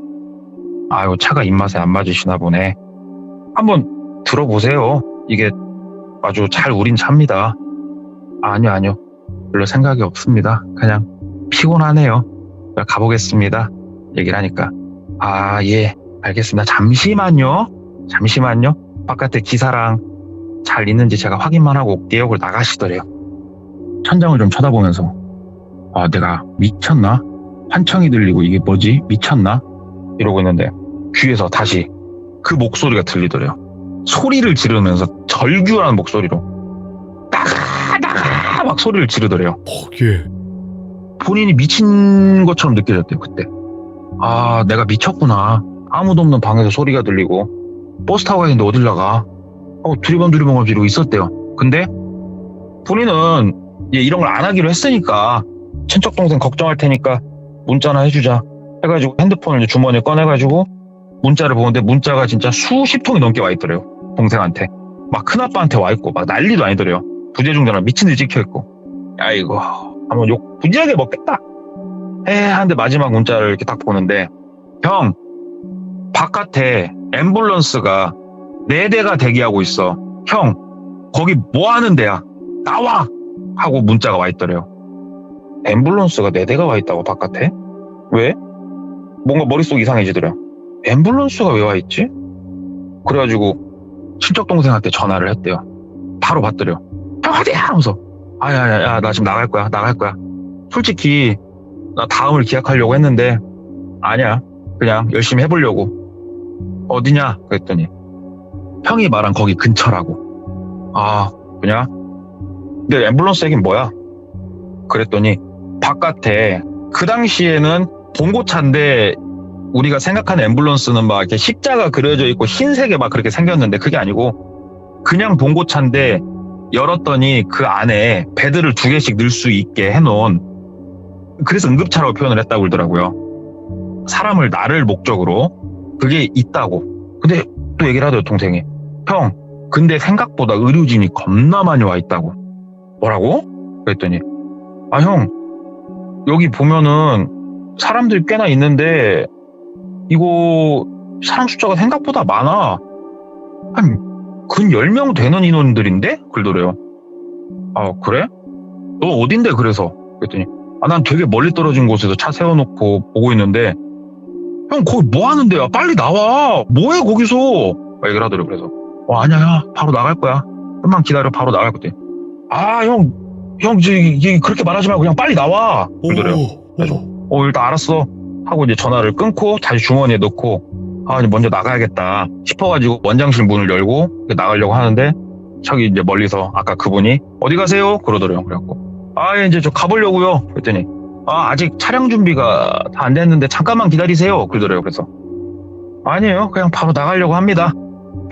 차가 입맛에 안 맞으시나 보네. 한번 들어보세요. 이게 아주 잘 우린 차입니다. 아니요, 별로 생각이 없습니다. 그냥 피곤하네요. 가보겠습니다 얘기를 하니까, 예, 알겠습니다. 잠시만요. 바깥에 기사랑 잘 있는지 제가 확인만 하고 올게요. 그걸 나가시더래요. 천장을 좀 쳐다보면서, 내가 미쳤나? 환청이 들리고 이게 뭐지? 미쳤나? 이러고 있는데 귀에서 다시 그 목소리가 들리더래요. 소리를 지르면서 절규하는 목소리로 나가 막 소리를 지르더래요. 예. 본인이 미친 것처럼 느껴졌대요. 그때 내가 미쳤구나. 아무도 없는 방에서 소리가 들리고 버스 타고 가는데 어딜 나가? 두리번두리번 이러고 있었대요. 근데 본인은 이런 걸 안 하기로 했으니까 친척 동생 걱정할 테니까 문자나 해주자 해가지고 핸드폰을 이제 주머니에 꺼내가지고 문자를 보는데, 문자가 진짜 수십 통이 넘게 와 있더래요. 동생한테 막 큰아빠한테 와 있고 막 난리도 아니더래요. 부재중전화 미친 듯이 찍혀 있고, 아이고 한번 욕 부지하게 먹겠다 하는데 마지막 문자를 이렇게 딱 보는데, 형, 바깥에 앰뷸런스가 4대가 대기하고 있어. 형, 거기 뭐 하는 데야? 나와! 하고 문자가 와 있더래요. 앰뷸런스가 4대가 와 있다고 바깥에? 왜? 뭔가 머릿속 이상해지더래요. 앰뷸런스가 왜 와 있지? 그래가지고 친척 동생한테 전화를 했대요. 바로 받더래요. 형 어디야? 하면서 야, 나 지금 나갈 거야. 솔직히 나 다음을 기약하려고 했는데 아니야. 그냥 열심히 해보려고. 어디냐? 그랬더니 형이 말한 거기 근처라고. 아, 그냥? 근데 앰뷸런스 얘긴 뭐야? 그랬더니 바깥에 그 당시에는 봉고차인데 우리가 생각하는 앰뷸런스는 막 이렇게 십자가 그려져 있고 흰색에 막 그렇게 생겼는데 그게 아니고 그냥 봉고차인데 열었더니 그 안에 베드를 2개씩 넣을 수 있게 해놓은, 그래서 응급차라고 표현을 했다고 그러더라고요. 사람을 나를 목적으로 그게 있다고. 근데 또 얘기를 하더라고요, 동생이. 형, 근데 생각보다 의료진이 겁나 많이 와 있다고. 뭐라고? 그랬더니 형, 여기 보면은 사람들이 꽤나 있는데 이거 사람 숫자가 생각보다 많아. 한 근 10명 되는 인원들인데? 그러더래요. 아, 그래? 너 어딘데 그래서? 그랬더니 난 되게 멀리 떨어진 곳에서 차 세워놓고 보고 있는데 형 거기 뭐 하는데요? 빨리 나와. 뭐해 거기서? 얘기를 하더래요. 그래서 아니야, 바로 나갈 거야. 좀만 기다려, 바로 나갈 거대. 형 그렇게 말하지 말고 그냥 빨리 나와. 그러더래요. 그래서 일단 알았어 하고 이제 전화를 끊고 다시 주머니에 넣고 이제 먼저 나가야겠다 싶어가지고 원장실 문을 열고 나가려고 하는데 저기 이제 멀리서 아까 그분이 어디 가세요? 그러더래요. 그래갖고 이제 저 가보려고요. 그랬더니 아직 차량 준비가 다 안 됐는데 잠깐만 기다리세요. 그러더래요. 그래서 아니에요, 그냥 바로 나가려고 합니다.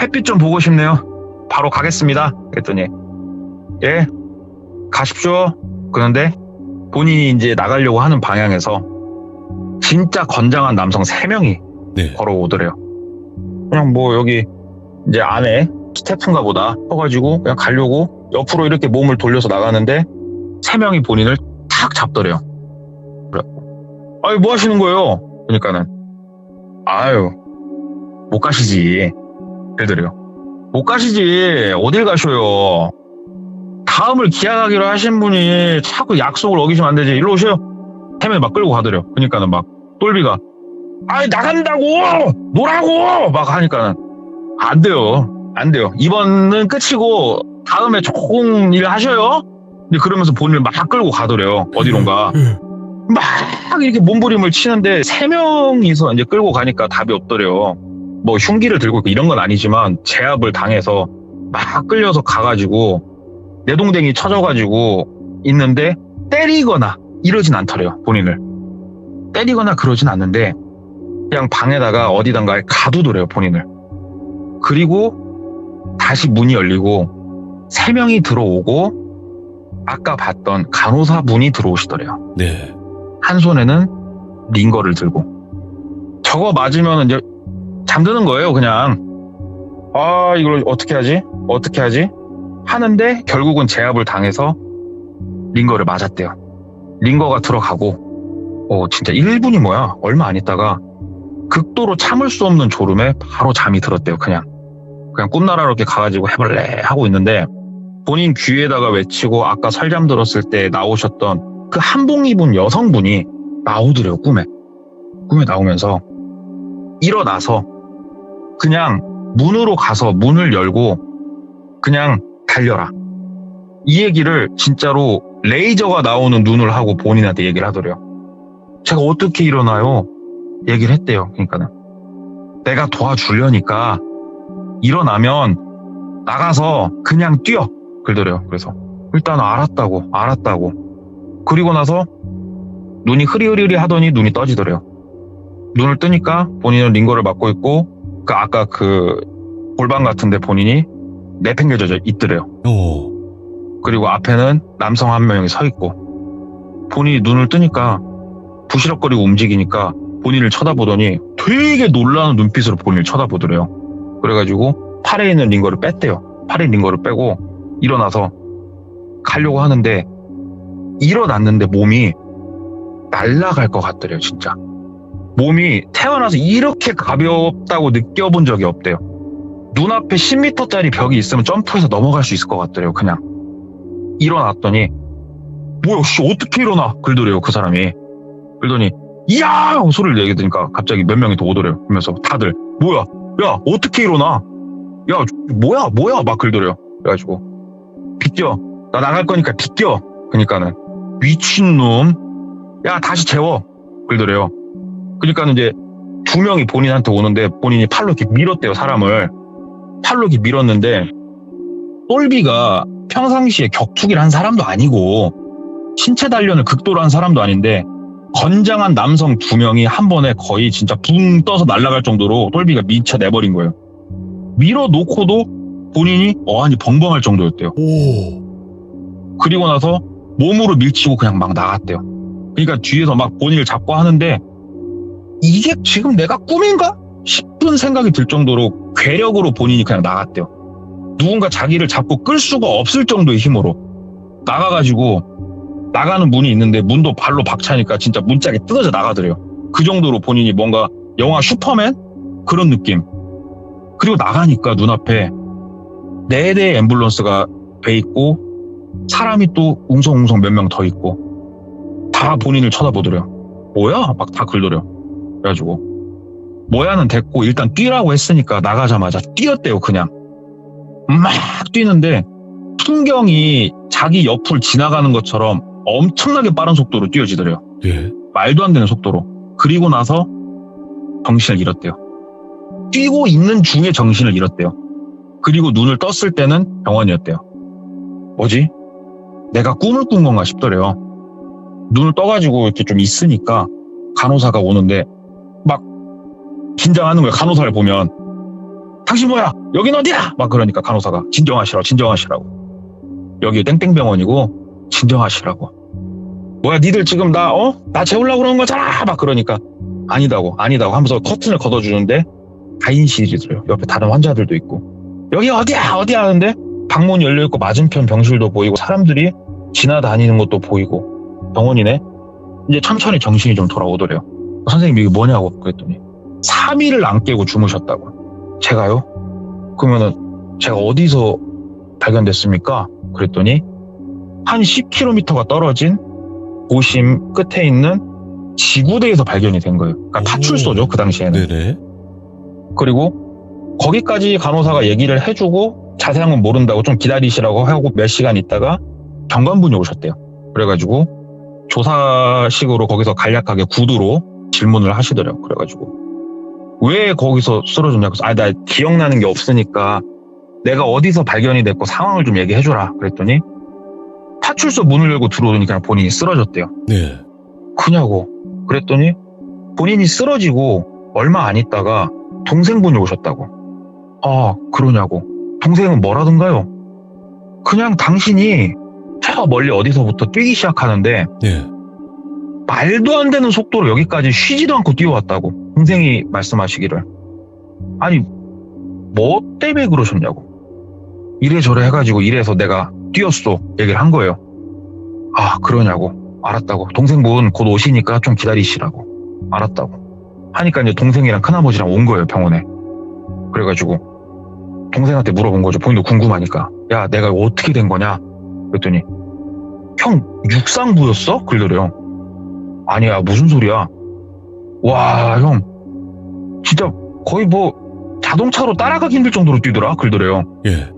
햇빛 좀 보고 싶네요. 바로 가겠습니다. 그랬더니 예, 가십시오. 그런데 본인이 이제 나가려고 하는 방향에서 진짜 건장한 남성 3명이 네. 걸어오더래요. 그냥 뭐 여기 이제 안에 스태프인가 보다 해가지고 그냥 가려고 옆으로 이렇게 몸을 돌려서 나가는데 3명이 본인을 탁 잡더래요. 그래. 뭐 하시는 거예요? 그러니까는 못 가시지. 그러더래요. 못 가시지. 어딜 가셔요? 다음을 기약하기로 하신 분이 자꾸 약속을 어기시면 안 되지. 일로 오세요. 3명이 막 끌고 가더래요. 그러니까는 막 똘비가 나간다고! 노라고! 막 하니까는 안 돼요. 이번은 끝이고 다음에 좋은 일 하셔요? 근데 그러면서 본인을 막 끌고 가더래요. 어디론가. 막 이렇게 몸부림을 치는데 3명이서 이제 끌고 가니까 답이 없더래요. 뭐 흉기를 들고 있고 이런 건 아니지만 제압을 당해서 막 끌려서 가가지고 내동댕이 쳐져가지고 있는데 때리거나 이러진 않더래요. 본인을 때리거나 그러진 않는데 그냥 방에다가 어디단가에 가두더래요. 본인을. 그리고 다시 문이 열리고 3명이 들어오고 아까 봤던 간호사분이 들어오시더래요. 네. 한 손에는 링거를 들고. 저거 맞으면 이제 잠드는 거예요. 그냥 이걸 어떻게 하지 하는데 결국은 제압을 당해서 링거를 맞았대요. 링거가 들어가고 진짜 1분이 뭐야, 얼마 안 있다가 극도로 참을 수 없는 졸음에 바로 잠이 들었대요. 그냥 꿈나라로 이렇게 가가지고 해볼래 하고 있는데 본인 귀에다가 외치고 아까 설잠 들었을 때 나오셨던 그 한복 입은 여성분이 나오더래요. 꿈에 나오면서 일어나서 그냥 문으로 가서 문을 열고 그냥 달려라, 이 얘기를 진짜로 레이저가 나오는 눈을 하고 본인한테 얘기를 하더래요. 제가 어떻게 일어나요? 얘기를 했대요. 그러니까는 내가 도와주려니까 일어나면 나가서 그냥 뛰어. 그러더래요. 그래서 일단 알았다고. 그리고 나서 눈이 흐리흐리 하더니 눈이 떠지더래요. 눈을 뜨니까 본인은 링거를 맞고 있고 아까 그 골반 같은데 본인이 내팽겨져 있더래요. 그리고 앞에는 남성 1명이 서 있고 본인이 눈을 뜨니까 부시럭거리고 움직이니까 본인을 쳐다보더니 되게 놀라는 눈빛으로 본인을 쳐다보더래요. 그래가지고 팔에 있는 링거를 뺐대요. 팔에 링거를 빼고 일어나서 가려고 하는데 일어났는데 몸이 날아갈 것 같더래요. 진짜 몸이 태어나서 이렇게 가볍다고 느껴본 적이 없대요. 눈앞에 10m짜리 벽이 있으면 점프해서 넘어갈 수 있을 것 같더래요. 그냥 일어났더니 뭐야 어떻게 일어나? 그러더래요. 그 사람이. 그러더니 이야! 하고 소리를 내게 되니까 갑자기 몇 명이 더 오더래요. 그러면서 다들 뭐야? 야 어떻게 일어나? 야 뭐야? 막 그러더래요. 그래가지고 비껴. 나 나갈 거니까 비껴. 그러니까는 미친놈. 야 다시 재워. 그러더래요. 그러니까는 이제 2명이 본인한테 오는데 본인이 팔로 이렇게 밀었대요. 사람을. 팔로 이렇게 밀었는데 똘비가 평상시에 격투기를 한 사람도 아니고 신체 단련을 극도로 한 사람도 아닌데 건장한 남성 2명이 한 번에 거의 진짜 붕 떠서 날아갈 정도로 똘비가 미쳐 내버린 거예요. 밀어놓고도 본인이 어안이 벙벙할 정도였대요. 그리고 나서 몸으로 밀치고 그냥 막 나갔대요. 그러니까 뒤에서 막 본인을 잡고 하는데 이게 지금 내가 꿈인가? 싶은 생각이 들 정도로 괴력으로 본인이 그냥 나갔대요. 누군가 자기를 잡고 끌 수가 없을 정도의 힘으로 나가가지고 나가는 문이 있는데 문도 발로 박차니까 진짜 문짝이 뜯어져 나가더래요. 그 정도로 본인이 뭔가 영화 슈퍼맨? 그런 느낌. 그리고 나가니까 눈앞에 4대의 앰뷸런스가 돼 있고 사람이 또 웅성웅성 몇 명 더 있고 다 본인을 쳐다보더래요. 뭐야? 막 다 그러더래요. 그래가지고 뭐야는 됐고 일단 뛰라고 했으니까 나가자마자 뛰었대요. 그냥 막 뛰는데 풍경이 자기 옆을 지나가는 것처럼 엄청나게 빠른 속도로 뛰어지더래요. 예. 말도 안 되는 속도로. 그리고 나서 정신을 잃었대요. 뛰고 있는 중에 정신을 잃었대요. 그리고 눈을 떴을 때는 병원이었대요. 뭐지? 내가 꿈을 꾼 건가 싶더래요. 눈을 떠가지고 이렇게 좀 있으니까 간호사가 오는데 막 긴장하는 거예요. 간호사를 보면. 당신 뭐야? 여긴 어디야? 막 그러니까 간호사가 진정하시라고. 여기 땡땡병원이고 진정하시라고. 뭐야 니들 지금 나 재우려고 그러는 거잖아. 막 그러니까 아니다고 하면서 커튼을 걷어주는데 가인실이더래요. 옆에 다른 환자들도 있고. 여기 어디야 하는데 방문이 열려있고 맞은편 병실도 보이고 사람들이 지나다니는 것도 보이고 병원이네. 이제 천천히 정신이 좀 돌아오더래요. 선생님 이게 뭐냐고 그랬더니 3일을 안 깨고 주무셨다고. 제가요? 그러면은 제가 어디서 발견됐습니까? 그랬더니 한 10km가 떨어진 도심 끝에 있는 지구대에서 발견이 된 거예요. 그러니까 파출소죠 그 당시에는. 네네. 그리고 거기까지 간호사가 얘기를 해주고 자세한 건 모른다고 좀 기다리시라고 하고 몇 시간 있다가 경관분이 오셨대요. 그래가지고 조사식으로 거기서 간략하게 구두로 질문을 하시더래요. 그래가지고 왜 거기서 쓰러졌냐고. 나 기억나는 게 없으니까 내가 어디서 발견이 됐고 상황을 좀 얘기해줘라. 그랬더니 파출소 문을 열고 들어오니까 그냥 본인이 쓰러졌대요. 네. 그냐고. 그랬더니 본인이 쓰러지고 얼마 안 있다가 동생분이 오셨다고. 아, 그러냐고. 동생은 뭐라던가요? 그냥 당신이 저 멀리 어디서부터 뛰기 시작하는데 네. 말도 안 되는 속도로 여기까지 쉬지도 않고 뛰어왔다고. 동생이 말씀하시기를. 아니 뭐 때문에 그러셨냐고. 이래저래 해가지고 이래서 내가 뛰었어 얘기를 한 거예요. 아 그러냐고. 알았다고. 동생분 곧 오시니까 좀 기다리시라고. 알았다고 하니까 이제 동생이랑 큰아버지랑 온 거예요 병원에. 그래가지고 동생한테 물어본 거죠. 본인도 궁금하니까. 야 내가 어떻게 된 거냐 그랬더니 형 육상부였어? 그러더래요. 아니야 무슨 소리야. 와 형 진짜 거의 뭐 자동차로 따라가기 힘들 정도로 뛰더라 그러더래요. 예.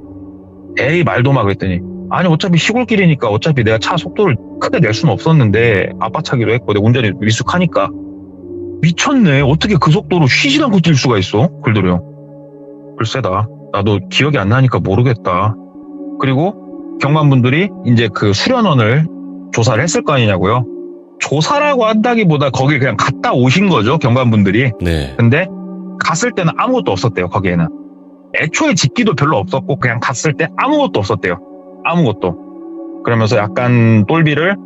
에이 말도 마 그랬더니 아니 어차피 시골길이니까 어차피 내가 차 속도를 크게 낼 수는 없었는데 아빠 차기로 했고 내가 운전이 미숙하니까. 미쳤네. 어떻게 그 속도로 쉬지도 않고 뛸 수가 있어? 그러더래요. 글쎄다. 나도 기억이 안 나니까 모르겠다. 그리고 경관분들이 이제 그 수련원을 조사를 했을 거 아니냐고요. 조사라고 한다기보다 거길 그냥 갔다 오신 거죠 경관분들이. 네. 근데 갔을 때는 아무것도 없었대요. 거기에는 애초에 집기도 별로 없었고 그냥 갔을 때 아무것도 없었대요. 아무것도. 그러면서 약간 똘비를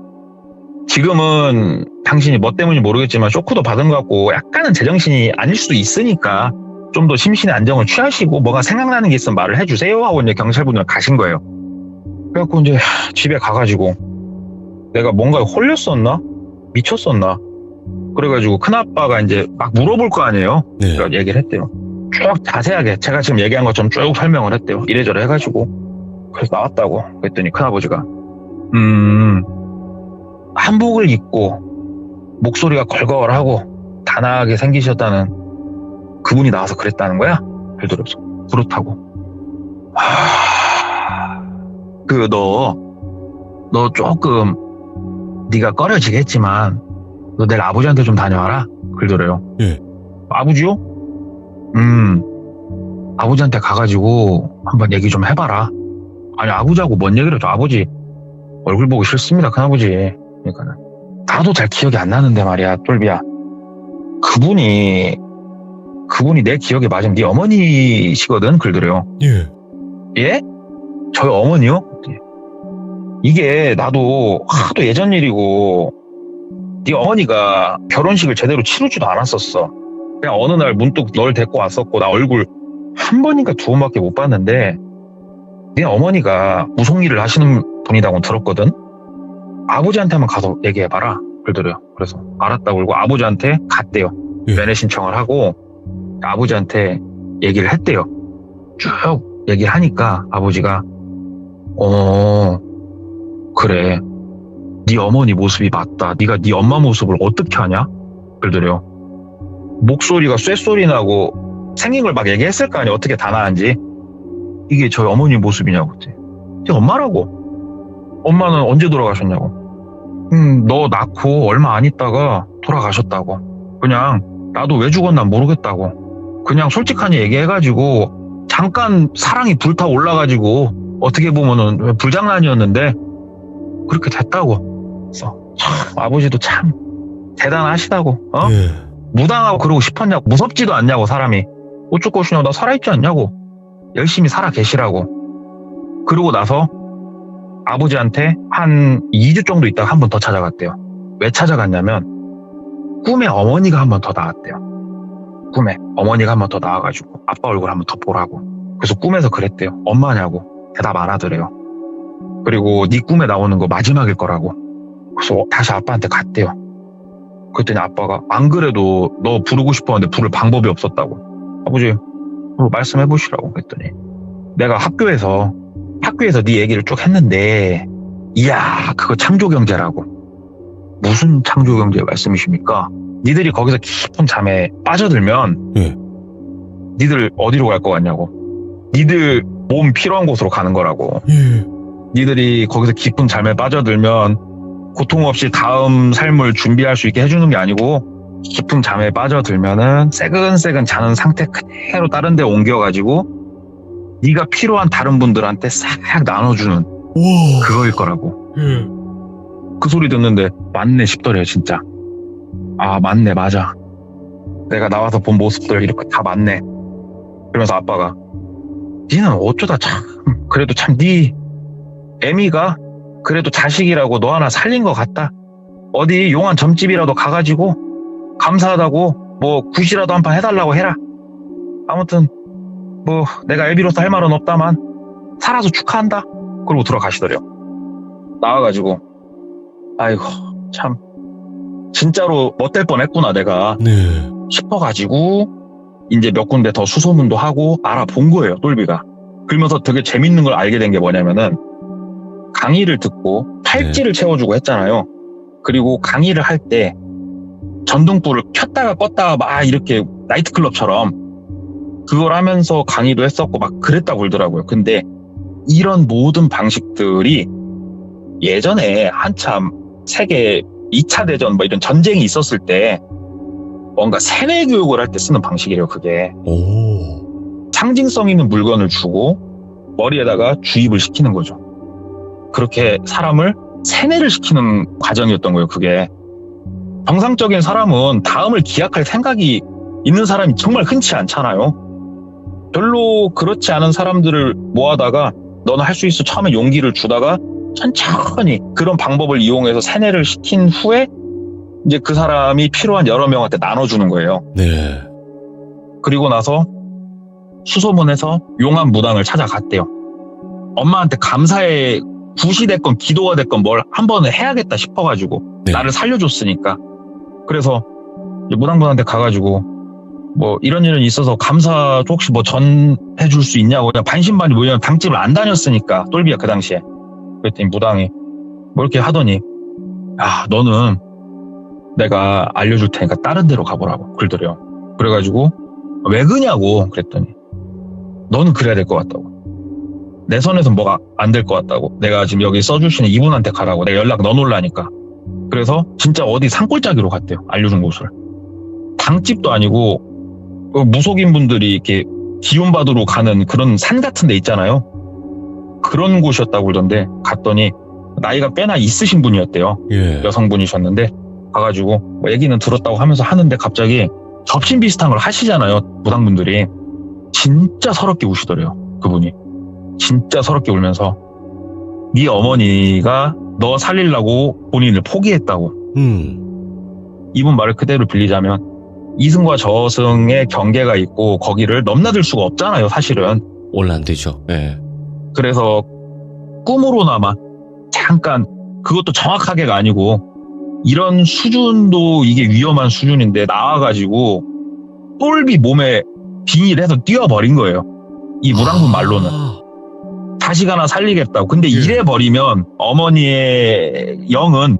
지금은 당신이 뭐 때문인지 모르겠지만 쇼크도 받은 것 같고 약간은 제정신이 아닐 수도 있으니까 좀 더 심신의 안정을 취하시고 뭐가 생각나는 게 있으면 말을 해주세요 하고 이제 경찰분들 가신 거예요. 그래갖고 이제 집에 가가지고 내가 뭔가에 홀렸었나? 미쳤었나? 그래가지고 큰아빠가 이제 막 물어볼 거 아니에요. 네. 그래서 얘기를 했대요. 쭉 자세하게 제가 지금 얘기한 것처럼 쭉 설명을 했대요. 이래저래 해가지고. 그래서 나왔다고. 그랬더니 큰아버지가 한복을 입고 목소리가 걸걸하고 단아하게 생기셨다는 그분이 나와서 그랬다는 거야? 별들어서 그렇다고. 너 조금 네가 꺼려지겠지만 너 내일 아버지한테 좀 다녀와라. 그러더래요. 예. 아버지요? 아버지한테 가가지고 한번 얘기 좀 해봐라. 아니 아버지하고 뭔 얘기를 해줘. 아버지 얼굴 보기 싫습니다. 큰아버지. 그러니까 나도 잘 기억이 안 나는데 말이야. 똘비야. 그분이 내 기억에 맞으면 네 어머니시거든. 그러더래요. 예. 예? 저희 어머니요? 이게 나도 하도 예전 일이고 네 어머니가 결혼식을 제대로 치르지도 않았었어. 그냥 어느 날 문득 널 데리고 왔었고 나 얼굴 한 번인가 두 번밖에 못 봤는데 네 어머니가 무속일을 하시는 분이라고 들었거든. 아버지한테만 가서 얘기해봐라. 그러더래요. 그래서 알았다고 그러고 아버지한테 갔대요. 예. 면회 신청을 하고 아버지한테 얘기를 했대요. 쭉 얘기를 하니까 아버지가 그래 네 어머니 모습이 맞다. 네가 네 엄마 모습을 어떻게 하냐? 그러더래요. 목소리가 쇳소리 나고 생긴 걸 막 얘기했을 거 아니야. 어떻게 다 나은지. 이게 저희 어머니 모습이냐고. 네 엄마라고. 엄마는 언제 돌아가셨냐고. 너 낳고 얼마 안 있다가 돌아가셨다고. 그냥 나도 왜 죽었나 모르겠다고. 그냥 솔직하게 얘기해가지고 잠깐 사랑이 불타 올라가지고 어떻게 보면은 불장난이었는데 그렇게 됐다고. 그래서 참 아버지도 참 대단하시다고. 예. 무당하고 그러고 싶었냐고. 무섭지도 않냐고. 사람이 어쩔 것이냐고. 나 살아있지 않냐고. 열심히 살아 계시라고. 그러고 나서 아버지한테 한 2주 정도 있다가 한 번 더 찾아갔대요. 왜 찾아갔냐면 꿈에 어머니가 한 번 더 나왔대요. 꿈에 어머니가 한 번 더 나와가지고 아빠 얼굴 한 번 더 보라고. 그래서 꿈에서 그랬대요. 엄마냐고. 대답 안 하더래요. 그리고 네 꿈에 나오는 거 마지막일 거라고. 그래서 다시 아빠한테 갔대요. 그랬더니 아빠가 안 그래도 너 부르고 싶었는데 부를 방법이 없었다고. 아버지 말씀해 보시라고. 그랬더니 내가 학교에서 네 얘기를 쭉 했는데 이야 그거 창조경제라고. 무슨 창조경제 말씀이십니까? 니들이 거기서 깊은 잠에 빠져들면 예. 니들 어디로 갈 것 같냐고. 니들 몸 필요한 곳으로 가는 거라고. 예. 니들이 거기서 깊은 잠에 빠져들면 고통 없이 다음 삶을 준비할 수 있게 해주는 게 아니고 깊은 잠에 빠져들면은 새근새근 자는 상태 그대로 다른 데 옮겨가지고 네가 필요한 다른 분들한테 싹 나눠주는 와. 그거일 거라고. 예. 그 소리 듣는데 맞네 싶더래요. 진짜. 아 맞네 맞아. 내가 나와서 본 모습들 이렇게 다 맞네. 그러면서 아빠가 니는 어쩌다 참 그래도 참 네 애미가 그래도 자식이라고 너 하나 살린 것 같다. 어디 용한 점집이라도 가가지고 감사하다고 뭐 굿이라도 한 판 해달라고 해라. 아무튼 뭐 내가 애비로서 할 말은 없다만 살아서 축하한다. 그러고 들어가시더래요. 나와가지고 아이고 참 진짜로 못될 뻔했구나 내가 네. 싶어가지고 이제 몇 군데 더 수소문도 하고 알아본 거예요. 똘비가. 그러면서 되게 재밌는 걸 알게 된 게 뭐냐면은 강의를 듣고 팔찌를 채워주고 했잖아요. 그리고 강의를 할 때 전등불을 켰다가 껐다가 막 이렇게 나이트클럽처럼 그걸 하면서 강의도 했었고 막 그랬다고 그러더라고요. 근데 이런 모든 방식들이 예전에 한참 세계 2차 대전 뭐 이런 전쟁이 있었을 때 뭔가 세뇌 교육을 할 때 쓰는 방식이에요. 그게 오. 상징성 있는 물건을 주고 머리에다가 주입을 시키는 거죠. 그렇게 사람을 세뇌를 시키는 과정이었던 거예요. 그게 정상적인 사람은 다음을 기약할 생각이 있는 사람이 정말 흔치 않잖아요. 별로 그렇지 않은 사람들을 모아다가 너는 할 수 있어 처음에 용기를 주다가 천천히 그런 방법을 이용해서 세뇌를 시킨 후에 이제 그 사람이 필요한 여러 명한테 나눠주는 거예요. 네. 그리고 나서 수소문해서 용한 무당을 찾아갔대요. 엄마한테 감사의 굿이 됐건 기도가 됐건 뭘 한 번은 해야겠다 싶어가지고 네. 나를 살려줬으니까. 그래서 무당분한테 가가지고 뭐 이런 일은 있어서 감사 혹시 뭐 전해줄 수 있냐고. 그냥 반신반의. 뭐냐면 당집을 안 다녔으니까 똘비야 그 당시에. 그랬더니 무당이 뭐 이렇게 하더니 야 너는 내가 알려줄 테니까 다른 데로 가보라고 글들여. 그래가지고 왜 그냐고 그랬더니 너는 그래야 될 것 같다고. 내 선에서 뭐가 안 될 것 같다고. 내가 지금 여기 써주시는 이분한테 가라고. 내가 연락 넣어놓으려니까. 그래서 진짜 어디 산골짜기로 갔대요. 알려준 곳을. 당집도 아니고 무속인 분들이 이렇게 기운받으러 가는 그런 산 같은 데 있잖아요. 그런 곳이었다고 그러던데 갔더니 나이가 꽤나 있으신 분이었대요. 예. 여성분이셨는데 가가지고 뭐 얘기는 들었다고 하면서 하는데 갑자기 접신 비슷한 걸 하시잖아요. 무당분들이. 진짜 서럽게 우시더래요. 그분이. 진짜 서럽게 울면서 네 어머니가 너 살리려고 본인을 포기했다고. 이분 말을 그대로 빌리자면 이승과 저승의 경계가 있고 거기를 넘나들 수가 없잖아요. 사실은. 원래 안 되죠. 예. 그래서 꿈으로나마 잠깐, 그것도 정확하게가 아니고 이런 수준도 이게 위험한 수준인데 나와가지고 똘비 몸에 비닐해서 뛰어버린 거예요. 이 무당분 말로는. 자식 하나 살리겠다고. 근데 예. 이래버리면 어머니의 영은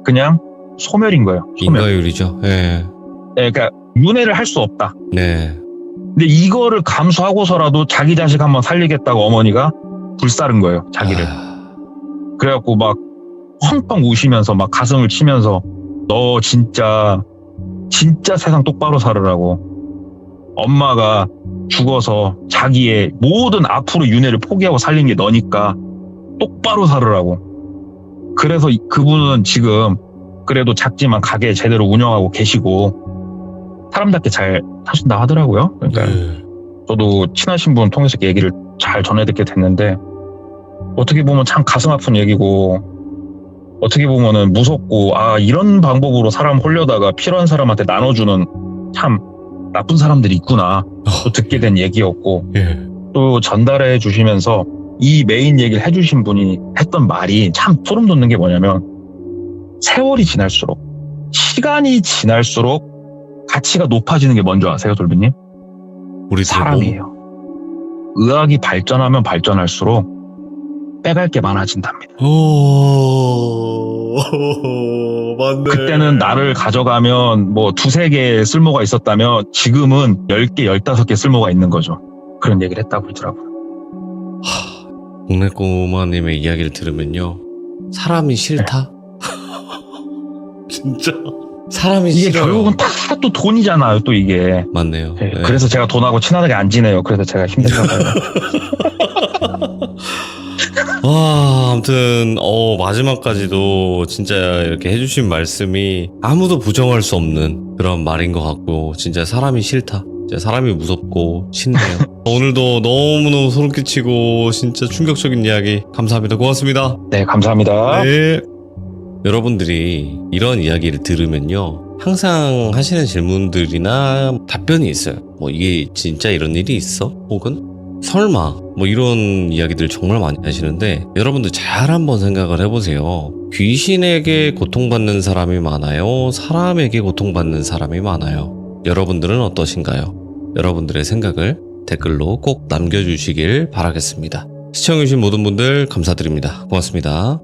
그냥 소멸인 거예요. 소멸. 인과율이죠. 예. 예, 그러니까 윤회를 할 수 없다. 네. 근데 이거를 감수하고서라도 자기 자식 한번 살리겠다고 어머니가 불사른 거예요. 자기를. 그래갖고 막 펑펑 우시면서 막 가슴을 치면서 너 진짜 세상 똑바로 살으라고. 엄마가 죽어서 자기의 모든 앞으로 윤회를 포기하고 살린 게 너니까 똑바로 살으라고. 그래서 그분은 지금 그래도 작지만 가게 제대로 운영하고 계시고 사람답게 잘 사신다 하더라고요. 그러니까 예. 저도 친하신 분 통해서 얘기를 잘 전해듣게 됐는데 어떻게 보면 참 가슴 아픈 얘기고 어떻게 보면은 무섭고 이런 방법으로 사람 홀려다가 필요한 사람한테 나눠주는 참 나쁜 사람들이 있구나 또 듣게 된 얘기였고 예. 또 전달해 주시면서 이 메인 얘기를 해주신 분이 했던 말이 참 소름 돋는 게 뭐냐면 세월이 지날수록 시간이 지날수록 가치가 높아지는 게 뭔지 아세요, 돌비님? 우리 사람이에요. 의학이 발전하면 발전할수록 빼갈 게 많아진답니다. 맞네. 그때는 나를 가져가면 뭐 2-3개 쓸모가 있었다면 지금은 10개, 15개 쓸모가 있는 거죠. 그런 얘기를 했다고 그러더라고요. 동네꼬마님의 이야기를 들으면요. 사람이 싫다? 진짜. 사람이 이게 싫어요. 결국은 다 또 돈이잖아요, 또 이게. 맞네요. 네, 네. 그래서 제가 돈하고 친하게 안 지내요. 그래서 제가 힘든가 봐요. 아무튼 마지막까지도 진짜 이렇게 해주신 말씀이 아무도 부정할 수 없는 그런 말인 것 같고 진짜 사람이 싫다. 진짜 사람이 무섭고 싫네요. 오늘도 너무너무 소름 끼치고 진짜 충격적인 이야기 감사합니다. 고맙습니다. 네, 감사합니다. 네. 여러분들이 이런 이야기를 들으면요. 항상 하시는 질문들이나 답변이 있어요. 뭐 이게 진짜 이런 일이 있어? 혹은 설마 뭐 이런 이야기들 정말 많이 하시는데 여러분들 잘 한번 생각을 해보세요. 귀신에게 고통받는 사람이 많아요? 사람에게 고통받는 사람이 많아요? 여러분들은 어떠신가요? 여러분들의 생각을 댓글로 꼭 남겨주시길 바라겠습니다. 시청해주신 모든 분들 감사드립니다. 고맙습니다.